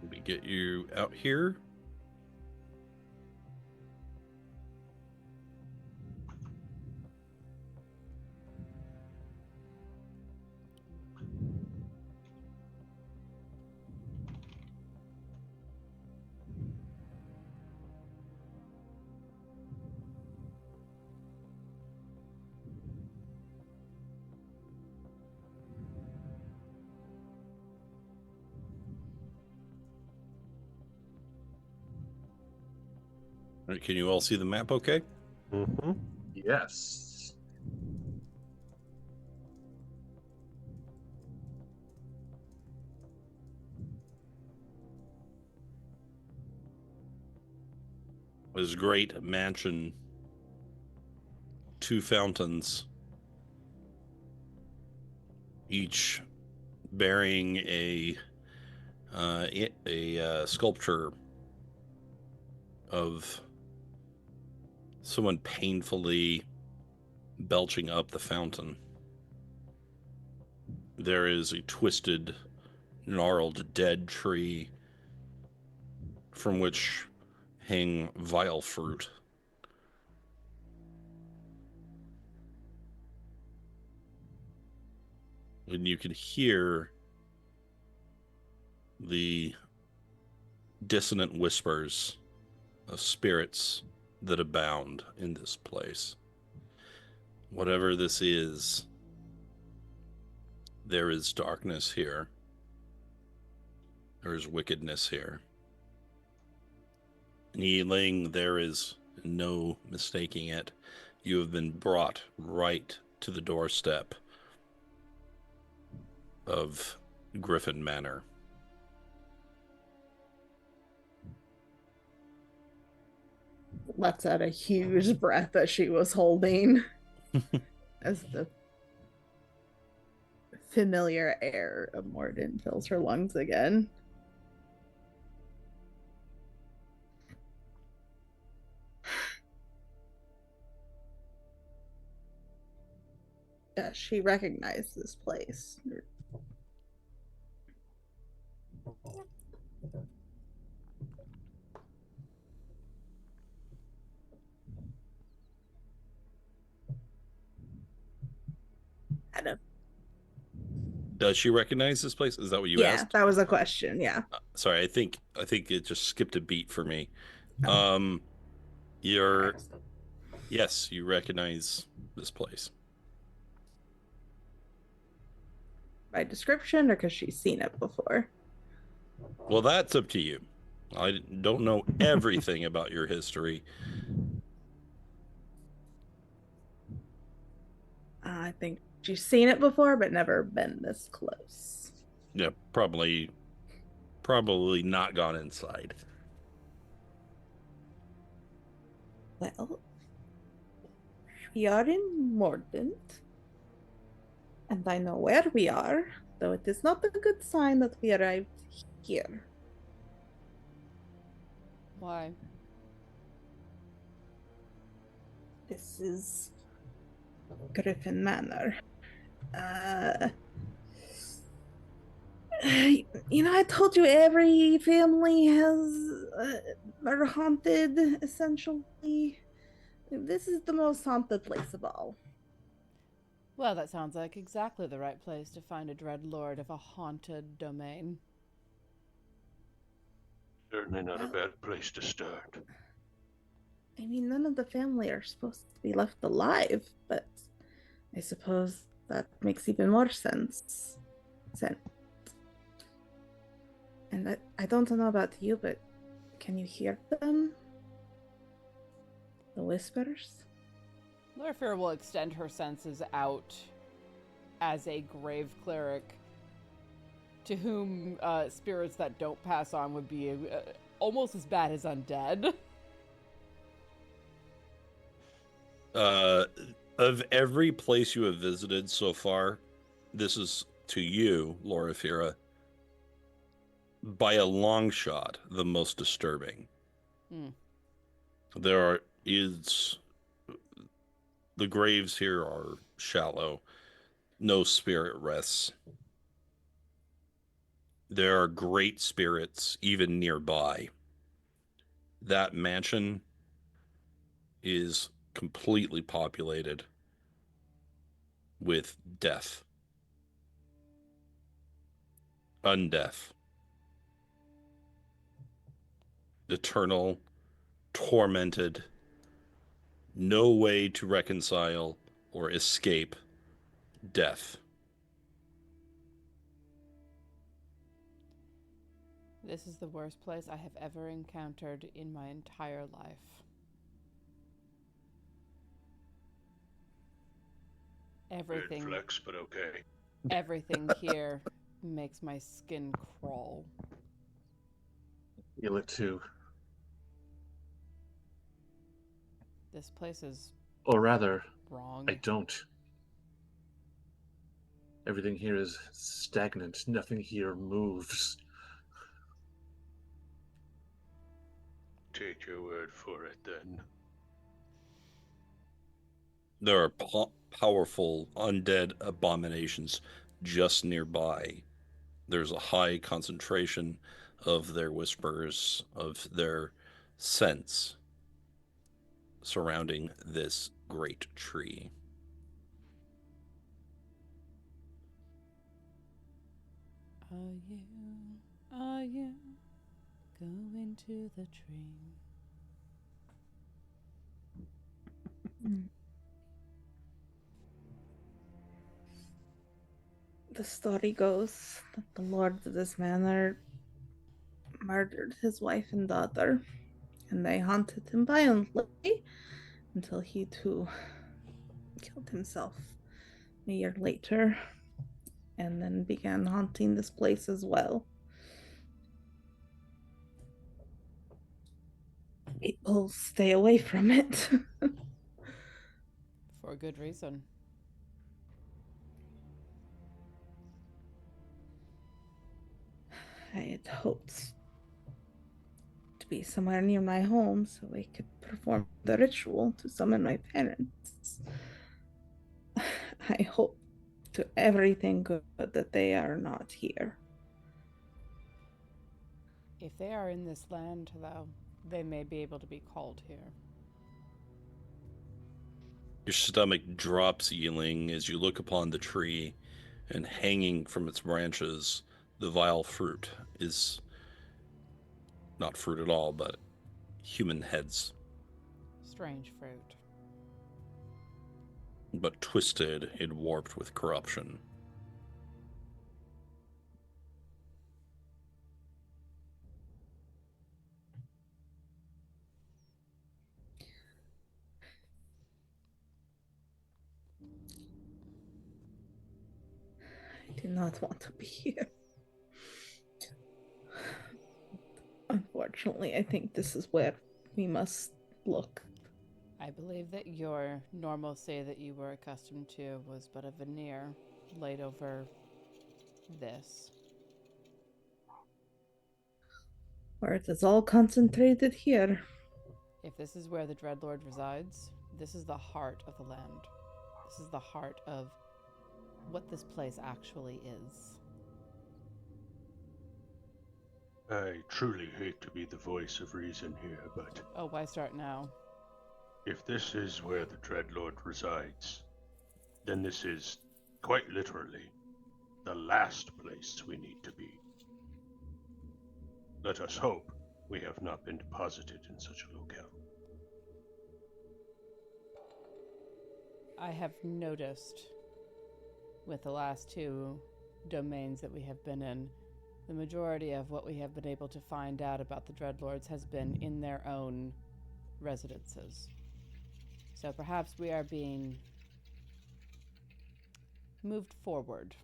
Let me get you out here. All right, can you all see the map okay? Mm-hmm. Yes. This great mansion, 2 fountains, each bearing a sculpture of someone painfully belching up the fountain. There is a twisted, gnarled, dead tree from which hang vile fruit. And you can hear the dissonant whispers of spirits that abound in this place. Whatever this is, there is darkness here. There is wickedness here. Yi-Ling, there is no mistaking it. You have been brought right to the doorstep of Griffin Manor. Lets out a huge breath that she was holding as the familiar air of Morden fills her lungs again. Does she recognize this place? Adam. Does she recognize this place? Is that what you Yeah, asked? that was a question. Yeah. Sorry, I think it just skipped a beat for me. Oh. Yes, you recognize this place. By description or because she's seen it before? Well, that's up to you. I don't know everything about your history. I think she's seen it before, but never been this close. Yeah, probably not gone inside. Well, we are in Mordant, and I know where we are, though it is not a good sign that we arrived here. Why? This is Griffin Manor. I told you every family are haunted, essentially. This is the most haunted place of all. Well, that sounds like exactly the right place to find a dreadlord of a haunted domain. Certainly not a Well- bad place to start. I mean, none of the family are supposed to be left alive, but I suppose that makes even more sense. And I don't know about you, but can you hear them? The whispers? Loraphyra will extend her senses out as a grave cleric to whom spirits that don't pass on would be almost as bad as undead. Of every place you have visited so far, this is, to you, Loraphyra, by a long shot, the most disturbing. The graves here are shallow. No spirit rests. There are great spirits even nearby. That mansion is completely populated with death. Undeath. Eternal, tormented, no way to reconcile or escape death. This is the worst place I have ever encountered in my entire life. Everything, Weird flex, but okay. everything here makes my skin crawl. Feel it too. This place is Or rather, wrong. I don't. Everything here is stagnant. Nothing here moves. Take your word for it, then. There are powerful undead abominations just nearby. There's a high concentration of their whispers, of their scents surrounding this great tree. Are you going to the tree? The story goes that the lord of this manor murdered his wife and daughter, and they haunted him violently until he too killed himself a year later, and then began haunting this place as well. People stay away from it. For good reason. I had hoped to be somewhere near my home so I could perform the ritual to summon my parents. I hope to everything good that they are not here. If they are in this land, though, they may be able to be called here. Your stomach drops, Yi-Ling, as you look upon the tree, and hanging from its branches, the vile fruit is not fruit at all, but human heads, Strange fruit. but twisted and warped with corruption. I do not want to be here. Unfortunately, I think this is where we must look. I believe that your normalcy that you were accustomed to was but a veneer laid over this. Or it is all concentrated here. If this is where the Dreadlord resides, this is the heart of the land. This is the heart of what this place actually is. I truly hate to be the voice of reason here, but Oh, why start now? if this is where the Dreadlord resides, then this is quite literally the last place we need to be. Let us hope we have not been deposited in such a locale. I have noticed with the last 2 domains that we have been in, the majority of what we have been able to find out about the Dreadlords has been in their own residences. So perhaps we are being moved forward.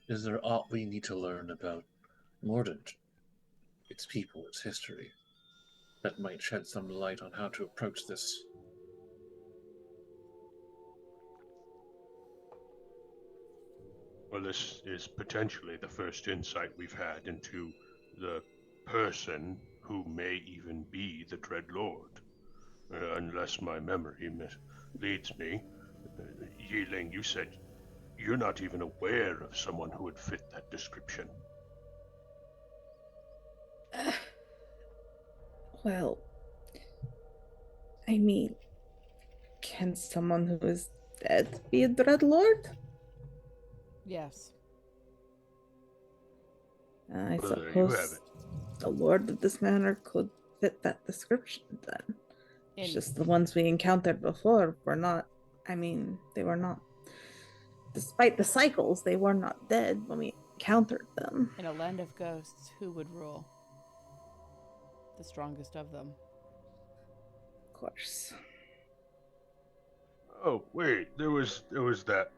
Is there aught we need to learn about Mordant, its people, its history, that might shed some light on how to approach this? Well, this is potentially the first insight we've had into the person who may even be the Dread Lord. Unless my memory misleads me. Yi-Ling, you said you're not even aware of someone who would fit that description. Well, I mean, can someone who is dead be a Dreadlord? Yes. I Well, there you have suppose it. the Lord of this manor could fit that description then. It's In, just the ones we encountered before were not, I mean, they were not, despite the cycles, they were not dead when we encountered them. in a land of ghosts, who would rule? The strongest of them. Of course. Oh wait, there was that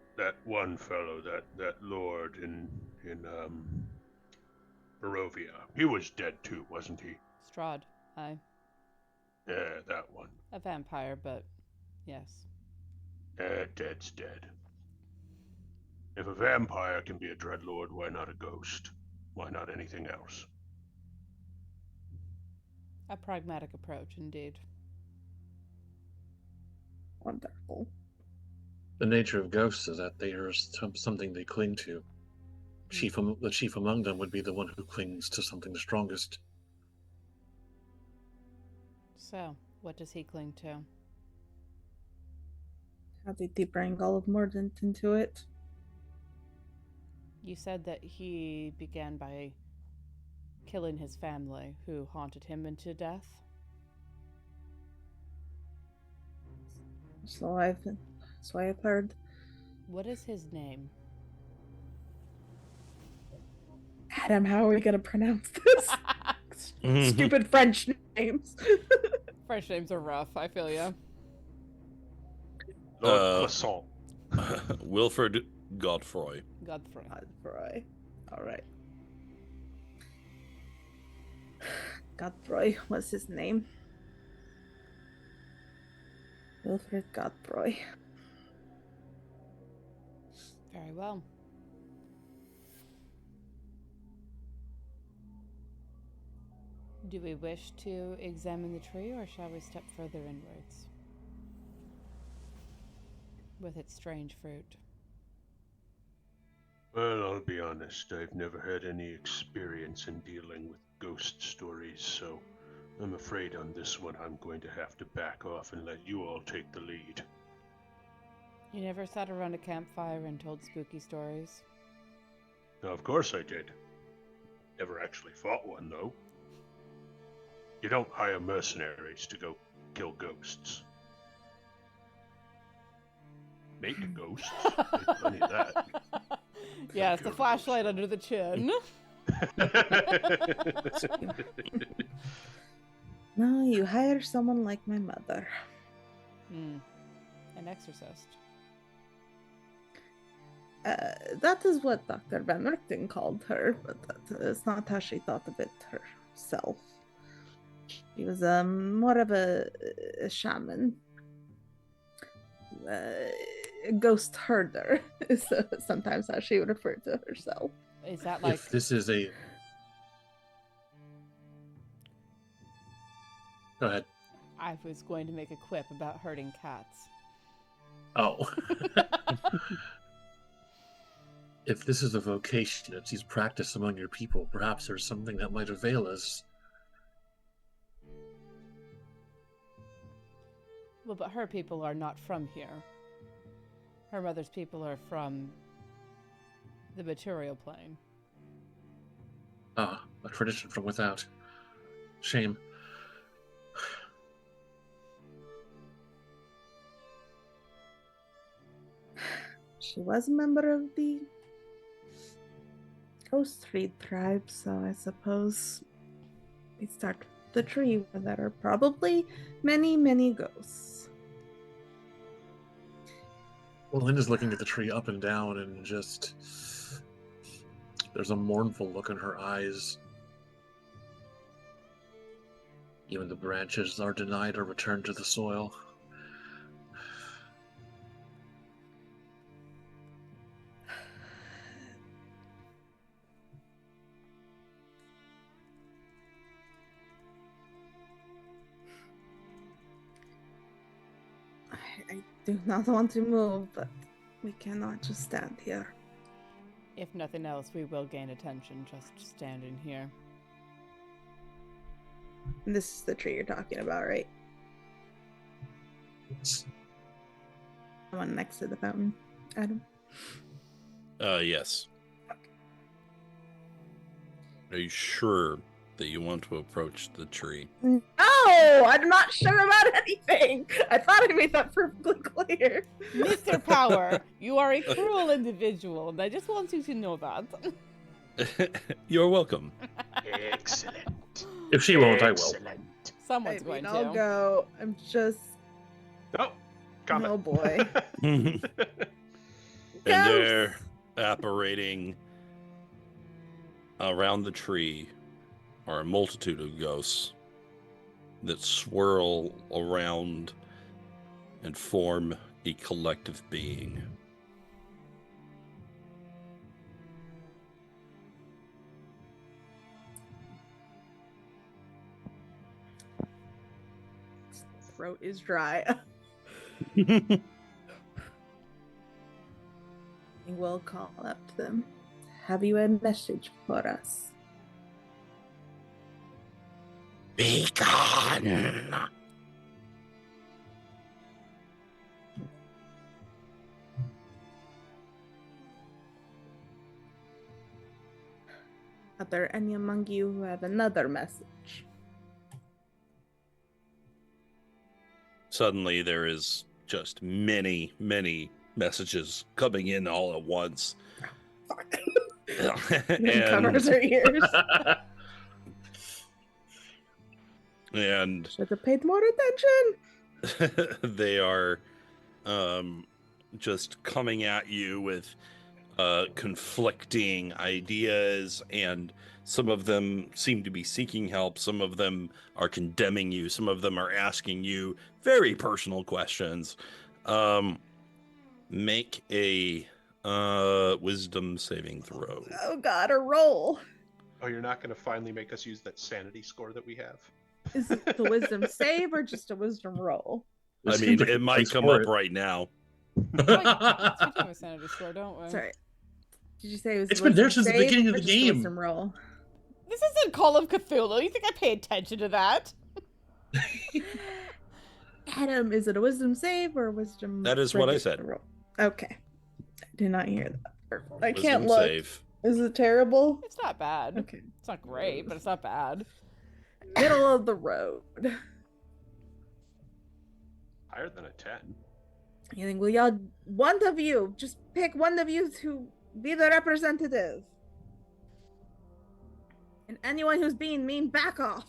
one fellow, that lord in Barovia. He was dead too, wasn't he? Strahd, aye. Yeah, that one. A vampire, but yes. Dead's dead. If a vampire can be a dreadlord, why not a ghost? Why not anything else? A pragmatic approach, indeed. Wonderful. The nature of ghosts is that they are something they cling to. The chief among them would be the one who clings to something the strongest. So, what does he cling to? How did he bring all of Mordant into it? You said that he began by killing his family, who haunted him into death? So I've heard. What is his name? Adam, how are we gonna pronounce this? Stupid French names. French names are rough, I feel ya. Lord Croissant. Wilfred Godfroy. Godfrey. Godfroy. Alright. Godfroy, what's his name? Wilfred Godfroy. Very well. Do we wish to examine the tree, or shall we step further inwards? With its strange fruit. Well, I'll be honest, I've never had any experience in dealing with ghost stories, so I'm afraid on this one I'm going to have to back off and let you all take the lead. You never sat around a campfire and told spooky stories? Now, of course I did. Never actually fought one, though. You don't hire mercenaries to go kill ghosts. Make ghosts. Make plenty of that. Yes, the flashlight under the chin. No, you hire someone like my mother. An exorcist. That is what Dr. Van Richten called her, but that is not how she thought of it herself. She was more of a shaman. A ghost herder is sometimes how she would refer to herself. Is that like... If this is a... Go ahead. I was going to make a quip about herding cats. Oh. If this is a vocation that sees practice among your people, perhaps there's something that might avail us. Well, but her people are not from here. Her mother's people are from the material plane. Ah, a tradition from without. Shame. She was a member of the Ghost Tree tribe, so I suppose we start with the tree where there are probably many, many ghosts. Well, Linda's looking at the tree up and down, and just there's a mournful look in her eyes. Even the branches are denied a return to the soil. I do not want to move, but we cannot just stand here. If nothing else, we will gain attention just standing here. And this is the tree you're talking about, right? The one next to the fountain, Adam. Yes. Are you sure that you want to approach the tree? No, I'm not sure about anything. I thought I made that perfectly clear. Mr. Power, you are a cruel individual, and I just want you to know that. You're welcome. Excellent. If she won't, I will. Excellent. Someone's I going mean, to. I'll go. I'm just. Oh, comment. Oh boy. And they're apparating around the tree are a multitude of ghosts that swirl around and form a collective being. Throat is dry. We'll call up to them. Have you a message for us? Be gone! Are there any among you who have another message? Suddenly there is just many, many messages coming in all at once. Fuck. and, Covers her ears. and Should have paid more attention. they are just coming at you with conflicting ideas, and some of them seem to be seeking help, some of them are condemning you, some of them are asking you very personal questions. Make a wisdom saving throw. Oh god, a roll. Oh, you're not going to finally make us use that sanity score that we have? Is it the wisdom save or just a wisdom roll? I mean, it might come up right now. We do have a sanity score, don't we? Sorry. Did you say it was It's a been there wisdom since the save beginning of or the just a game. Wisdom roll? This isn't Call of Cthulhu. You think I pay attention to that? Adam, is it a wisdom save or a wisdom? That is what I register said. roll? Okay. I did not hear that. I Wisdom can't look. save. Is it terrible? It's not bad. Okay. It's not great, but it's not bad. Middle of the road. Higher than a 10. You think, well, y'all, one of you, just pick one of you to be the representative. And anyone who's being mean, back off.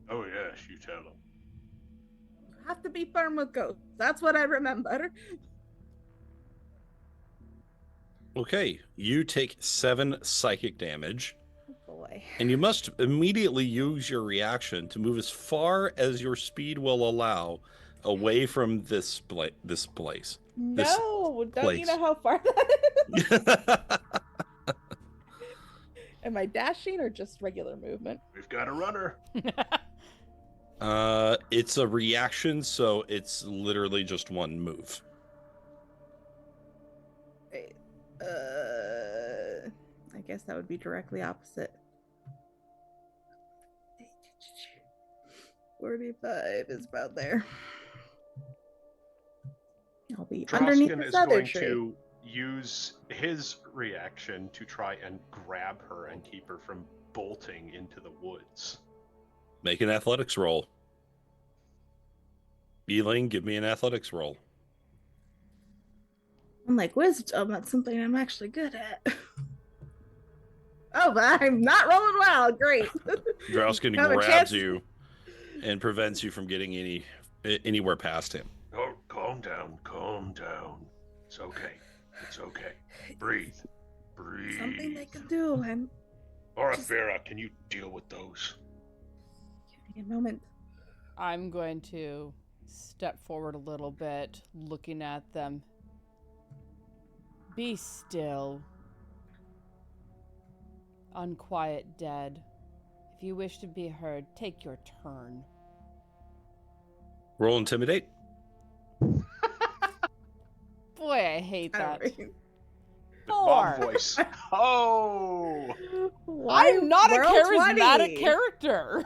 Oh, yes, you tell them. You have to be firm with ghosts. That's what I remember. Okay, you take 7 psychic damage, Oh boy. and you must immediately use your reaction to move as far as your speed will allow away from this place. No, don't place. you know how far that is? Am I dashing or just regular movement? We've got a runner. It's a reaction, so it's literally just one move. Wait, I guess that would be directly opposite. 45 is about there. I'll be Drausken underneath is this other going tree. to use his reaction to try and grab her and keep her from bolting into the woods. Make an athletics roll. Yi-Ling, give me an athletics roll. I'm like, wisdom, that's something I'm actually good at. Oh, but I'm not rolling well. Great. Drausken Have a grabs chance. you and prevents you from getting anywhere past him. Oh, calm down, calm down. It's okay. It's okay. Breathe. Breathe. Something they can do. I'm Loraphyra, can you deal with those? Give me a moment. I'm going to step forward a little bit, looking at them. Be still. Unquiet dead. If you wish to be heard, take your turn. Roll intimidate. Boy, I hate that. The Four. mom voice. Oh! I'm not a Roll charismatic 20. character.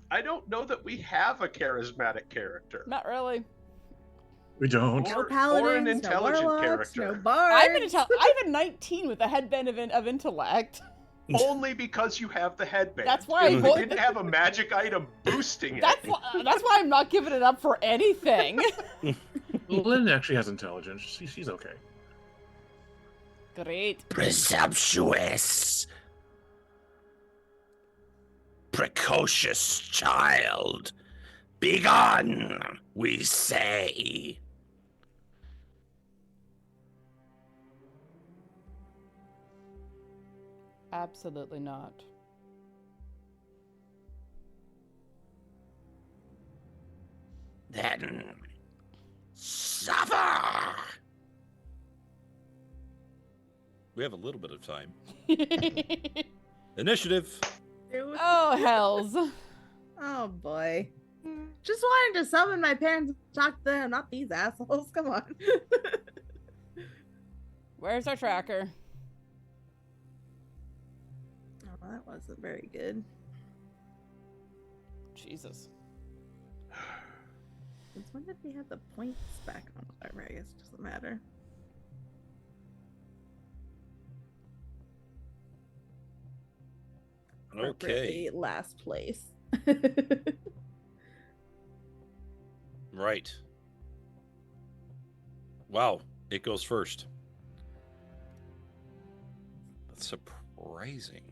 I don't know that we have a charismatic character. Not really. We don't. No Or an paladins, no intelligent warlocks, character. no bards. I have a 19 with a headband of intellect. Only because you have the headband. That's why If I we didn't have a magic item boosting it. That's why I'm not giving it up for anything. Lynn actually has intelligence. She's okay. Great. Presumptuous. Precocious child. Begone, we say. Absolutely not. Then suffer. We have a little bit of time. Initiative. Oh, hells. Oh boy. Just wanted to summon my parents and talk to them, not these assholes. Come on. Where's our tracker? Oh, that wasn't very good. Jesus. Since when did we have the points back on? Whatever, I guess it doesn't matter. Okay. Appropriately last place. Right. Wow, it goes first. That's surprising.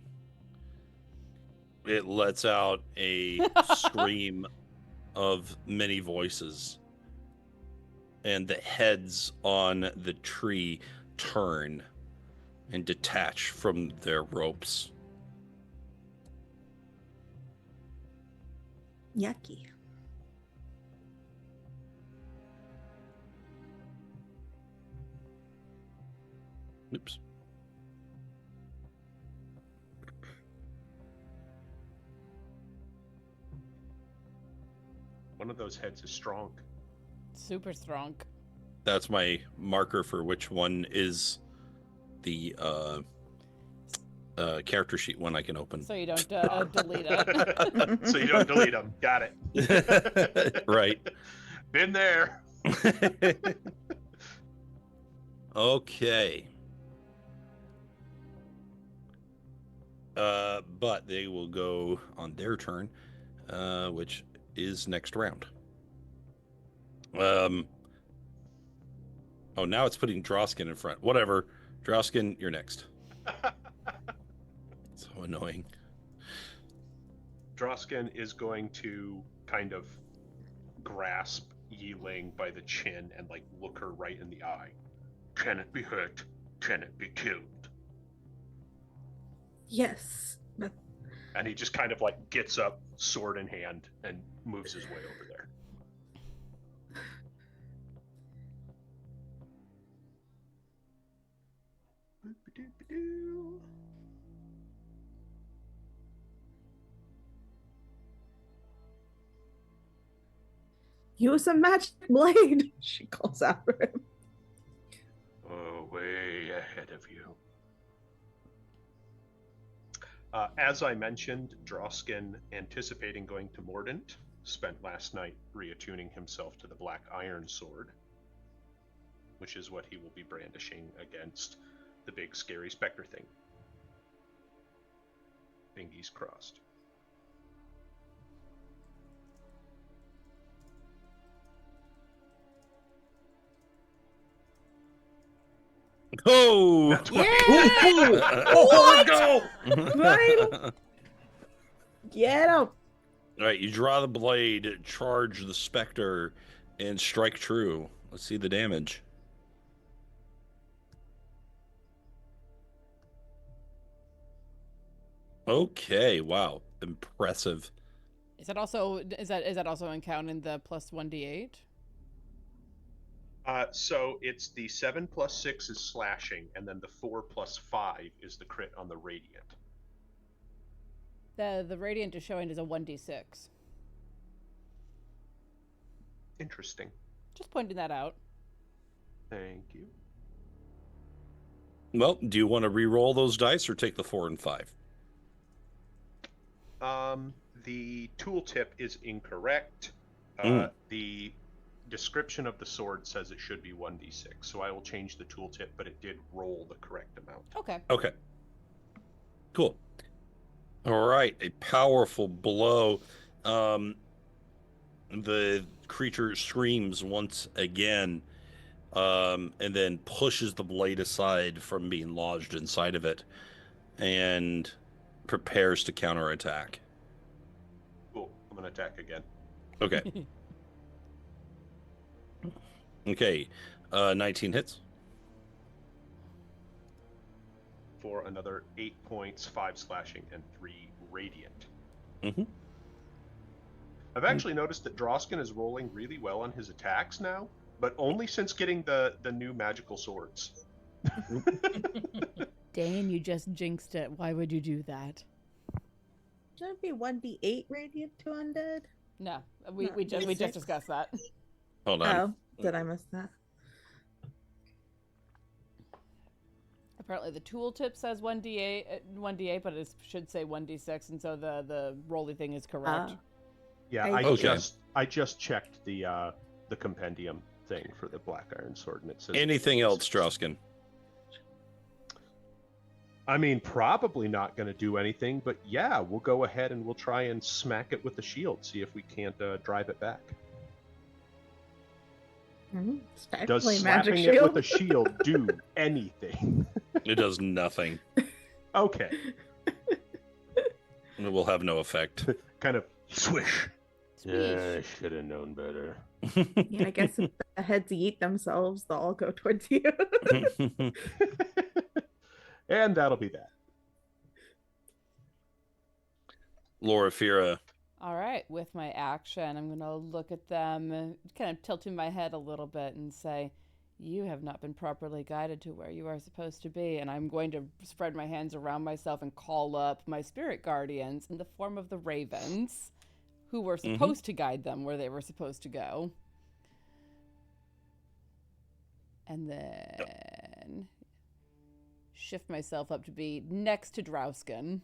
It lets out a scream of many voices, and the heads on the tree turn and detach from their ropes. Yucky. Oops. One of those heads is strong. Super strong. That's my marker for which one is the character sheet one I can open. So you don't delete it. So you don't delete them. Got it. Right. Been there. Okay. But they will go on their turn, which is next round. Oh, now it's putting Drausken in front. Whatever. Drausken, you're next. So annoying. Drausken is going to kind of grasp Yi-Ling by the chin and like look her right in the eye. Can it be hurt? Can it be killed? Yes. But And he just kind of like gets up, sword in hand, and moves his way over there. use a magic blade, she calls out for him. Oh, way ahead of you. As I mentioned, Drausken, anticipating going to Mordant, spent last night reattuning himself to the Black Iron Sword, which is what he will be brandishing against the big scary specter thing. Fingers crossed. Oh! That's Yeah! Oh, let's go! Right. Get him! All right, you draw the blade, charge the specter, and strike true. Let's see the damage. Okay, wow, impressive. Is that also counting the plus 1d8? So it's the 7 plus 6 is slashing, and then the 4 plus 5 is the crit on the radiant. The radiant is showing as a 1d6. Interesting. Just pointing that out. Thank you. Well, do you want to re-roll those dice or take the 4 and 5? The tooltip is incorrect. The description of the sword says it should be 1d6, so I will change the tooltip, but it did roll the correct amount. Okay. Okay. Cool. All right, a powerful blow. The creature screams once again, and then pushes the blade aside from being lodged inside of it, and prepares to counterattack. Cool. I'm gonna attack again. Okay. Okay. 19 hits. For another 8 points, 5 slashing, and 3 radiant. Mm-hmm. I've actually noticed that Drausken is rolling really well on his attacks now, but only since getting the new magical swords. Dane, you just jinxed it. Why would you do that? Should it be 1d8 radiant to undead? No, we No, just D6. discussed that. Hold on. Oh, did I miss that? Apparently the tooltip says 1d8, but it should say 1d6, and so the rolly thing is correct. Yeah, I- I just checked the compendium thing for the Black Iron Sword, and it says Anything else, Drausken? I mean, probably not going to do anything, but yeah, we'll go ahead and we'll try and smack it with the shield, see if we can't drive it back. It's Does technically slapping magic it shield. with a shield do anything? It does nothing. Okay. It will have no effect. Kind of swish. Swish. I should have known better. Yeah, I guess if the heads eat themselves, they'll all go towards you. And that'll be that. Loraphyra. All right, with my action, I'm going to look at them, kind of tilting my head a little bit and say, you have not been properly guided to where you are supposed to be. And I'm going to spread my hands around myself and call up my spirit guardians in the form of the ravens, who were supposed to guide them where they were supposed to go. And then shift myself up to be next to Drausken,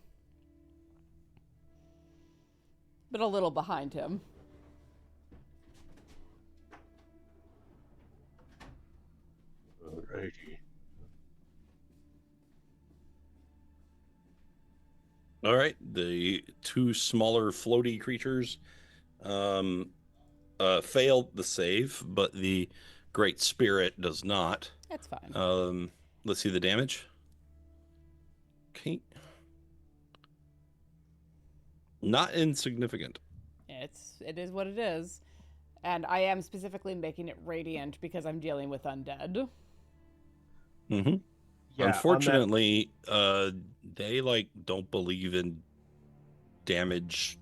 but a little behind him. Alrighty. All right, the two smaller floaty creatures failed the save, but the Great Spirit does not. That's fine. Let's see the damage. Okay. Not insignificant. It is what it is. And I am specifically making it radiant because I'm dealing with undead. Mm-hmm. Yeah, Unfortunately, they don't believe in damage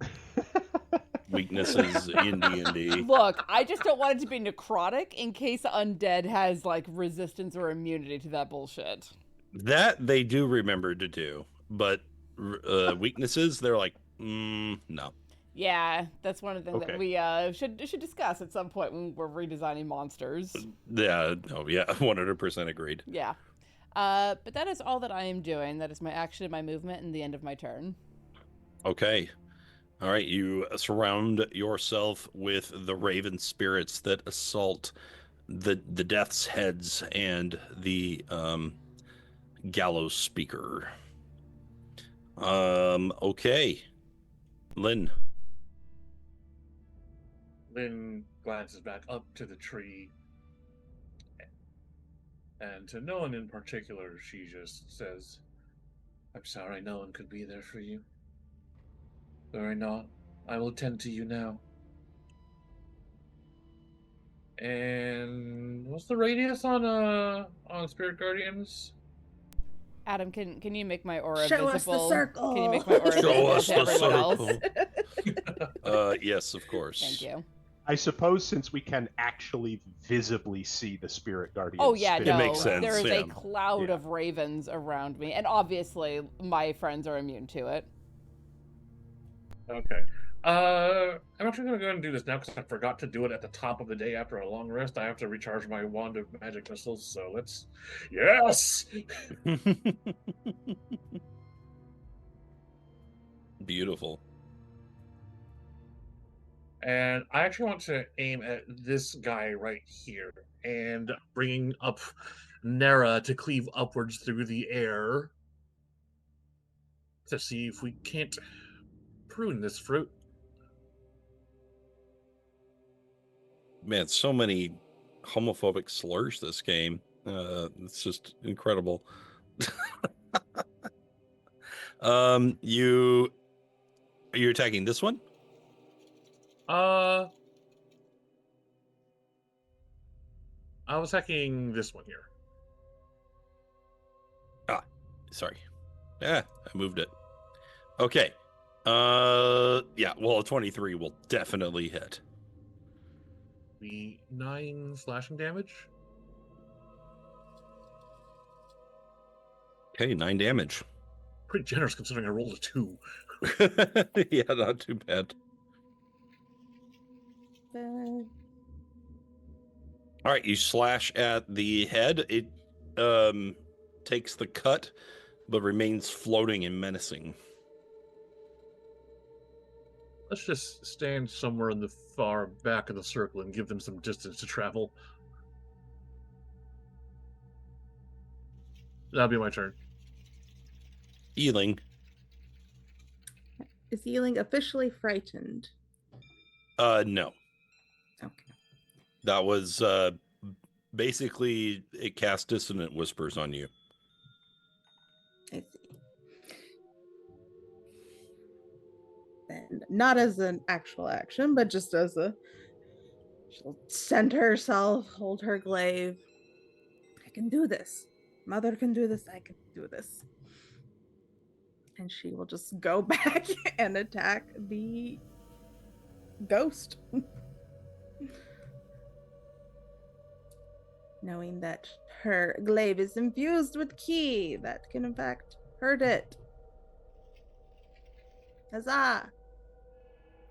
weaknesses in D&D. Look, I just don't want it to be necrotic in case undead has resistance or immunity to that bullshit. That they do remember to do, but weaknesses, they're like, no. Yeah, that's one of the things Okay. that we should discuss at some point when we're redesigning monsters. Yeah, no, yeah, 100% agreed. Yeah. But that is all that I am doing. That is my action, my movement, and the end of my turn. Okay. All right, you surround yourself with the raven spirits that assault the death's heads and the gallows speaker. Okay. Lynn. Lynn glances back up to the tree, and to no one in particular, she just says, "I'm sorry no one could be there for you. Sorry not. I will tend to you now." And what's the radius on Spirit Guardians? Adam, can you make my aura Show us visible? the circle. Can you make my aura Show visible us to the everyone circle. else? Yes, of course. Thank you. I suppose since we can actually visibly see the spirit guardians. Oh yeah, spinning no, makes sense, there is yeah. a cloud Yeah. of ravens around me, and obviously my friends are immune to it. Okay. I'm actually going to go ahead and do this now because I forgot to do it at the top of the day after a long rest. I have to recharge my wand of magic missiles, so let's... Yes! Beautiful. And I actually want to aim at this guy right here and bringing up Nera to cleave upwards through the air to see if we can't prune this fruit. Man, so many homophobic slurs this game. It's just incredible. You're attacking this one? I was hacking this one here. Sorry. Yeah, I moved it. Okay. Yeah, well, a 23 will definitely hit. The 9 slashing damage. Okay, 9 damage. Pretty generous considering I rolled a 2. Yeah, not too bad. All right, you slash at the head. It takes the cut, but remains floating and menacing. Let's just stand somewhere in the far back of the circle and give them some distance to travel. That'll be my turn. Yi-Ling. Is Yi-Ling officially frightened? No. Okay. That was basically it cast dissonant whispers on you. I see. And not as an actual action, but just as a... She'll center herself, hold her glaive. I can do this. Mother can do this. I can do this. And she will just go back and attack the ghost. Knowing that her glaive is infused with ki that can in fact hurt it. Huzzah!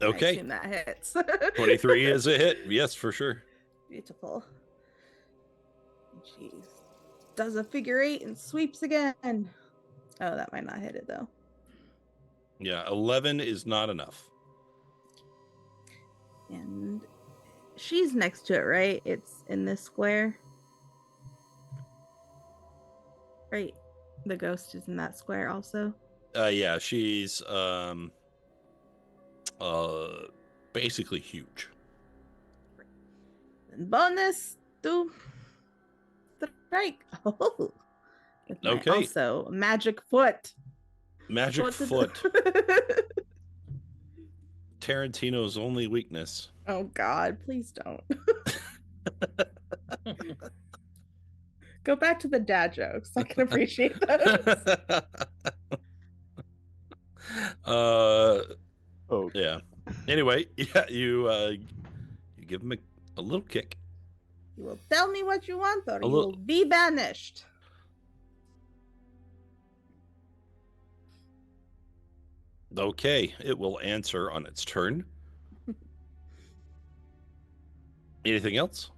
I Okay. assume that hits. 23 is a hit. Yes, for sure. Beautiful. She does a figure 8 and sweeps again. Oh, that might not hit it though. Yeah, 11 is not enough. And she's next to it, right? It's in this square. Right. The ghost is in that square also. Yeah, she's basically huge. And bonus to strike. Oh. With my Okay. Also, magic foot. Magic What to foot. do. Tarantino's only weakness. Oh God, please don't. Go back to the dad jokes. I can appreciate those. Oh, Yeah. Anyway, yeah, you give him a little kick. You will tell me what you want, or A you little- will be banished. Okay, it will answer on its turn. Anything else?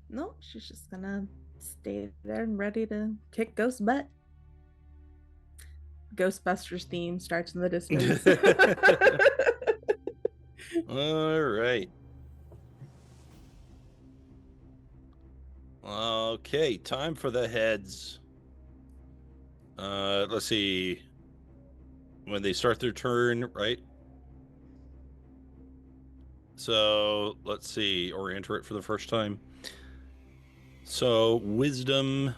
No, she's just gonna stay there and ready to kick Ghost's butt. Ghostbusters theme starts in the distance. All right. Okay, time for the heads. Let's see. When they start their turn, right? So let's see, or enter it for the first time. So wisdom,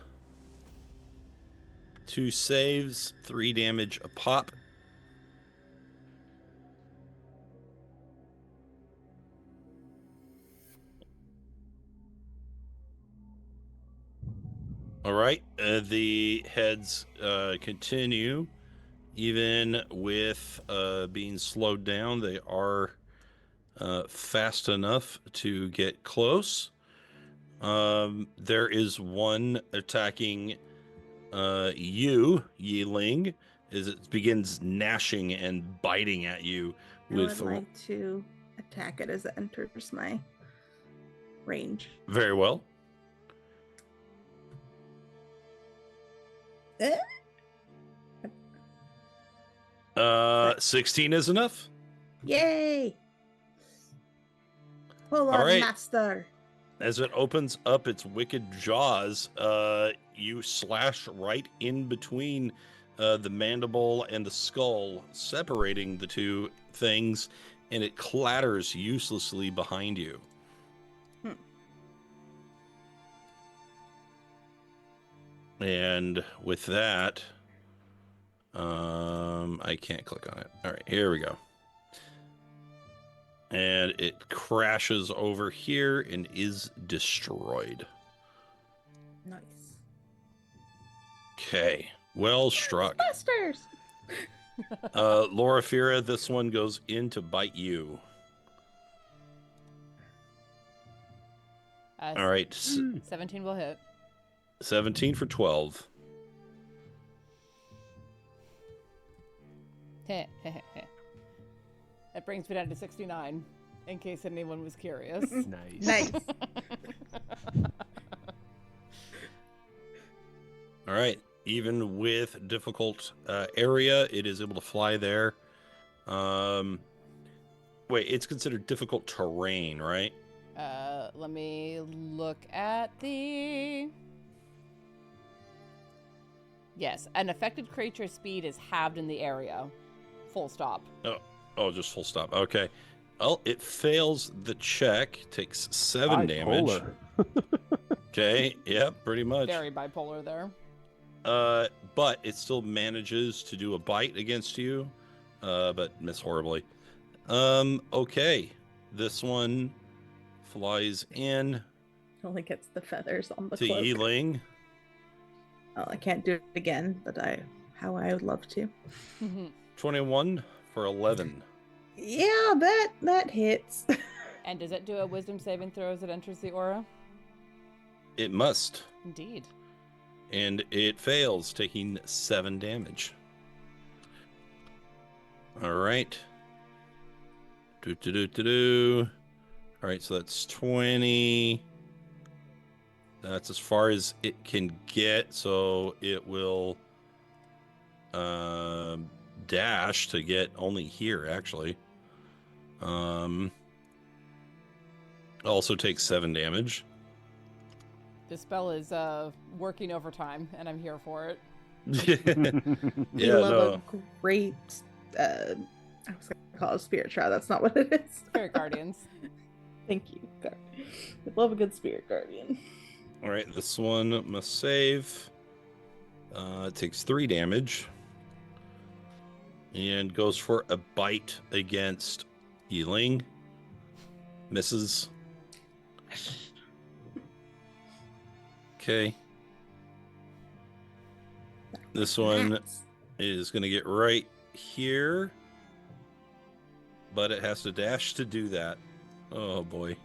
2 saves, 3 damage a pop. All right, the heads continue. Even with being slowed down, they are fast enough to get close. There is one attacking you, Yi-Ling, as it begins gnashing and biting at you. I would like to attack it as it enters my range. Very well. Eh? 16 is enough. Yay! Pull All on, right. master. As it opens up its wicked jaws, you slash right in between the mandible and the skull, separating the two things, and it clatters uselessly behind you. And with that, I can't click on it. All right, here we go. And it crashes over here and is destroyed. Nice. Okay, well struck. Busters! Loraphyra, this one goes in to bite you. All right, 17 will hit. 17 for 12. That brings me down to 69, in case anyone was curious. Nice. All right, even with difficult area, it is able to fly there. Wait, it's considered difficult terrain, right? Let me look at the... Yes, an affected creature's speed is halved in the area. Full stop. Oh, just full stop. Okay. Well, it fails the check, takes 7 damage. Bipolar. Okay, yeah, pretty much. Very bipolar there. But it still manages to do a bite against you, but miss horribly. Okay. This one flies in Only gets the feathers on the to cloak. Yi-Ling. Oh, I can't do it again, but how I would love to. 21 for 11. Yeah, that hits. And does it do a wisdom saving throw as it enters the aura? It must. Indeed. And it fails, taking 7 damage. All right. All right, so that's 20. That's as far as it can get, so it will dash to get only here, actually. Also takes 7 damage. This spell is working overtime, and I'm here for it. We love a great I was gonna call it a spirit shroud. That's not what it is. Spirit guardians. Thank you. We love a good spirit guardian. All right, this one must save. It takes 3 damage. And goes for a bite against Yi-Ling. Misses. Okay. This one is going to get right here. But it has to dash to do that. Oh, boy.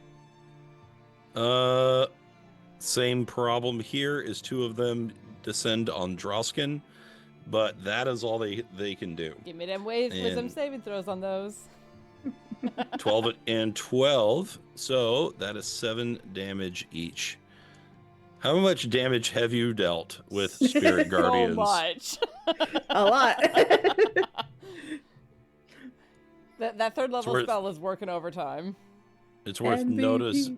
Same problem here is 2 of them descend on Drausken, but that is all they can do. Give me them wisdom saving throws on those. 12 and 12, so that is 7 damage each. How much damage have you dealt with Spirit Guardians? So much. A lot. that third level worth- spell is working overtime. It's worth MVP.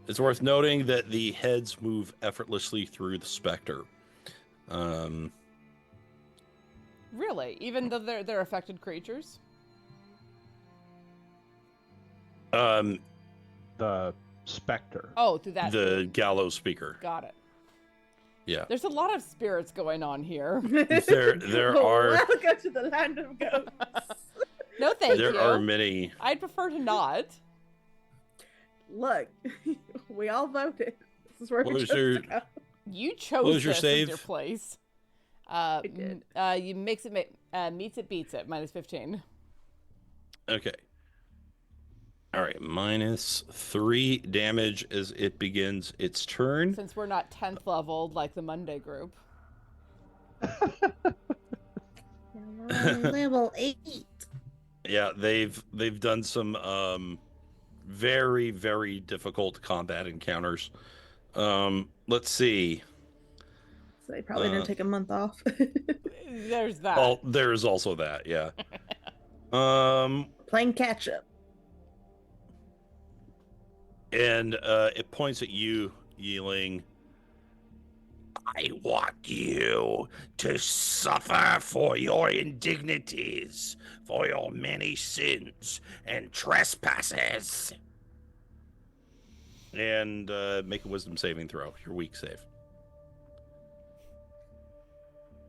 It's worth noting that the heads move effortlessly through the specter. Really? Even though they're affected creatures? The specter. Oh, through that. The gallows speaker. Got it. Yeah. There's a lot of spirits going on here. There are Welcome to the land of ghosts. No, thank you. there are many. I'd prefer to not. Look, we all voted. This is where What we was chose your- to go. You chose What was your this as save? your place. did. You meets it, beats it, minus 15. Okay. All right, -3 damage as it begins its turn. Since we're not 10th leveled like the Monday group. Level 8. Yeah, they've done some very, very difficult combat encounters. Let's see. So they probably didn't take a month off. There's that. Well, there's also that, yeah. Playing catch up. And it points at you, Yi-Ling. I want you to suffer for your indignities, for your many sins and trespasses. And make a wisdom saving throw. Your weak save.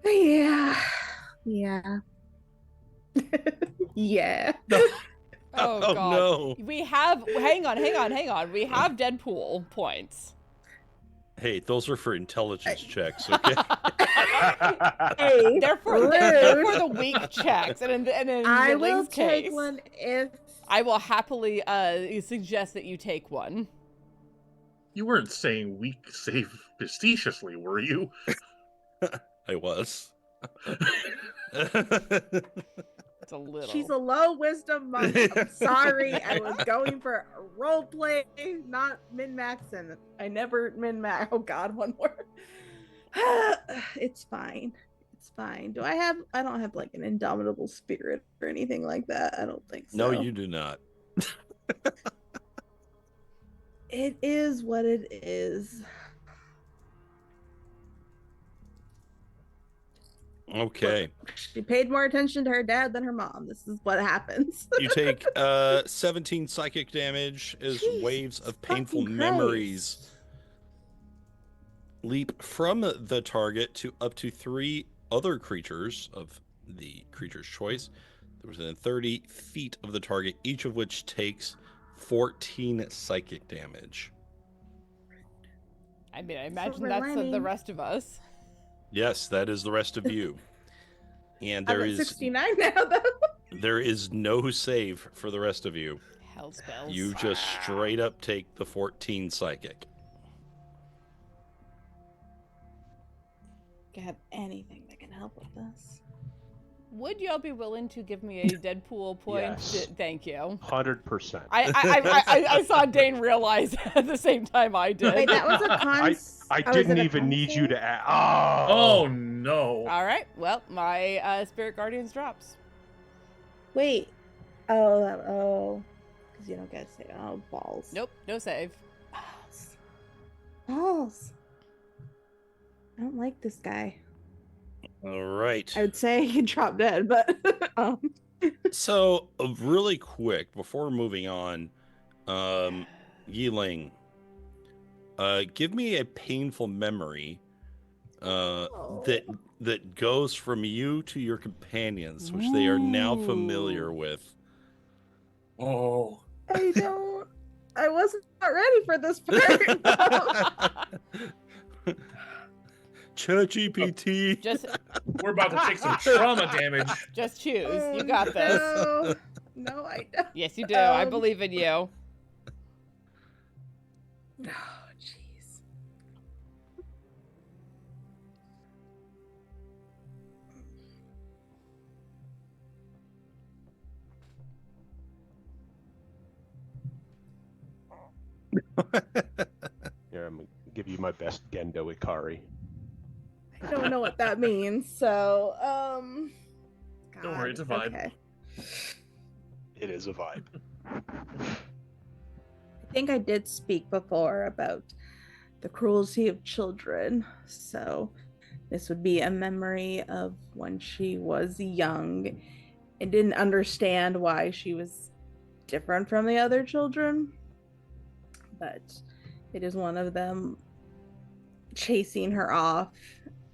Yeah. Yeah. Yeah. Oh, Oh, God. no. We have... Hang on. We have Deadpool points. Hey, those are for intelligence checks, okay? Hey, They're for the weak checks. And in I Yi-Ling's will take case, one if I will happily suggest that you take one. You weren't saying weak save facetiously, were you? I was. It's a little. she's a low wisdom monk. I'm sorry. I was going for a role play, not min max, and I never min max. Oh God, one more. It's fine. It's fine. I don't have like an indomitable spirit or anything like that. I don't think so. No, you do not. It is what it is. Okay. She paid more attention to her dad than her mom. This is what happens. You take 17 psychic damage as Jesus waves of painful fucking memories Christ. leap from the target to up to 3 other creatures of the creature's choice. They're within 30 feet of the target, each of which takes 14 psychic damage. I mean, I imagine Silver that's the lining. rest of us. Yes, that is the rest of you. And I'm there at is 69 now, though. there is no save for the rest of you. Hell spells. You just straight up take the 14 psychic. I have anything that can help with this. Would y'all be willing to give me a Deadpool point? Yes. Thank you. 100%. I saw Dane realize at the same time I did. Wait, that was a con. I was didn't it a even con need you save? to add. Oh no. All right. Well, my Spirit Guardians drops. Wait. Oh. Because you don't get to say, oh, balls. Nope. No save. Balls. Balls. I don't like this guy. All right. I would say he can drop dead, but So, really quick, before moving on, Yi-Ling, give me a painful memory that goes from you to your companions, which they are now familiar Ooh. with. Oh. I wasn't ready for this part. ChatGPT. Just We're about to take some trauma damage. just choose. You got this. No, I don't. Yes, you do. I Um, believe in you. Oh, jeez. Yeah, my best Gendo Ikari. I don't know what that means, so Don't worry, it's a vibe. Okay. It is a vibe. I think I did speak before about the cruelty of children, so this would be a memory of when she was young and didn't understand why she was different from the other children. But it is one of them chasing her off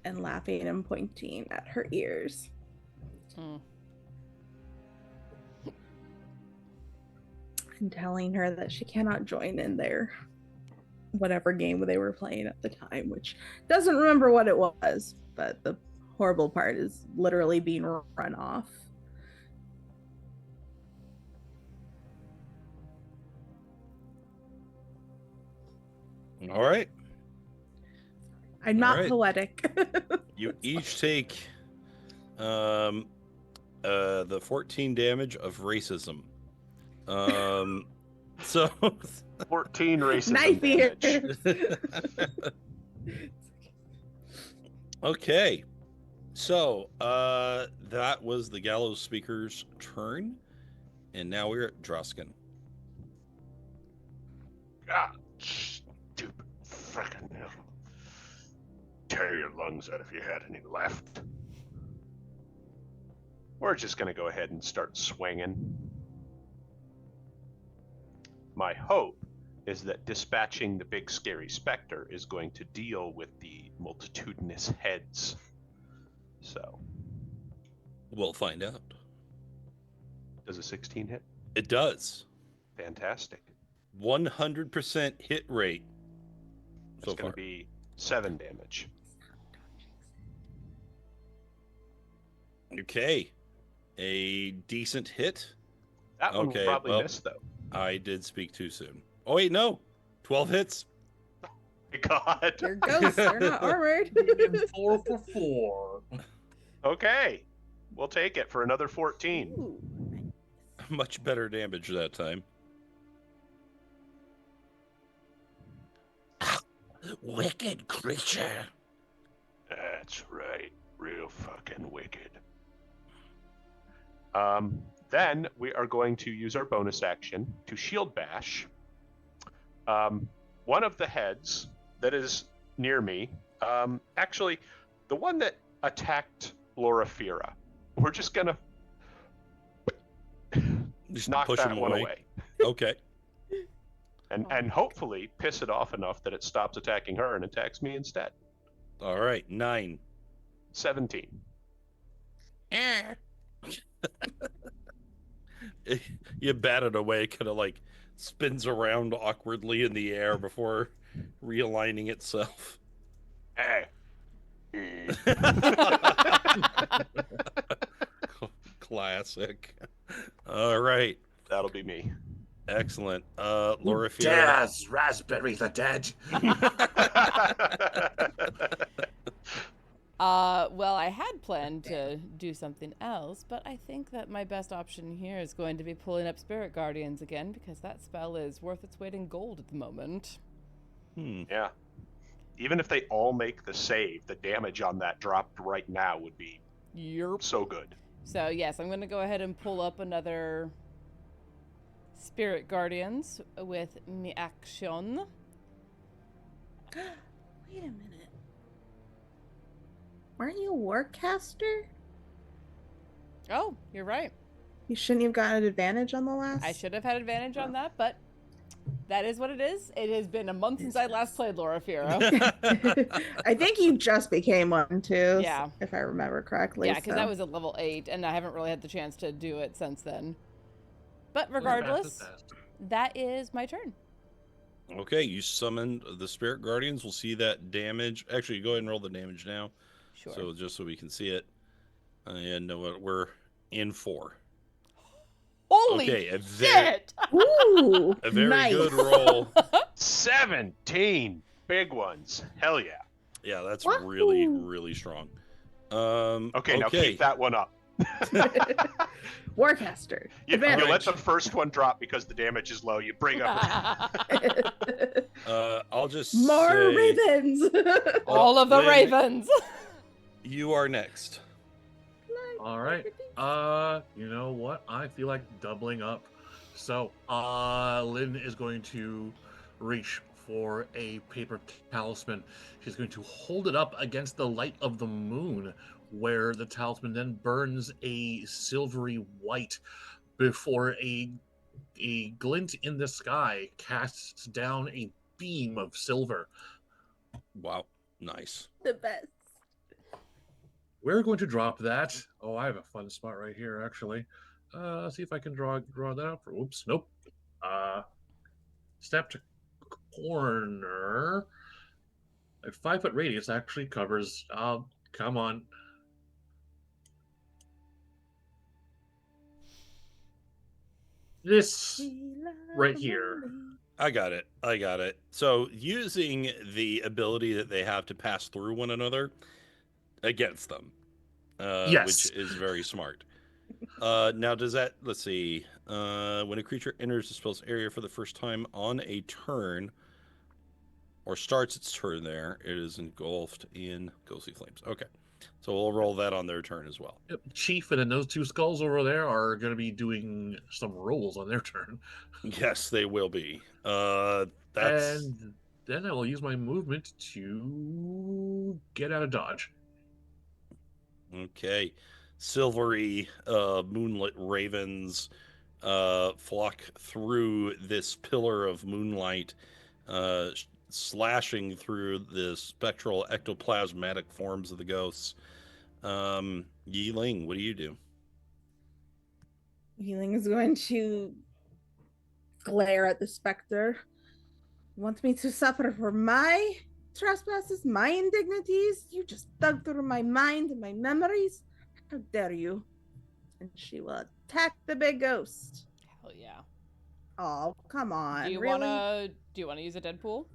and laughing and pointing at her ears. And telling her that she cannot join in their whatever game they were playing at the time, which doesn't remember what it was, but the horrible part is literally being run off. All right. I'm not right. poetic. You each take the 14 damage of racism. So 14 racism Knife damage. Okay. So that was the gallows speaker's turn. And now we're at Drausken. God, stupid frickin' hell. Tear your lungs out if you had any left. We're just going to go ahead and start swinging. My hope is that dispatching the big scary specter is going to deal with the multitudinous heads. So, We'll find out. does a 16 hit? It does. Fantastic. 100% hit rate. It's going to be 7 damage. Okay. A decent hit. That one Okay, will probably well- miss, though. I did speak too soon. Oh, wait, no. 12 hits. My God. They're ghosts, they're not armored. 4 for 4. Okay. We'll take it for another 14. Ooh. Much better damage that time. Wicked creature. That's right. Real fucking wicked. Then we are going to use our bonus action to shield bash. One of the heads that is near me, actually, the one that attacked Loraphyra, we're just gonna Just knock push that him one away. away, Okay. and hopefully piss it off enough that it stops attacking her and attacks me instead. All right. 9. 17. You bat it away, kind of like spins around awkwardly in the air before realigning itself. Hey. Classic. All right. That'll be me. Excellent. Loraphyra. Dares Raspberry the Dead. Well, I had planned to do something else, but I think that my best option here is going to be pulling up Spirit Guardians again, because that spell is worth its weight in gold at the moment. Yeah. Even if they all make the save, the damage on that dropped right now would be Yerp. so good. So, yes, I'm going to go ahead and pull up another Spirit Guardians with me action. Wait a minute. Weren't you a Warcaster? Oh, you're right. You shouldn't have gotten an advantage on the last? I should have had advantage on that, but that is what it is. It has been a month since I last played Loraphyra. I think you just became one too. Yeah. If I remember correctly. Yeah, because so. that was at level 8, and I haven't really had the chance to do it since then. But regardless, that is my turn. Okay, you summoned the Spirit Guardians. We'll see that damage. Actually, go ahead and roll the damage now. Sure. So just so we can see it. And know what we're in for. Holy Okay, shit! Ooh, a very nice. good roll. 17 big ones. Hell yeah. Yeah, that's Wahoo! really, really strong. Okay, now keep that one up. Warcaster. You let Advantage. the first one drop because the damage is low. You bring up. I'll just More say, ravens. All of the Lynn, ravens. You are next. All right. You know what? I feel like doubling up. So, Lynn is going to reach for a paper talisman. She's going to hold it up against the light of the moon, where the talisman then burns a silvery white before a glint in the sky casts down a beam of silver. Wow, nice. The best. We're going to drop that. Oh, I have a fun spot right here, actually. See if I can draw that out. Oops, nope. Step to corner. A 5-foot radius actually covers. Come on. This right here. I got it. So using the ability that they have to pass through one another against them, Yes. which is very smart. Now, does that, let's see, when a creature enters the spell's area for the first time on a turn, or starts its turn there, it is engulfed in ghostly flames. Okay, so we'll roll that on their turn as well. Yep, Chief and then those two skulls over there are going to be doing some rolls on their turn. Yes, they will be. That's... And then I will use my movement to get out of dodge. Okay. Silvery moonlit ravens flock through this pillar of moonlight, slashing through the spectral ectoplasmatic forms of the ghosts. Yi-Ling, what do you do? Yi-Ling is going to glare at the specter. Want me to suffer for my trespasses, my indignities? You just dug through my mind and my memories. How dare you? And she will attack the big ghost. Hell yeah. Oh, come on. Do you really? wanna use a Deadpool?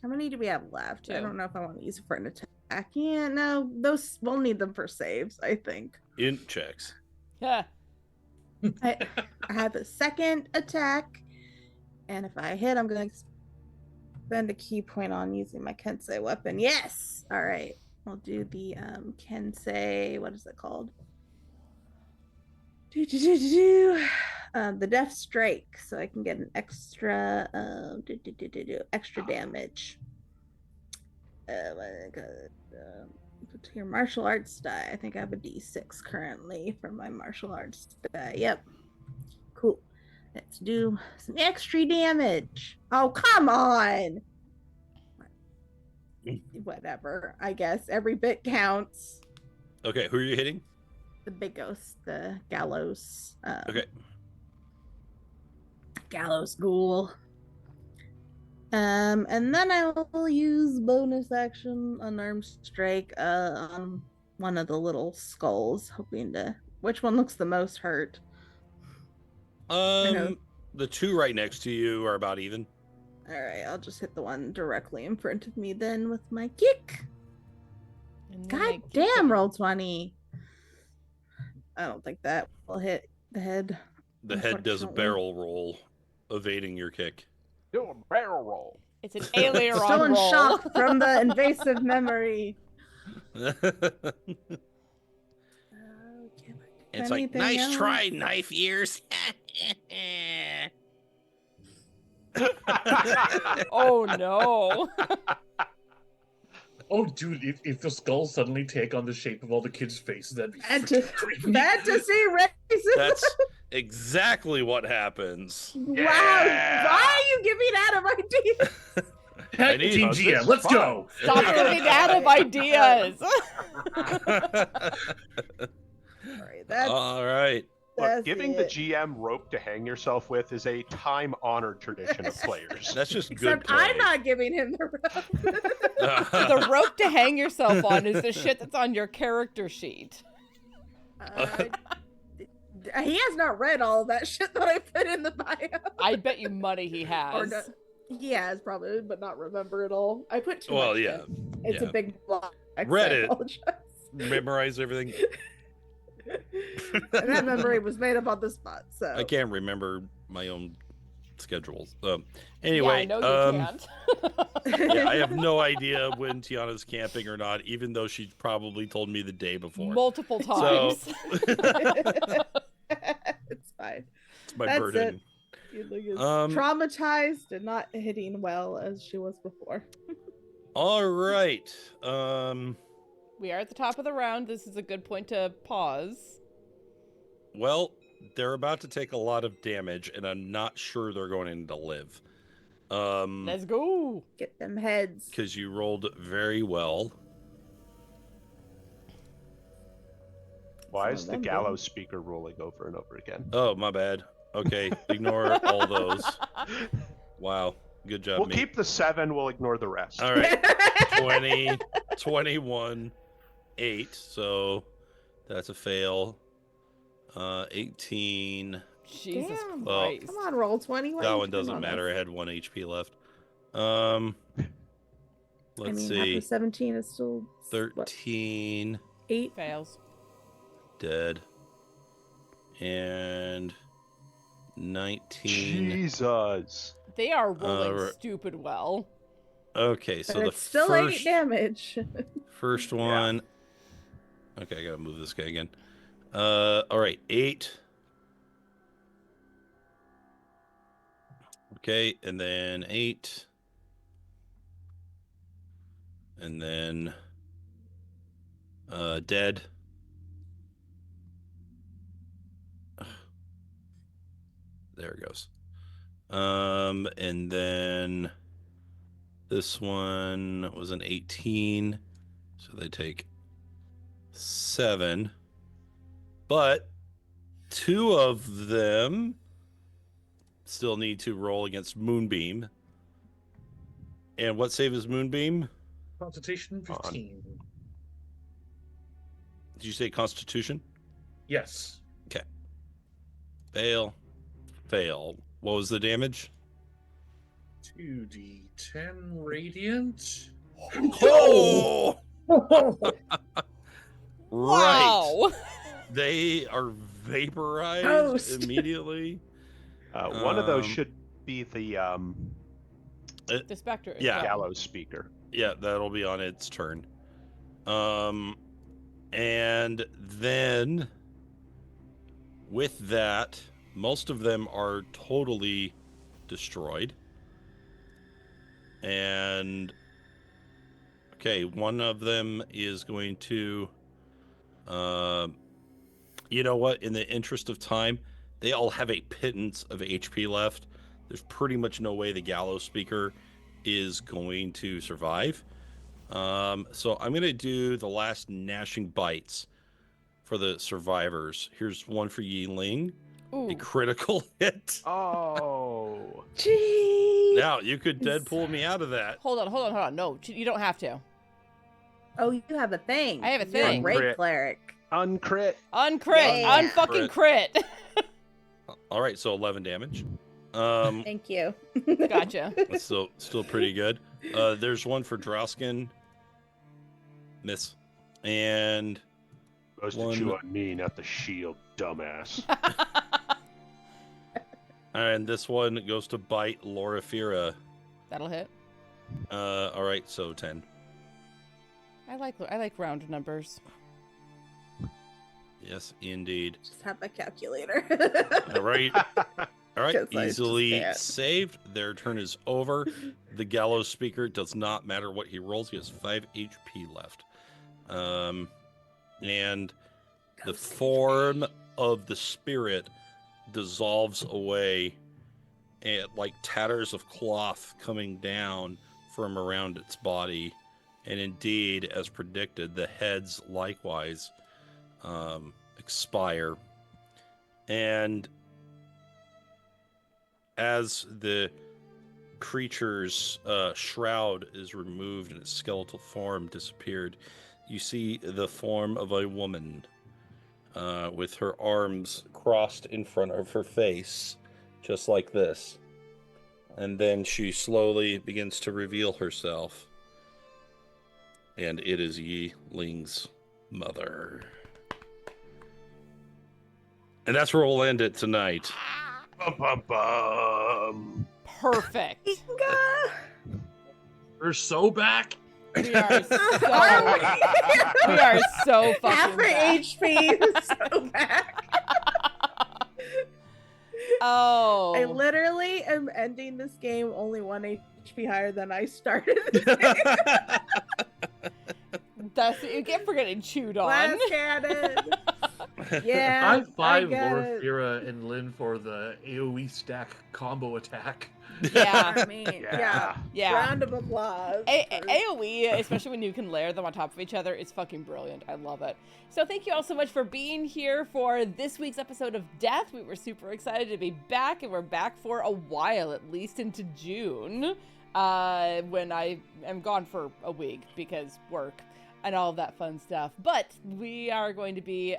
How many do we have left? 2. I don't know if I want to use it for an attack. Yeah, no, those we'll need them for saves, I think. Int checks. Yeah. I have a second attack, and if I hit, I'm going to spend a key point on using my Kensei weapon. Yes! All right. I'll do the Kensei, what is it called? The Death Strike, so I can get an extra extra damage. Put your martial arts die. I think I have a D6 currently for my martial arts die. Yep. Cool. Let's do some extra damage. Oh, come on. Whatever. I guess every bit counts. Okay, who are you hitting? The big ghost, the gallows. Okay. Gallows ghoul. And then I will use bonus action unarmed strike on one of the little skulls, hoping to. Which one looks the most hurt? The two right next to you are about even. All right, I'll just hit the one directly in front of me then with my kick. God damn, roll 20. I don't think that will hit the head. The head does a barrel roll, evading your kick. Do a barrel roll. It's an alien Still in roll. shock from the invasive memory. It's like, Anything nice else? try, knife ears. Oh no. Oh, dude, if the skulls suddenly take on the shape of all the kids' faces, that'd be creepy. Fantasy racism. That's exactly what happens. Wow. Why are you giving Adam ideas? Heck, need Team husbands. GM, let's go. Stop giving Adam ideas. Sorry, that's, All right. Look, that's giving the it. GM rope to hang yourself with is a time-honored tradition of players. That's just Except good play. I'm not giving him the rope. The rope to hang yourself on is the shit that's on your character sheet. He has not read all of that shit that I put in the bio. I bet you money he has. Or no, he has probably, but not remember it all. I put too Well, much yeah. in. It's yeah. a big block. Read I it. apologize. Memorize everything. And that memory was made up on the spot. So I can't remember my own schedules. Yeah, Anyway, I know you can't. yeah, I have no idea when Tiana's camping or not, even though she probably told me the day before. Multiple So times. it's fine. it's my That's burden. it. Yi-Ling is Um, traumatized and not hitting well as she was before. All right. We are at the top of the round. This is a good point to pause. Well, they're about to take a lot of damage, and I'm not sure they're going to live. Let's go. Get them heads. Because you rolled very well. Why Some is of the them gallows speaker rolling over and over again? Oh, my bad. Okay, ignore all those. Wow, good job, We'll me. keep the 7. We'll ignore the rest. All right, 20, 21, 8. So that's a fail. 18. Jesus Damn. Christ. Come on, roll 20. Why are That you one doesn't killing matter. us? I had 1 HP left. Let's after see. 17 is still 13 8. Fails. dead. And 19. Jesus. They are rolling right. stupid well. Okay, so But the it's still first 8 damage. first one. Okay, I gotta move this guy again. All right, 8. Okay, and then 8. And then dead. There it goes. And then this one was an 18. So they take 7. But 2 of them still need to roll against Moonbeam. And what save is Moonbeam? Constitution 15. Did you say Constitution? Yes. Fail. Fail. What was the damage? 2d10 radiant. Oh! Right. Wow. They are vaporized Toast. immediately. One of those should be the The Spectre. Yeah. gallows speaker. Yeah, that'll be on its turn. And then with that, most of them are totally destroyed. And okay, one of them is going to you know what, in the interest of time, they all have a pittance of HP left. There's pretty much no way the gallows speaker is going to survive. So I'm going to do the last gnashing bites for the survivors. Here's one for Yi-Ling. Ooh. A critical hit. Oh. Jeez. Now, you could Deadpool me out of that. Hold on. No, you don't have to. Oh, you have a thing. I have a You're thing. great Crit. cleric. Uncrit. Uncrit. Yeah. Unfucking crit. All right, so 11 damage. Thank you. Gotcha. That's still pretty good. There's one for Drausken. Miss. And Supposed to One- chew on me, not the shield, dumbass. this one goes to bite Loraphyra. That'll hit. All right, so 10. I like round numbers. Yes, indeed. Just have a calculator. All right. All right, 'Cause I just easily can't. saved. Their turn is over. The gallows speaker does not matter what he rolls. He has 5 HP left. And the form of the spirit dissolves away, and like tatters of cloth coming down from around its body. And indeed, as predicted, the heads likewise expire. And as the creature's shroud is removed and its skeletal form disappeared, you see the form of a woman with her arms crossed in front of her face, just like this. And then she slowly begins to reveal herself. And it is Yi-Ling's mother. And that's where we'll end it tonight. Bum, bum, bum. Perfect. We're so back. We are so Are we are so fucking Half her back. HP is so back. Oh. I literally am ending this game only 1 HP higher than I started. That's what you get for getting chewed on. Last cannon. Yeah. High five, I get it. Loraphyra and Lynn for the AoE stack combo attack. Yeah. I mean, yeah. Yeah. Round of applause. for- AoE, especially when you can layer them on top of each other, is fucking brilliant. I love it. So thank you all so much for being here for this week's episode of Death. We were super excited to be back, and we're back for a while, at least into June, when I am gone for a week because work and all of that fun stuff. But we are going to be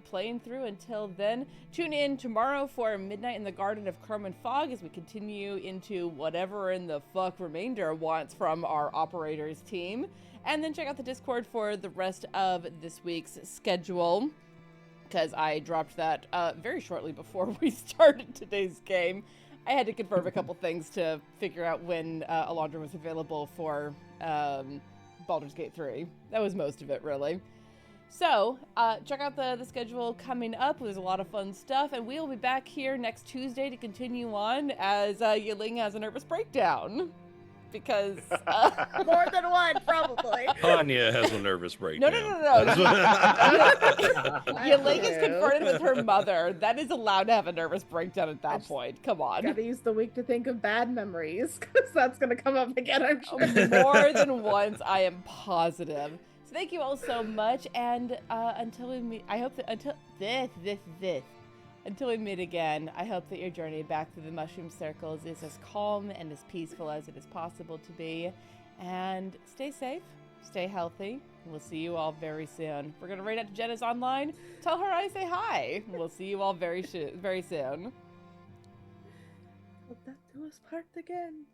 playing through until then. Tune in tomorrow for Midnight in the Garden of Carmen Fog as we continue into whatever in the fuck remainder wants from our operators team. And then check out the Discord for the rest of this week's schedule, because I dropped that very shortly before we started today's game. I had to confirm a couple things to figure out when Alondra was available for Baldur's Gate 3. That was most of it, really. So, check out the schedule coming up. There's a lot of fun stuff, and we'll be back here next Tuesday to continue on as Yi-Ling has a nervous breakdown. Because... More than one, probably. Tania has a nervous breakdown. No. That's what- Yi-Ling is confronted with her mother. That is allowed to have a nervous breakdown at that point. Come on. Gotta use the week to think of bad memories, because that's gonna come up again, I'm sure. More than once, I am positive. So thank you all so much, and until we meet, I hope that until we meet again, I hope that your journey back through the mushroom circles is as calm and as peaceful as it is possible to be. And stay safe, stay healthy, and we'll see you all very soon. We're gonna raid out to Jenna's online. Tell her I say hi. We'll see you all very soon. Hope that do us part again.